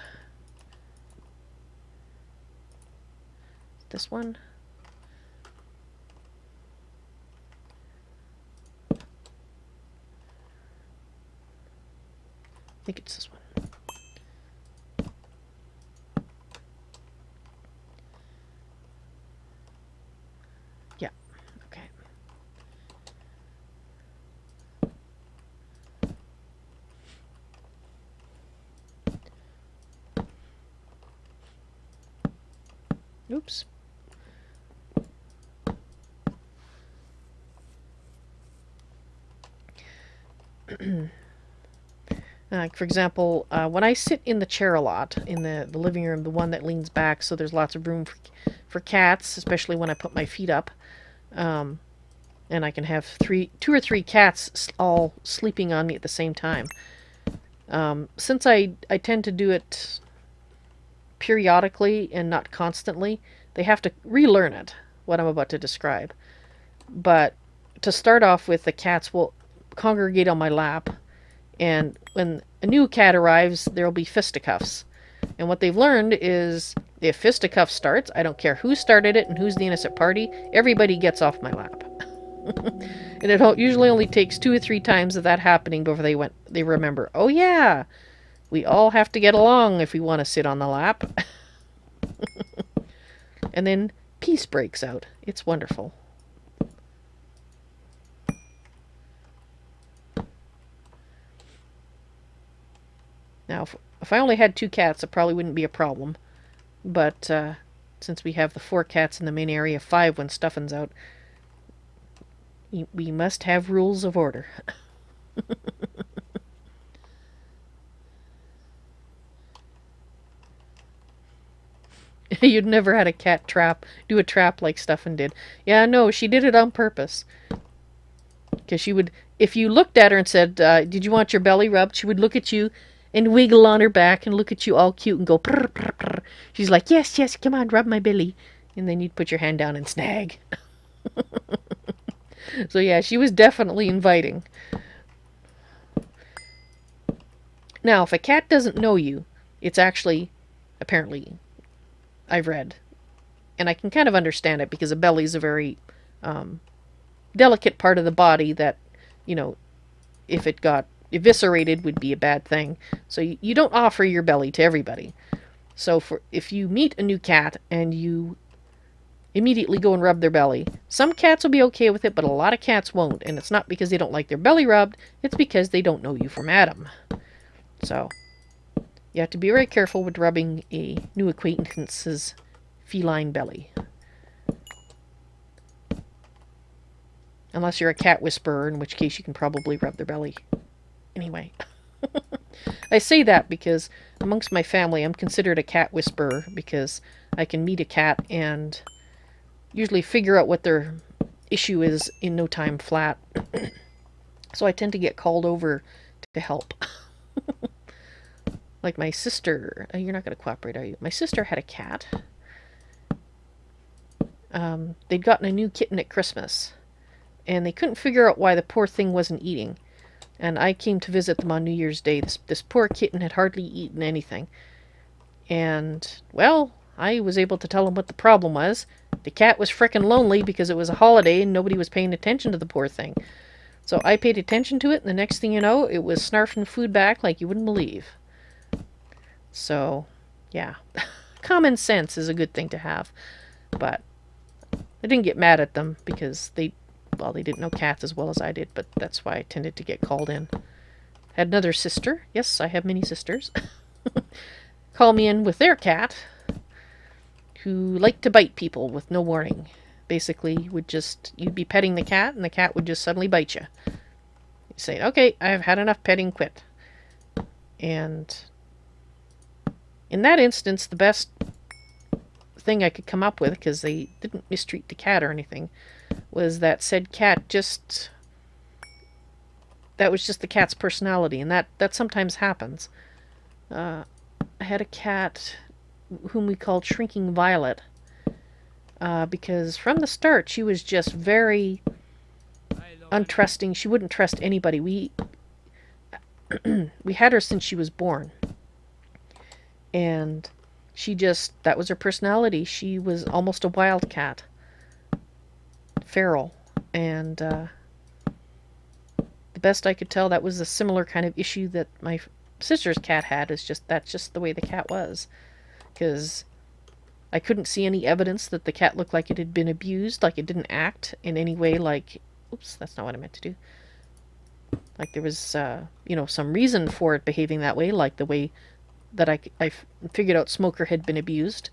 A: This one. I think it's this one. Yeah, okay. Oops. For example, when I sit in the chair a lot, in the living room, the one that leans back so there's lots of room for cats, especially when I put my feet up, and I can have two or three cats all sleeping on me at the same time. Since I tend to do it periodically and not constantly, they have to relearn it, what I'm about to describe. But to start off with, the cats will congregate on my lap, and when a new cat arrives, there'll be fisticuffs. And what they've learned is, if fisticuffs starts, I don't care who started it and who's the innocent party, everybody gets off my lap. And it usually only takes 2 or 3 times of that happening before they remember, oh yeah, we all have to get along if we want to sit on the lap. And then peace breaks out. It's wonderful. Now, if I only had 2 cats, it probably wouldn't be a problem. But since we have the 4 cats in the main area, 5 when Stuffin's out, we must have rules of order. You'd never had a cat do a trap like Stuffin did. Yeah, no, she did it on purpose. Because she would, if you looked at her and said, did you want your belly rubbed? She would look at you and wiggle on her back and look at you all cute and go prr, prr, prr. She's like, yes, yes, come on, rub my belly. And then you'd put your hand down and snag. So yeah, she was definitely inviting. Now, if a cat doesn't know you, it's actually, apparently, I've read, and I can kind of understand it, because a belly is a very delicate part of the body that, you know, if it got eviscerated would be a bad thing. So you don't offer your belly to everybody. So if you meet a new cat and you immediately go and rub their belly, some cats will be okay with it, but a lot of cats won't. And it's not because they don't like their belly rubbed, it's because they don't know you from Adam. So you have to be very careful with rubbing a new acquaintance's feline belly. Unless you're a cat whisperer, in which case you can probably rub their belly. Anyway. I say that because amongst my family I'm considered a cat whisperer, because I can meet a cat and usually figure out what their issue is in no time flat. So I tend to get called over to help. Like my sister, you're not going to cooperate, are you? My sister had a cat. They'd gotten a new kitten at Christmas, and they couldn't figure out why the poor thing wasn't eating. And I came to visit them on New Year's Day. This poor kitten had hardly eaten anything. And, well, I was able to tell them what the problem was. The cat was frickin' lonely because it was a holiday and nobody was paying attention to the poor thing. So I paid attention to it, and the next thing you know, it was snarfing food back like you wouldn't believe. So, yeah. Common sense is a good thing to have. But I didn't get mad at them because they didn't know cats as well as I did, but that's why I tended to get called in. Had another sister. Yes, I have many sisters. Call me in with their cat, who liked to bite people with no warning. Basically, you'd be petting the cat, and the cat would just suddenly bite you. You say, okay, I've had enough petting, quit. And in that instance, the best thing I could come up with, because they didn't mistreat the cat or anything, was that said cat that was just the cat's personality, and that sometimes happens. I had a cat whom we called Shrinking Violet, because from the start she was just very untrusting. She wouldn't trust anybody. We had her since she was born, and that was her personality. She was almost a wildcat, feral, and the best I could tell, that was a similar kind of issue that my sister's cat had. That's just the way the cat was, because I couldn't see any evidence that the cat looked like it had been abused, like it didn't act in any way like, oops, that's not what I meant to do. Like there was, some reason for it behaving that way, like the way that I figured out Smoker had been abused.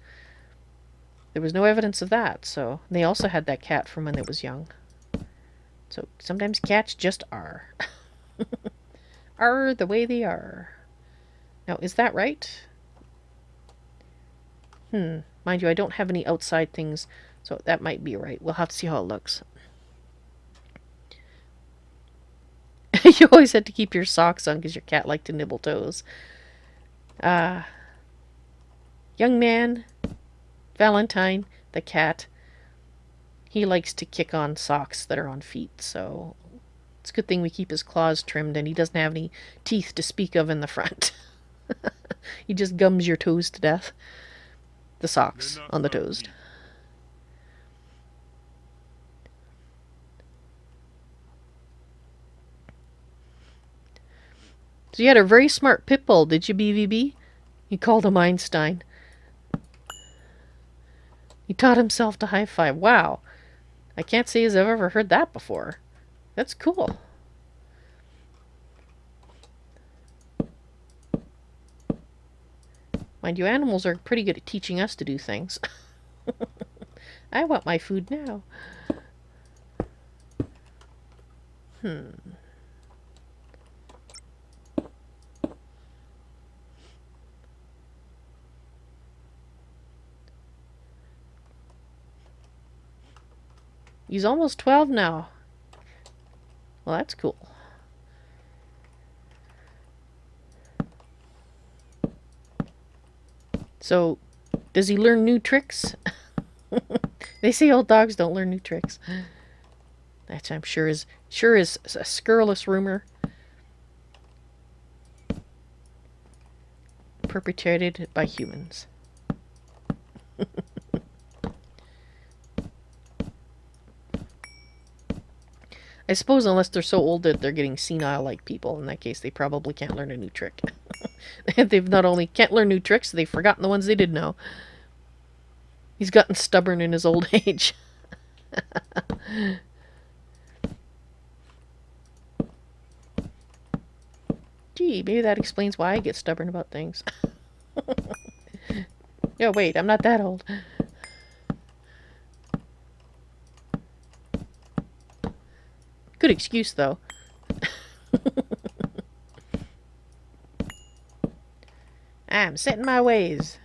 A: There was no evidence of that, so they also had that cat from when it was young. So sometimes cats just are. Are the way they are. Now, is that right? Mind you, I don't have any outside things, so that might be right. We'll have to see how it looks. You always had to keep your socks on because your cat liked to nibble toes. Young man, Valentine, the cat, he likes to kick on socks that are on feet, so it's a good thing we keep his claws trimmed and he doesn't have any teeth to speak of in the front. He just gums your toes to death. The socks on the toes. So you had a very smart pit bull, did you, BVB? You called him Einstein. He taught himself to high five. Wow. I can't say as I've ever heard that before. That's cool. Mind you, animals are pretty good at teaching us to do things. I want my food now. He's almost 12 now. Well, that's cool. So, does he learn new tricks? They say old dogs don't learn new tricks. That I'm sure is a scurrilous rumor perpetrated by humans. I suppose unless they're so old that they're getting senile like people, in that case they probably can't learn a new trick. They've not only can't learn new tricks, they've forgotten the ones they did know. He's gotten stubborn in his old age. Gee, maybe that explains why I get stubborn about things. No, wait, I'm not that old. Good excuse, though. I'm set in my ways.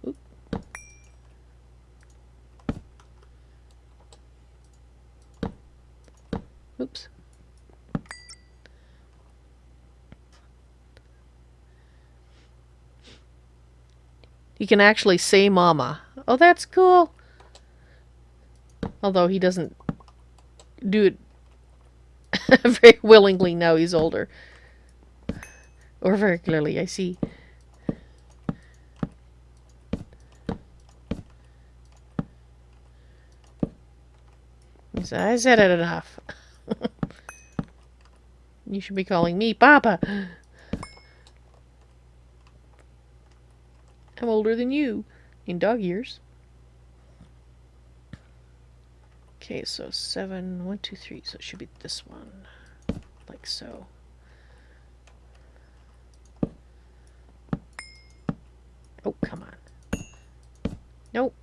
A: Oop. Oops. He can actually say mama. Oh, that's cool. Although he doesn't do it very willingly now he's older. Or very clearly, I see. I said it enough. You should be calling me Papa. I'm older than you in dog years. Okay, so 7, 1, 2, 3. So it should be this one. Like so. Oh, come on. Nope.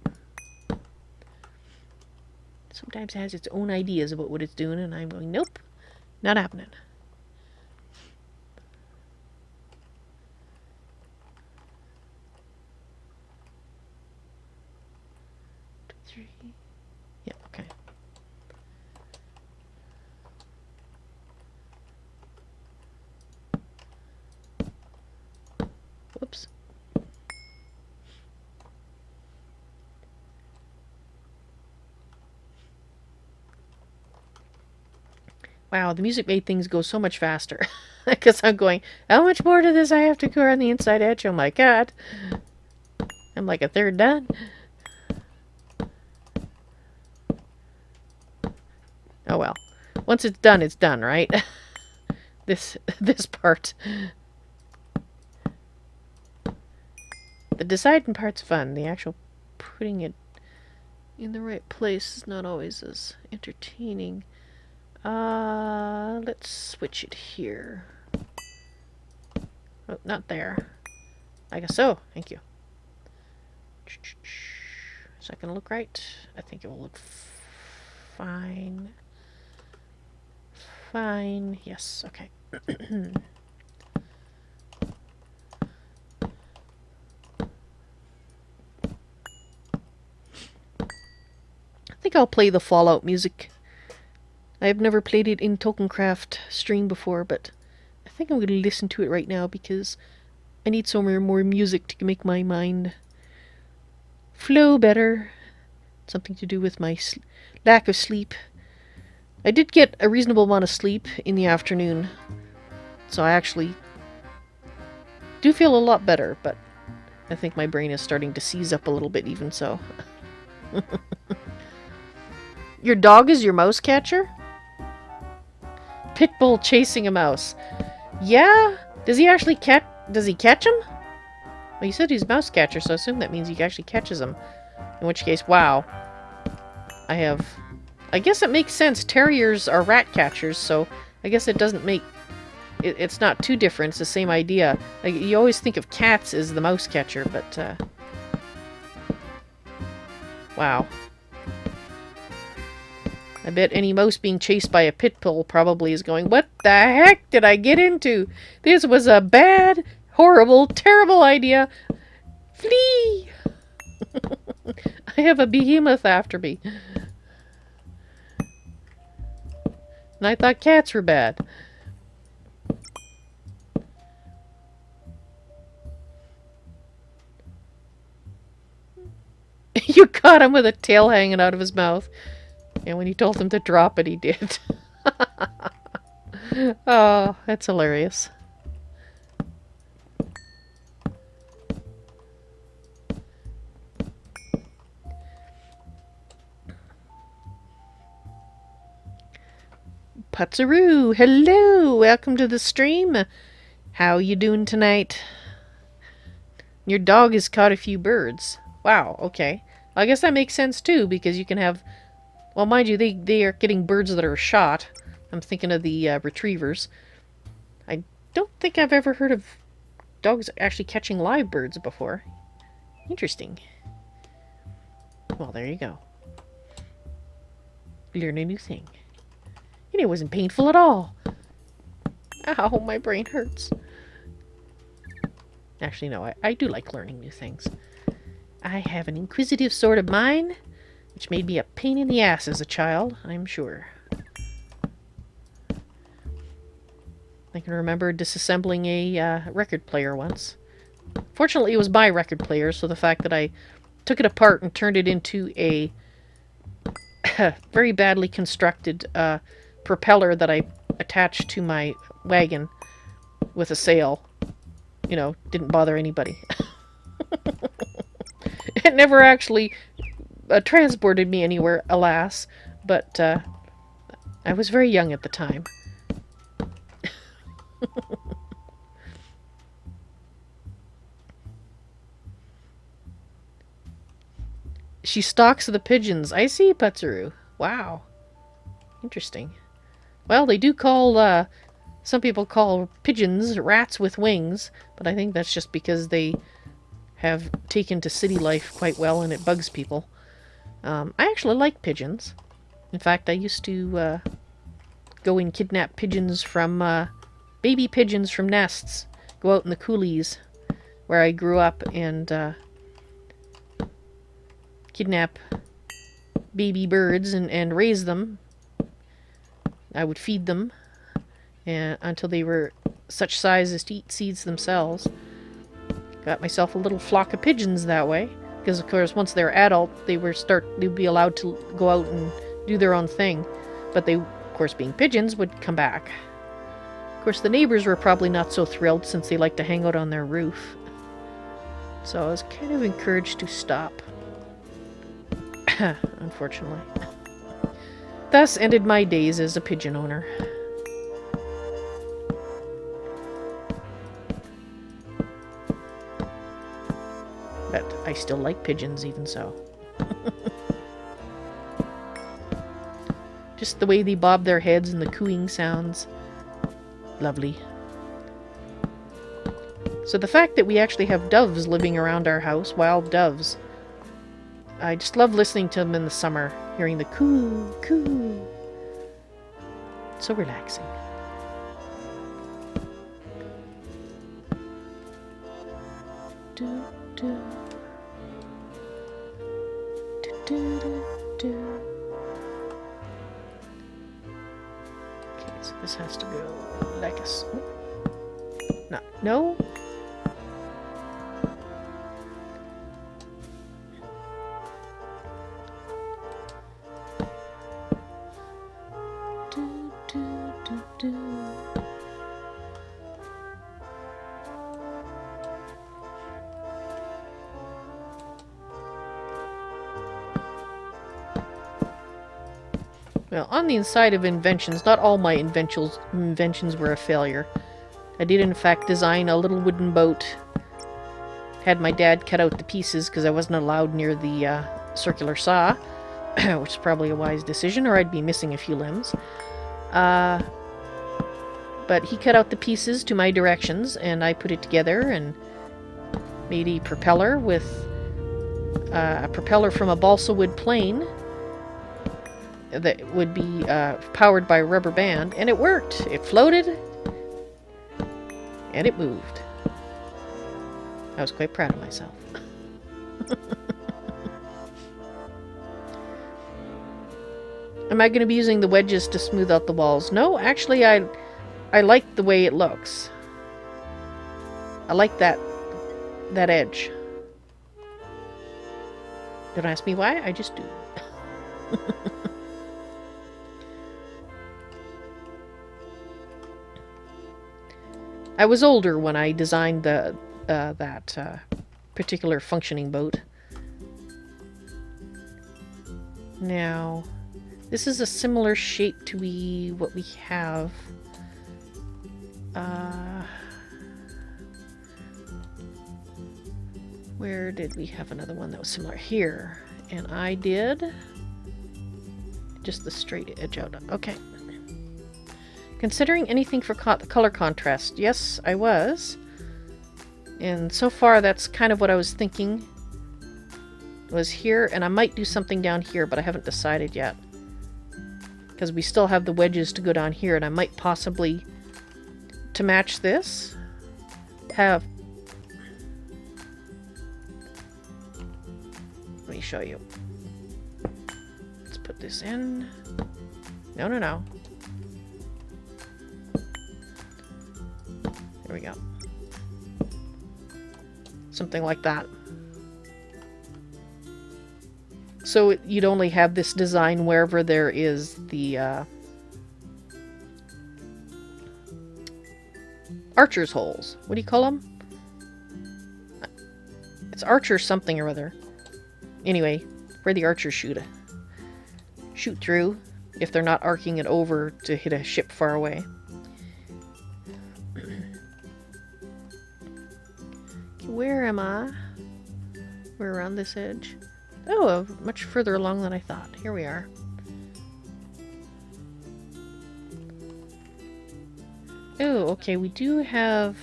A: Sometimes it has its own ideas about what it's doing, and I'm going, nope, not happening. Three. Yeah, okay. Whoops. Wow, the music made things go so much faster. Because I'm going, how much more to this I have to go on the inside edge? Oh my god. I'm like a third done. Oh well. Once it's done, right? this part. The deciding part's fun. The actual putting it in the right place is not always as entertaining. Let's switch it here. Oh, not there. I guess so. Thank you. Is that gonna look right? I think it will look fine. Fine. Yes. Okay. I think I'll play the Fallout music. I have never played it in Tolkiencraft stream before, but I think I'm going to listen to it right now because I need some more music to make my mind flow better. Something to do with my lack of sleep. I did get a reasonable amount of sleep in the afternoon, so I actually do feel a lot better, but I think my brain is starting to seize up a little bit even so. Your dog is your mouse catcher? Pitbull chasing a mouse. Yeah? Does he actually catch... Does he catch him? Well, you said he's a mouse catcher, so I assume that means he actually catches them. In which case, wow. I guess it makes sense. Terriers are rat catchers, so I guess it doesn't make... It's not too different. It's the same idea. Like, you always think of cats as the mouse catcher, but... Wow. I bet any mouse being chased by a pit bull probably is going, what the heck did I get into? This was a bad, horrible, terrible idea. Flee! I have a behemoth after me. And I thought cats were bad. You caught him with a tail hanging out of his mouth. And when you told him to drop it, he did. Oh, that's hilarious. Putzaroo, hello, welcome to the stream. How you doing tonight? Your dog has caught a few birds. Wow, okay. I guess that makes sense too, because you can have... Well, mind you, they are getting birds that are shot. I'm thinking of the retrievers. I don't think I've ever heard of dogs actually catching live birds before. Interesting. Well, there you go. Learn a new thing. And it wasn't painful at all. Ow, my brain hurts. Actually, no, I do like learning new things. I have an inquisitive sort of mind, which made me a pain in the ass as a child, I'm sure. I can remember disassembling a record player once. Fortunately, it was my record player, so the fact that I took it apart and turned it into a very badly constructed propeller that I attached to my wagon with a sail, you know, didn't bother anybody. It never actually... transported me anywhere, alas, but I was very young at the time. She stalks the pigeons. I see, Patsuru. Wow. Interesting. Well, they do call, some people call pigeons rats with wings, but I think that's just because they have taken to city life quite well and it bugs people. I actually like pigeons. In fact, I used to go and kidnap pigeons from, baby pigeons from nests. Go out in the coulees where I grew up and kidnap baby birds and raise them. I would feed them until they were such size as to eat seeds themselves. Got myself a little flock of pigeons that way. Because of course once they're adult they'd be allowed to go out and do their own thing. But they, of course being pigeons, would come back. Of course the neighbors were probably not so thrilled since they like to hang out on their roof. So I was kind of encouraged to stop. Unfortunately. Thus ended my days as a pigeon owner. But I still like pigeons even so. Just the way they bob their heads and the cooing sounds. Lovely. So the fact that we actually have doves living around our house, wild doves, I just love listening to them in the summer, hearing the coo, coo. It's so relaxing. Do, do. Do, do, do, do. Okay, so this has to go like a... No, no? Well, on the inside of inventions, not all my inventions were a failure. I did in fact design a little wooden boat. Had my dad cut out the pieces because I wasn't allowed near the circular saw, which is probably a wise decision, or I'd be missing a few limbs. But he cut out the pieces to my directions, and I put it together and made a propeller with a propeller from a balsa wood plane that would be powered by a rubber band, and it worked. It floated, and it moved. I was quite proud of myself. Am I going to be using the wedges to smooth out the walls? No, actually I like the way it looks. I like that edge. Don't ask me why, I just do. I was older when I designed that particular functioning boat. Now, this is a similar shape to what we have. Where did we have another one that was similar? Here. And I did just the straight edge out. Okay. Considering anything for color contrast? Yes, I was. And so far, that's kind of what I was thinking. Was here, and I might do something down here, but I haven't decided yet. Because we still have the wedges to go down here, and I might possibly, to match this, have... Let me show you. Let's put this in. No, no, no. There we go. Something like that. So you'd only have this design wherever there is the archer's holes. What do you call them? It's archer something or other. Anyway, where the archers shoot shoot through if they're not arcing it over to hit a ship far away. Where am I? We're around this edge. Oh, much further along than I thought. Here we are. Oh, okay, we do have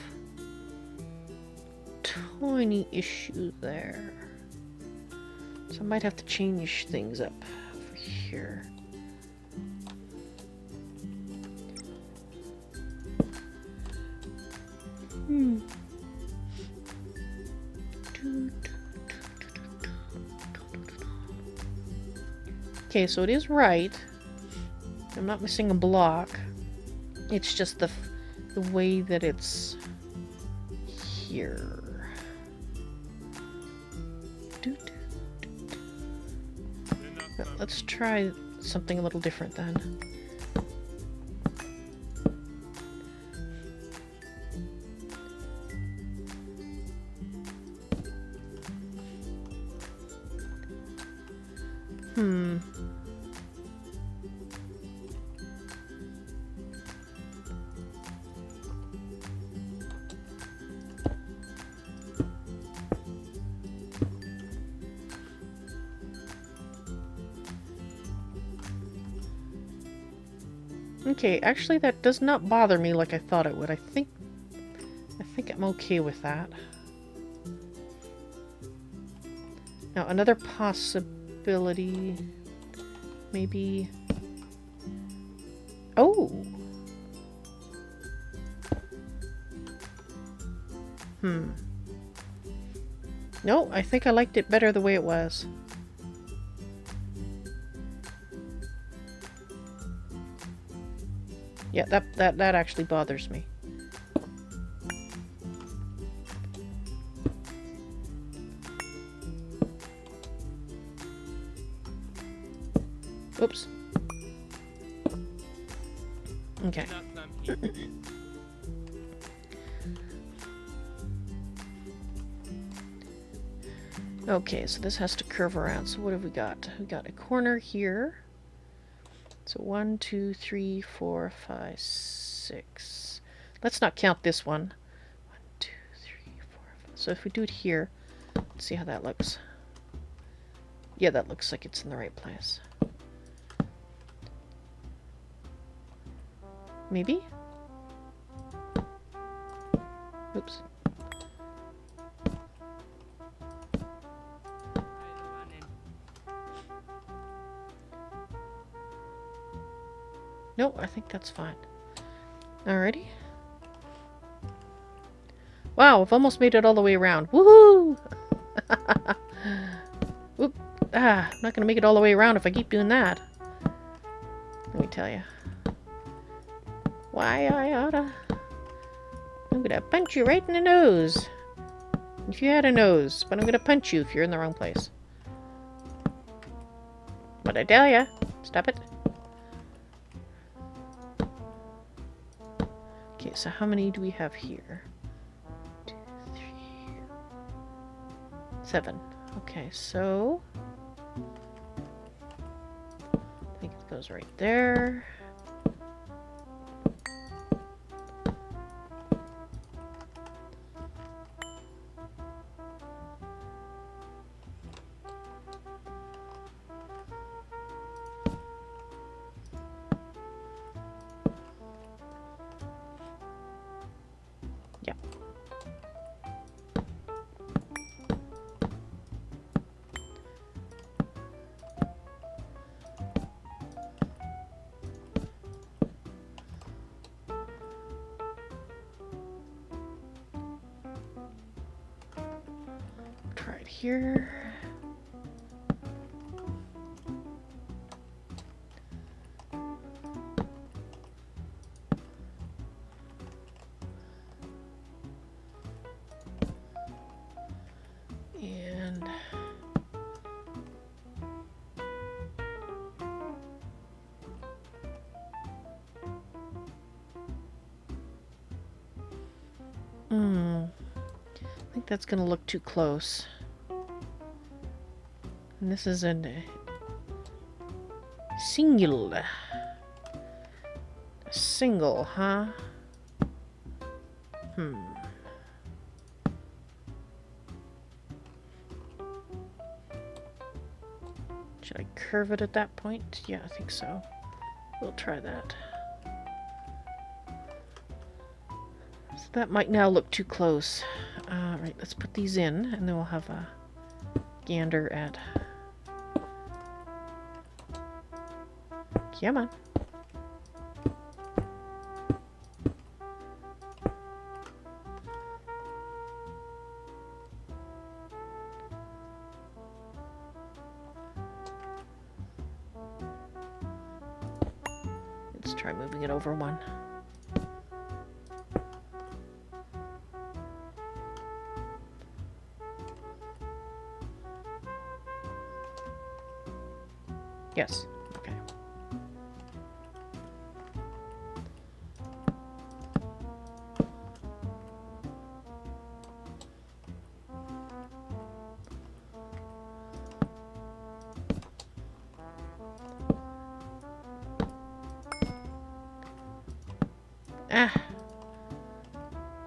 A: tiny issue there. So I might have to change things up over here. Okay, so it is right. I'm not missing a block. It's just the way that it's here. But let's try something a little different then. Okay, actually that does not bother me like I thought it would. I think I'm okay with that. Now another possibility, maybe. Oh. No, I think I liked it better the way it was. Yeah, that actually bothers me. Oops. Okay. Okay, so this has to curve around. So what have we got? We got a corner here. So 1, 2, 3, 4, 5, 6. Let's not count this one. 1, 2, 3, 4, 5. So if we do it here, let's see how that looks. Yeah, that looks like it's in the right place. Maybe? Oops. No, I think that's fine. Alrighty. Wow, I've almost made it all the way around. Woohoo! Oop. I'm not gonna make it all the way around if I keep doing that. Let me tell you. Why I oughta... I'm gonna punch you right in the nose. If you had a nose, but I'm gonna punch you if you're in the wrong place. But I tell ya, stop it. Okay, so how many do we have here? 2, 3, 7. Okay, so I think it goes right there. Right here. And I think that's gonna look too close. And this is a Single. Single, huh? Should I curve it at that point? Yeah, I think so. We'll try that. So that might now look too close. Right, let's put these in, and then we'll have a gander at... Come on. Let's try moving it over one. Yes. Okay.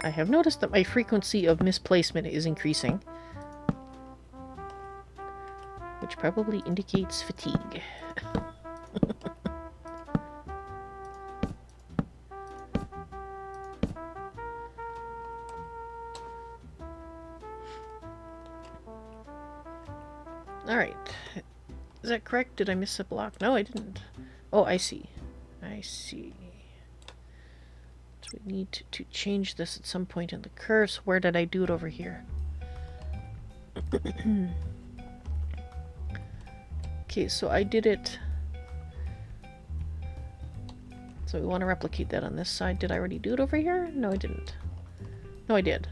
A: I have noticed that my frequency of misplacement is increasing, which probably indicates fatigue. Alright. Is that correct? Did I miss a block? No, I didn't. Oh, I see. I see. So we need to change this at some point in the curve. So where did I do it over here? Okay, so I did it. So we want to replicate that on this side. Did I already do it over here? No, I didn't. No, I did.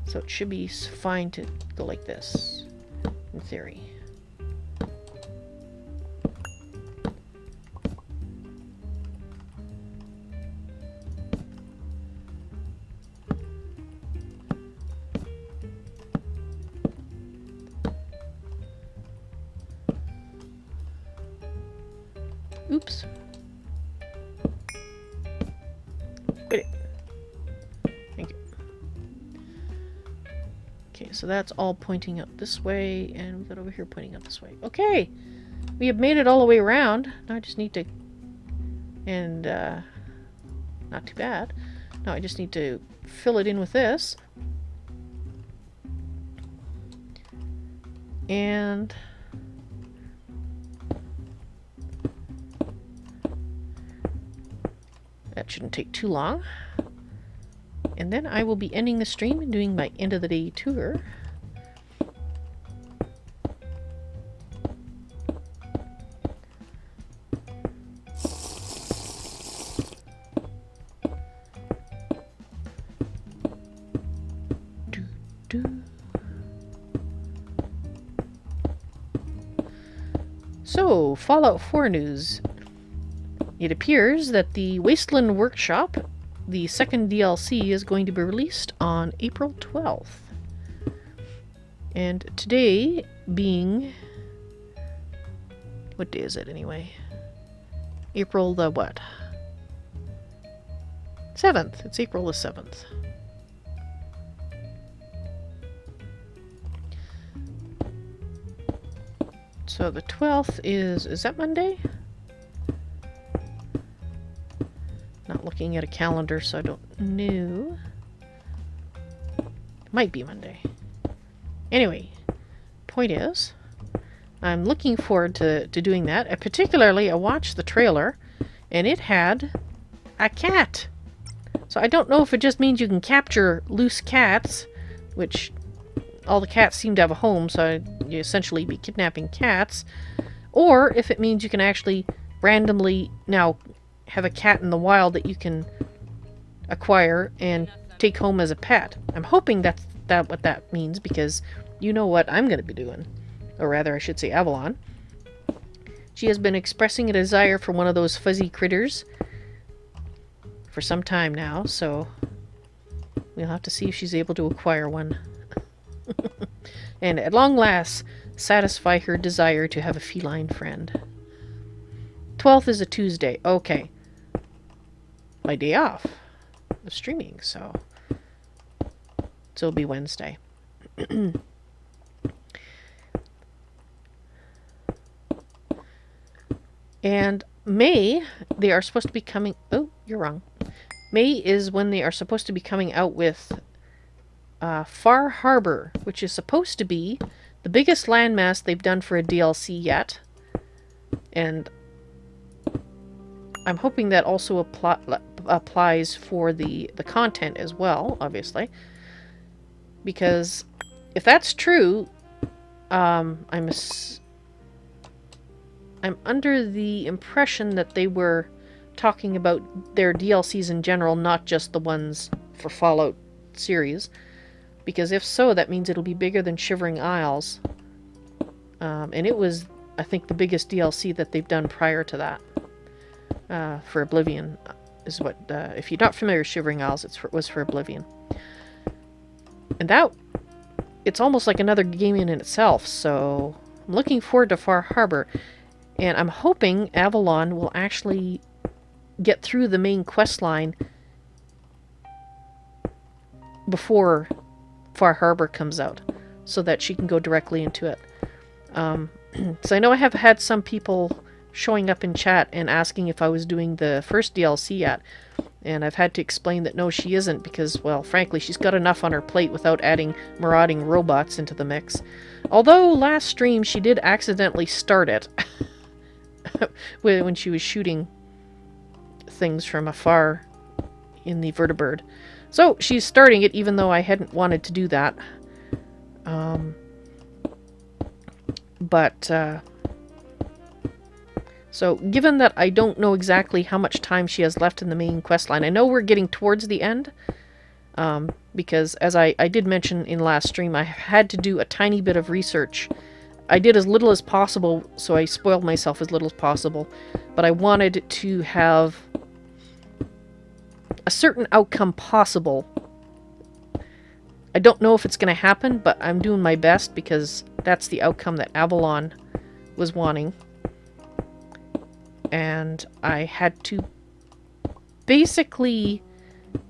A: So it should be fine to go like this, in theory. Oops. Wait. Thank you. Okay, so that's all pointing up this way, and we got over here pointing up this way. Okay! We have made it all the way around. Now I just need to... And, not too bad. Now I just need to fill it in with this. And... that shouldn't take too long. And then I will be ending the stream and doing my end of the day tour. So, Fallout 4 news. It appears that the Wasteland Workshop, the second DLC, is going to be released on April 12th. And today being... what day is it anyway? April the what? 7th. It's April the 7th. So the 12th is that Monday? Not looking at a calendar, so I don't know. Might be Monday. Anyway, point is, I'm looking forward to doing that. Particularly, I watched the trailer, and it had a cat. So I don't know if it just means you can capture loose cats, which all the cats seem to have a home, so you essentially be kidnapping cats, or if it means you can actually randomly now have a cat in the wild that you can acquire and take home as a pet. I'm hoping that's what that means, because you know what I'm going to be doing. Or rather, I should say Avalon. She has been expressing a desire for one of those fuzzy critters for some time now, so we'll have to see if she's able to acquire one. And at long last, satisfy her desire to have a feline friend. 12th is a Tuesday. Okay. My day off of streaming, so it'll be Wednesday. And May, they are supposed to be coming... Oh, you're wrong. May is when they are supposed to be coming out with Far Harbor, which is supposed to be the biggest landmass they've done for a DLC yet. And I'm hoping that also applies for the content as well, obviously. Because if that's true, I'm under the impression that they were talking about their DLCs in general, not just the ones for Fallout series. Because if so, that means it'll be bigger than Shivering Isles. And it was, I think, the biggest DLC that they've done prior to that. For Oblivion is what... if you're not familiar with Shivering Isles, it was for Oblivion. And that... It's almost like another game in itself, so... I'm looking forward to Far Harbor. And I'm hoping Avalon will actually get through the main quest line before Far Harbor comes out, so that she can go directly into it. So I know I have had some people showing up in chat and asking if I was doing the first DLC yet, and I've had to explain that no, she isn't, because, well, frankly, she's got enough on her plate without adding marauding robots into the mix. Although last stream she did accidentally start it when she was shooting things from afar in the vertibird. So she's starting it even though I hadn't wanted to do that. So given that I don't know exactly how much time she has left in the main quest line, I know we're getting towards the end. Because as I did mention in last stream, I had to do a tiny bit of research. I did as little as possible, so I spoiled myself as little as possible. But I wanted to have a certain outcome possible. I don't know if it's going to happen, but I'm doing my best because that's the outcome that Avalon was wanting. And I had to basically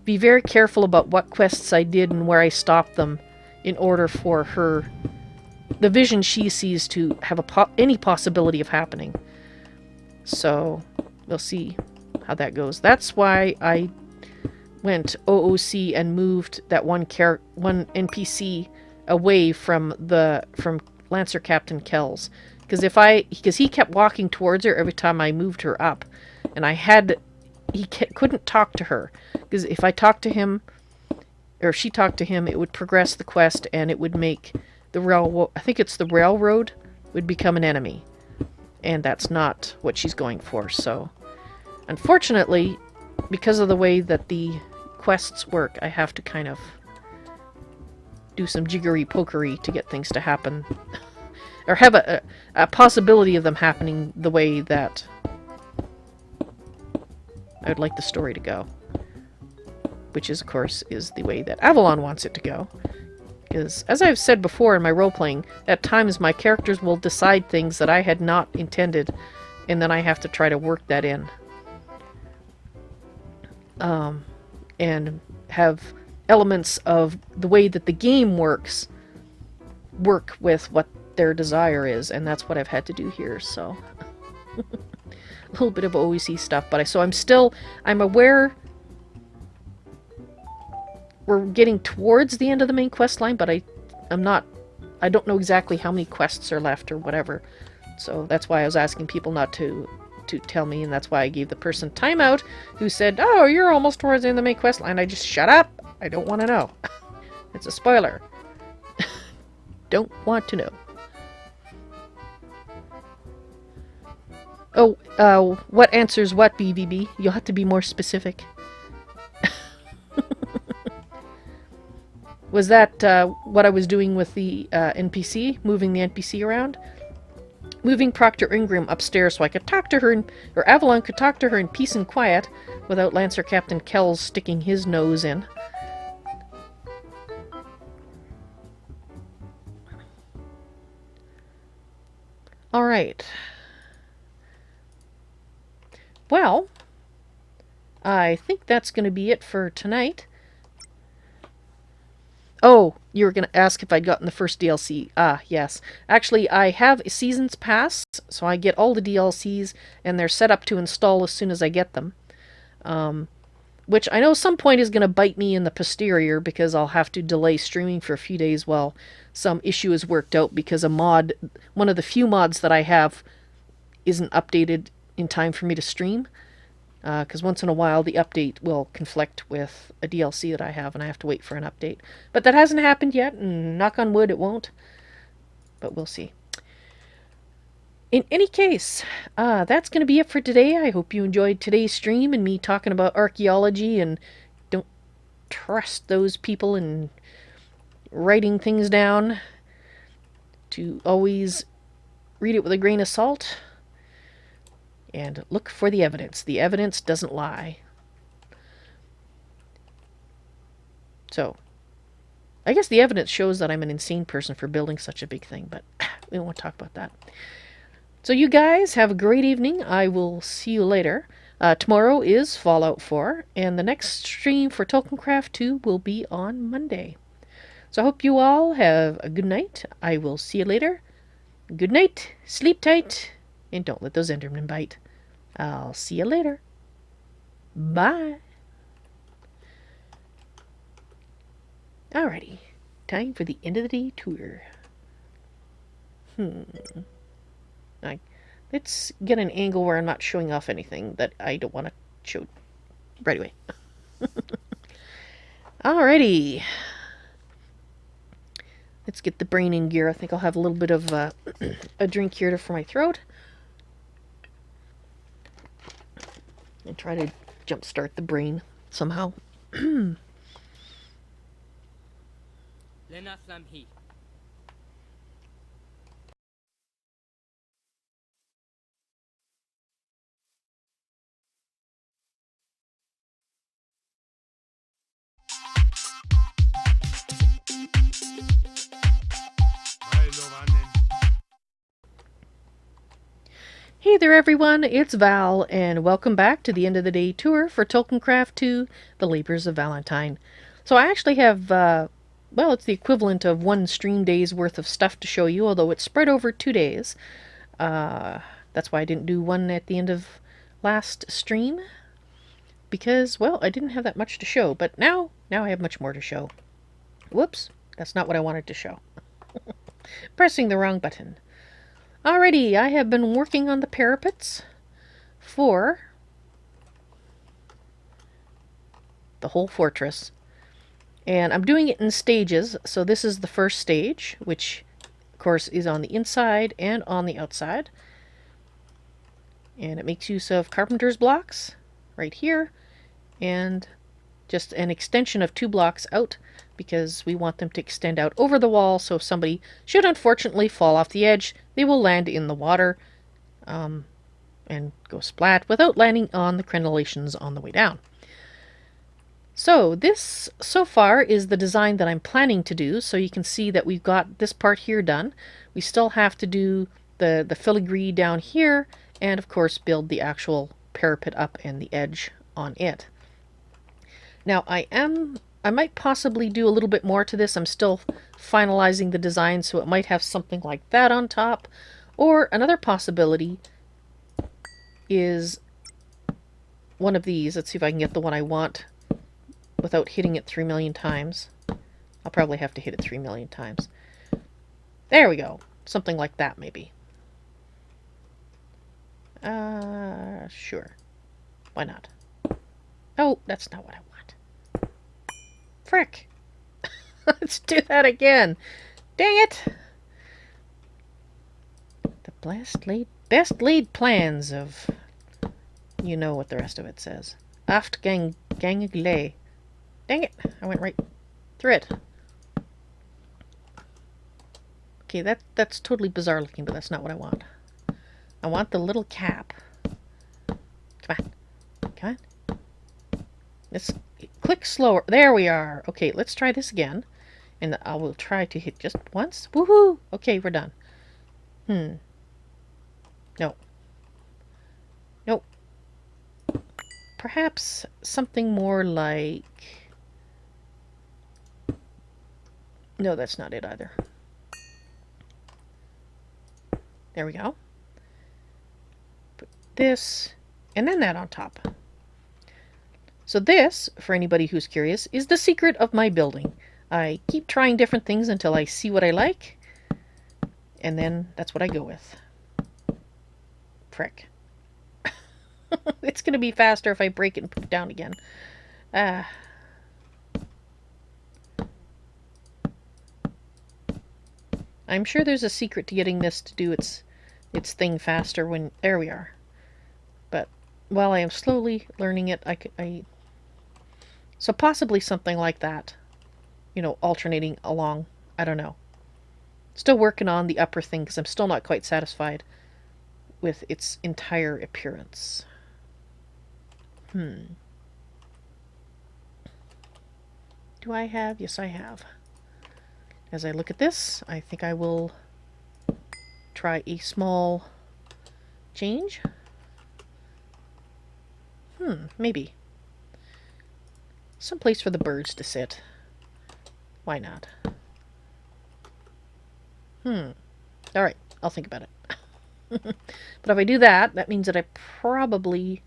A: be very careful about what quests I did and where I stopped them in order for her, the vision she sees, to have any possibility of happening. So we'll see how that goes. That's why I went OOC and moved that one NPC away from Lancer Captain Kells, because he kept walking towards her every time I moved her up, and he couldn't talk to her, because if I talked to him or if she talked to him, it would progress the quest and it would make the railroad would become an enemy, and that's not what she's going for. So unfortunately, because of the way that the quests work, I have to kind of do some jiggery-pokery to get things to happen. Or have a possibility of them happening the way that I would like the story to go. Which is, of course, is the way that Avalon wants it to go. Because, as I've said before in my role-playing, at times my characters will decide things that I had not intended, and then I have to try to work that in. And have elements of the way that the game work with what their desire is, and that's what I've had to do here, so... A little bit of OEC stuff, but I'm aware we're getting towards the end of the main quest line, but I don't know exactly how many quests are left or whatever. So that's why I was asking people not to tell me, and that's why I gave the person timeout who said, "Oh, you're almost towards the end of the main quest line." I just shut up. I don't want to know. It's a spoiler. Don't want to know. Oh, what answers what, BBB? You'll have to be more specific. Was that what I was doing with the NPC? Moving the NPC around? Moving Proctor Ingram upstairs so I could talk to her, or Avalon could talk to her in peace and quiet without Lancer Captain Kells sticking his nose in. Alright. well, I think that's going to be it for tonight. Oh, you were going to ask if I'd gotten the first DLC. Ah, yes. Actually, I have a Seasons Pass, so I get all the DLCs, and they're set up to install as soon as I get them. Which I know some point is going to bite me in the posterior, because I'll have to delay streaming for a few days while some issue is worked out, because one of the few mods that I have isn't updated in time for me to stream. Because once in a while the update will conflict with a DLC that I have, and I have to wait for an update. But that hasn't happened yet, and knock on wood, it won't. But we'll see. In any case, that's going to be it for today. I hope you enjoyed today's stream and me talking about archaeology, and don't trust those people in writing things down. To always read it with a grain of salt. And look for the evidence. The evidence doesn't lie. So, I guess the evidence shows that I'm an insane person for building such a big thing, but we won't talk about that. So you guys have a great evening. I will see you later. Tomorrow is Fallout 4, and the next stream for Tolkiencraft II will be on Monday. So I hope you all have a good night. I will see you later. Good night, sleep tight, and don't let those Endermen bite. I'll see you later. Bye. Alrighty. Time for the end of the day tour. Let's get an angle where I'm not showing off anything that I don't want to show right away. Alrighty. Let's get the brain in gear. I think I'll have a little bit of a drink here for my throat. And try to jumpstart the brain somehow. Hey there everyone, it's Val, and welcome back to the end of the day tour for Tolkiencraft II, The Labors of Valentine. So I actually have, well, it's the equivalent of one stream day's worth of stuff to show you, although it's spread over 2 days. That's why I didn't do one at the end of last stream, because, well, I didn't have that much to show, but now I have much more to show. Whoops, that's not what I wanted to show. Pressing the wrong button. Alrighty, I have been working on the parapets for the whole fortress. And I'm doing it in stages, so this is the first stage, which of course is on the inside and on the outside. And it makes use of carpenter's blocks right here, and just an extension of 2 blocks out, because we want them to extend out over the wall, so if somebody should unfortunately fall off the edge, they will land in the water and go splat without landing on the crenellations on the way down. So this, so far, is the design that I'm planning to do, so you can see that we've got this part here done. We still have to do the filigree down here, and of course build the actual parapet up and the edge on it. Now I might possibly do a little bit more to this. I'm still finalizing the design, so it might have something like that on top. Or another possibility is one of these. Let's see if I can get the one I want without hitting it 3 million times. I'll probably have to hit it 3 million times. There we go. Something like that, maybe. Sure. Why not? Oh, that's not what I want. Frick! Let's do that again. Dang it! The best laid plans of... You know what the rest of it says. Aft gang lay. Dang it! I went right through it. Okay, that's totally bizarre looking, but that's not what I want. I want the little cap. Come on. Come on. Let's click slower. There we are. Okay, let's try this again. And I will try to hit just once. Woohoo! Okay, we're done. No. Nope. perhaps something more like... No, that's not it either. There we go. Put this, and then that on top. So this, for anybody who's curious, is the secret of my building. I keep trying different things until I see what I like, and then that's what I go with. Frick. It's going to be faster if I break it and put it down again. I'm sure there's a secret to getting this to do its thing faster when... There we are. But while I am slowly learning it, so possibly something like that. You know, alternating along. I don't know. Still working on the upper thing because I'm still not quite satisfied with its entire appearance. Do I have? Yes, I have. As I look at this, I think I will try a small change. Maybe. Some place for the birds to sit. Why not? Alright, I'll think about it. But if I do that, that means that I probably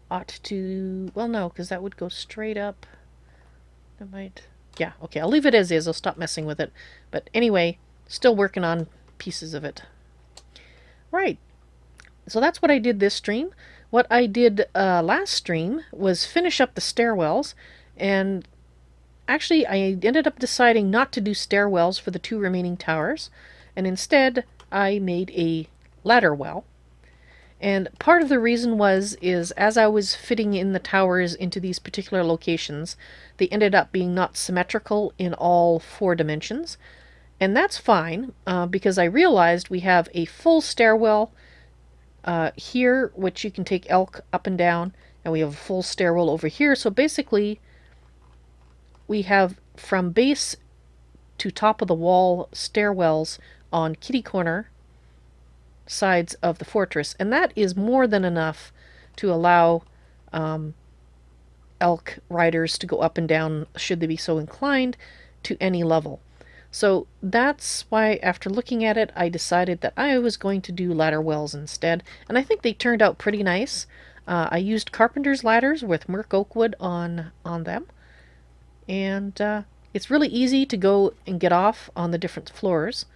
A: ought to... Well, no, because that would go straight up. That might... Yeah, okay, I'll leave it as is. I'll stop messing with it. But anyway, still working on pieces of it. Right. So that's what I did this stream. What I did last stream was finish up the stairwells. And actually, I ended up deciding not to do stairwells for the 2 remaining towers. And instead, I made a ladder well. And part of the reason is as I was fitting in the towers into these particular locations, they ended up being not symmetrical in all 4 dimensions. And that's fine, because I realized we have a full stairwell here, which you can take elk up and down, and we have a full stairwell over here. So basically, we have from base to top of the wall stairwells on kitty corner sides of the fortress, and that is more than enough to allow elk riders to go up and down, should they be so inclined, to any level. So that's why, after looking at it, I decided that I was going to do ladder wells instead, and I think they turned out pretty nice. I used carpenter's ladders with Merc oak wood on them, and it's really easy to go and get off on the different floors,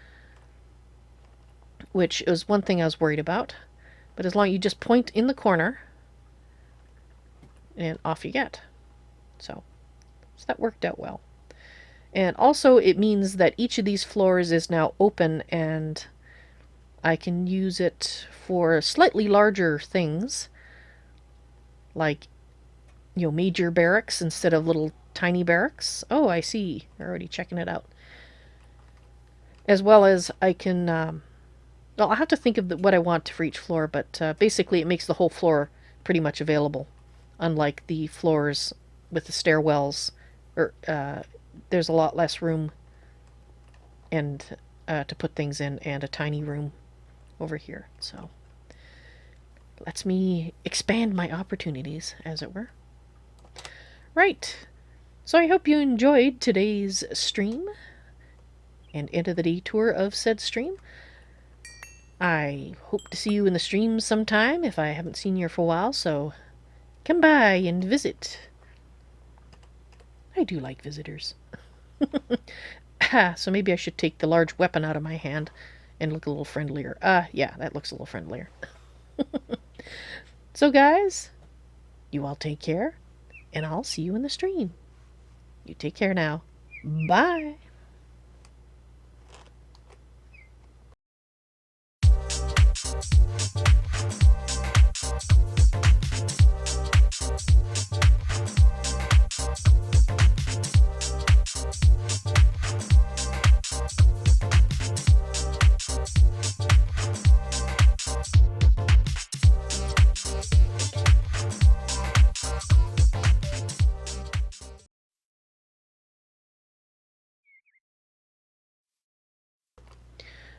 A: which is one thing I was worried about. But as long as you just point in the corner, and off you get. So that worked out well. And also it means that each of these floors is now open, and I can use it for slightly larger things, like, you know, major barracks instead of little tiny barracks. Oh, I see. They're already checking it out. As well as I can... well, I'll have to think of what I want for each floor, but basically it makes the whole floor pretty much available. Unlike the floors with the stairwells, there's a lot less room and to put things in, and a tiny room over here. So lets me expand my opportunities, as it were. Right. So I hope you enjoyed today's stream and end of the day tour of said stream. I hope to see you in the stream sometime if I haven't seen you for a while, so come by and visit. I do like visitors. So maybe I should take the large weapon out of my hand and look a little friendlier. Yeah, that looks a little friendlier. So guys, you all take care, and I'll see you in the stream. You take care now. Bye.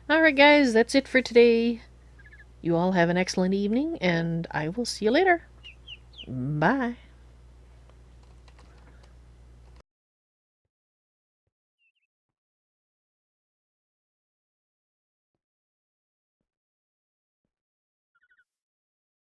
A: Alright guys, that's it for today. You all have an excellent evening, and I will see you later. Bye.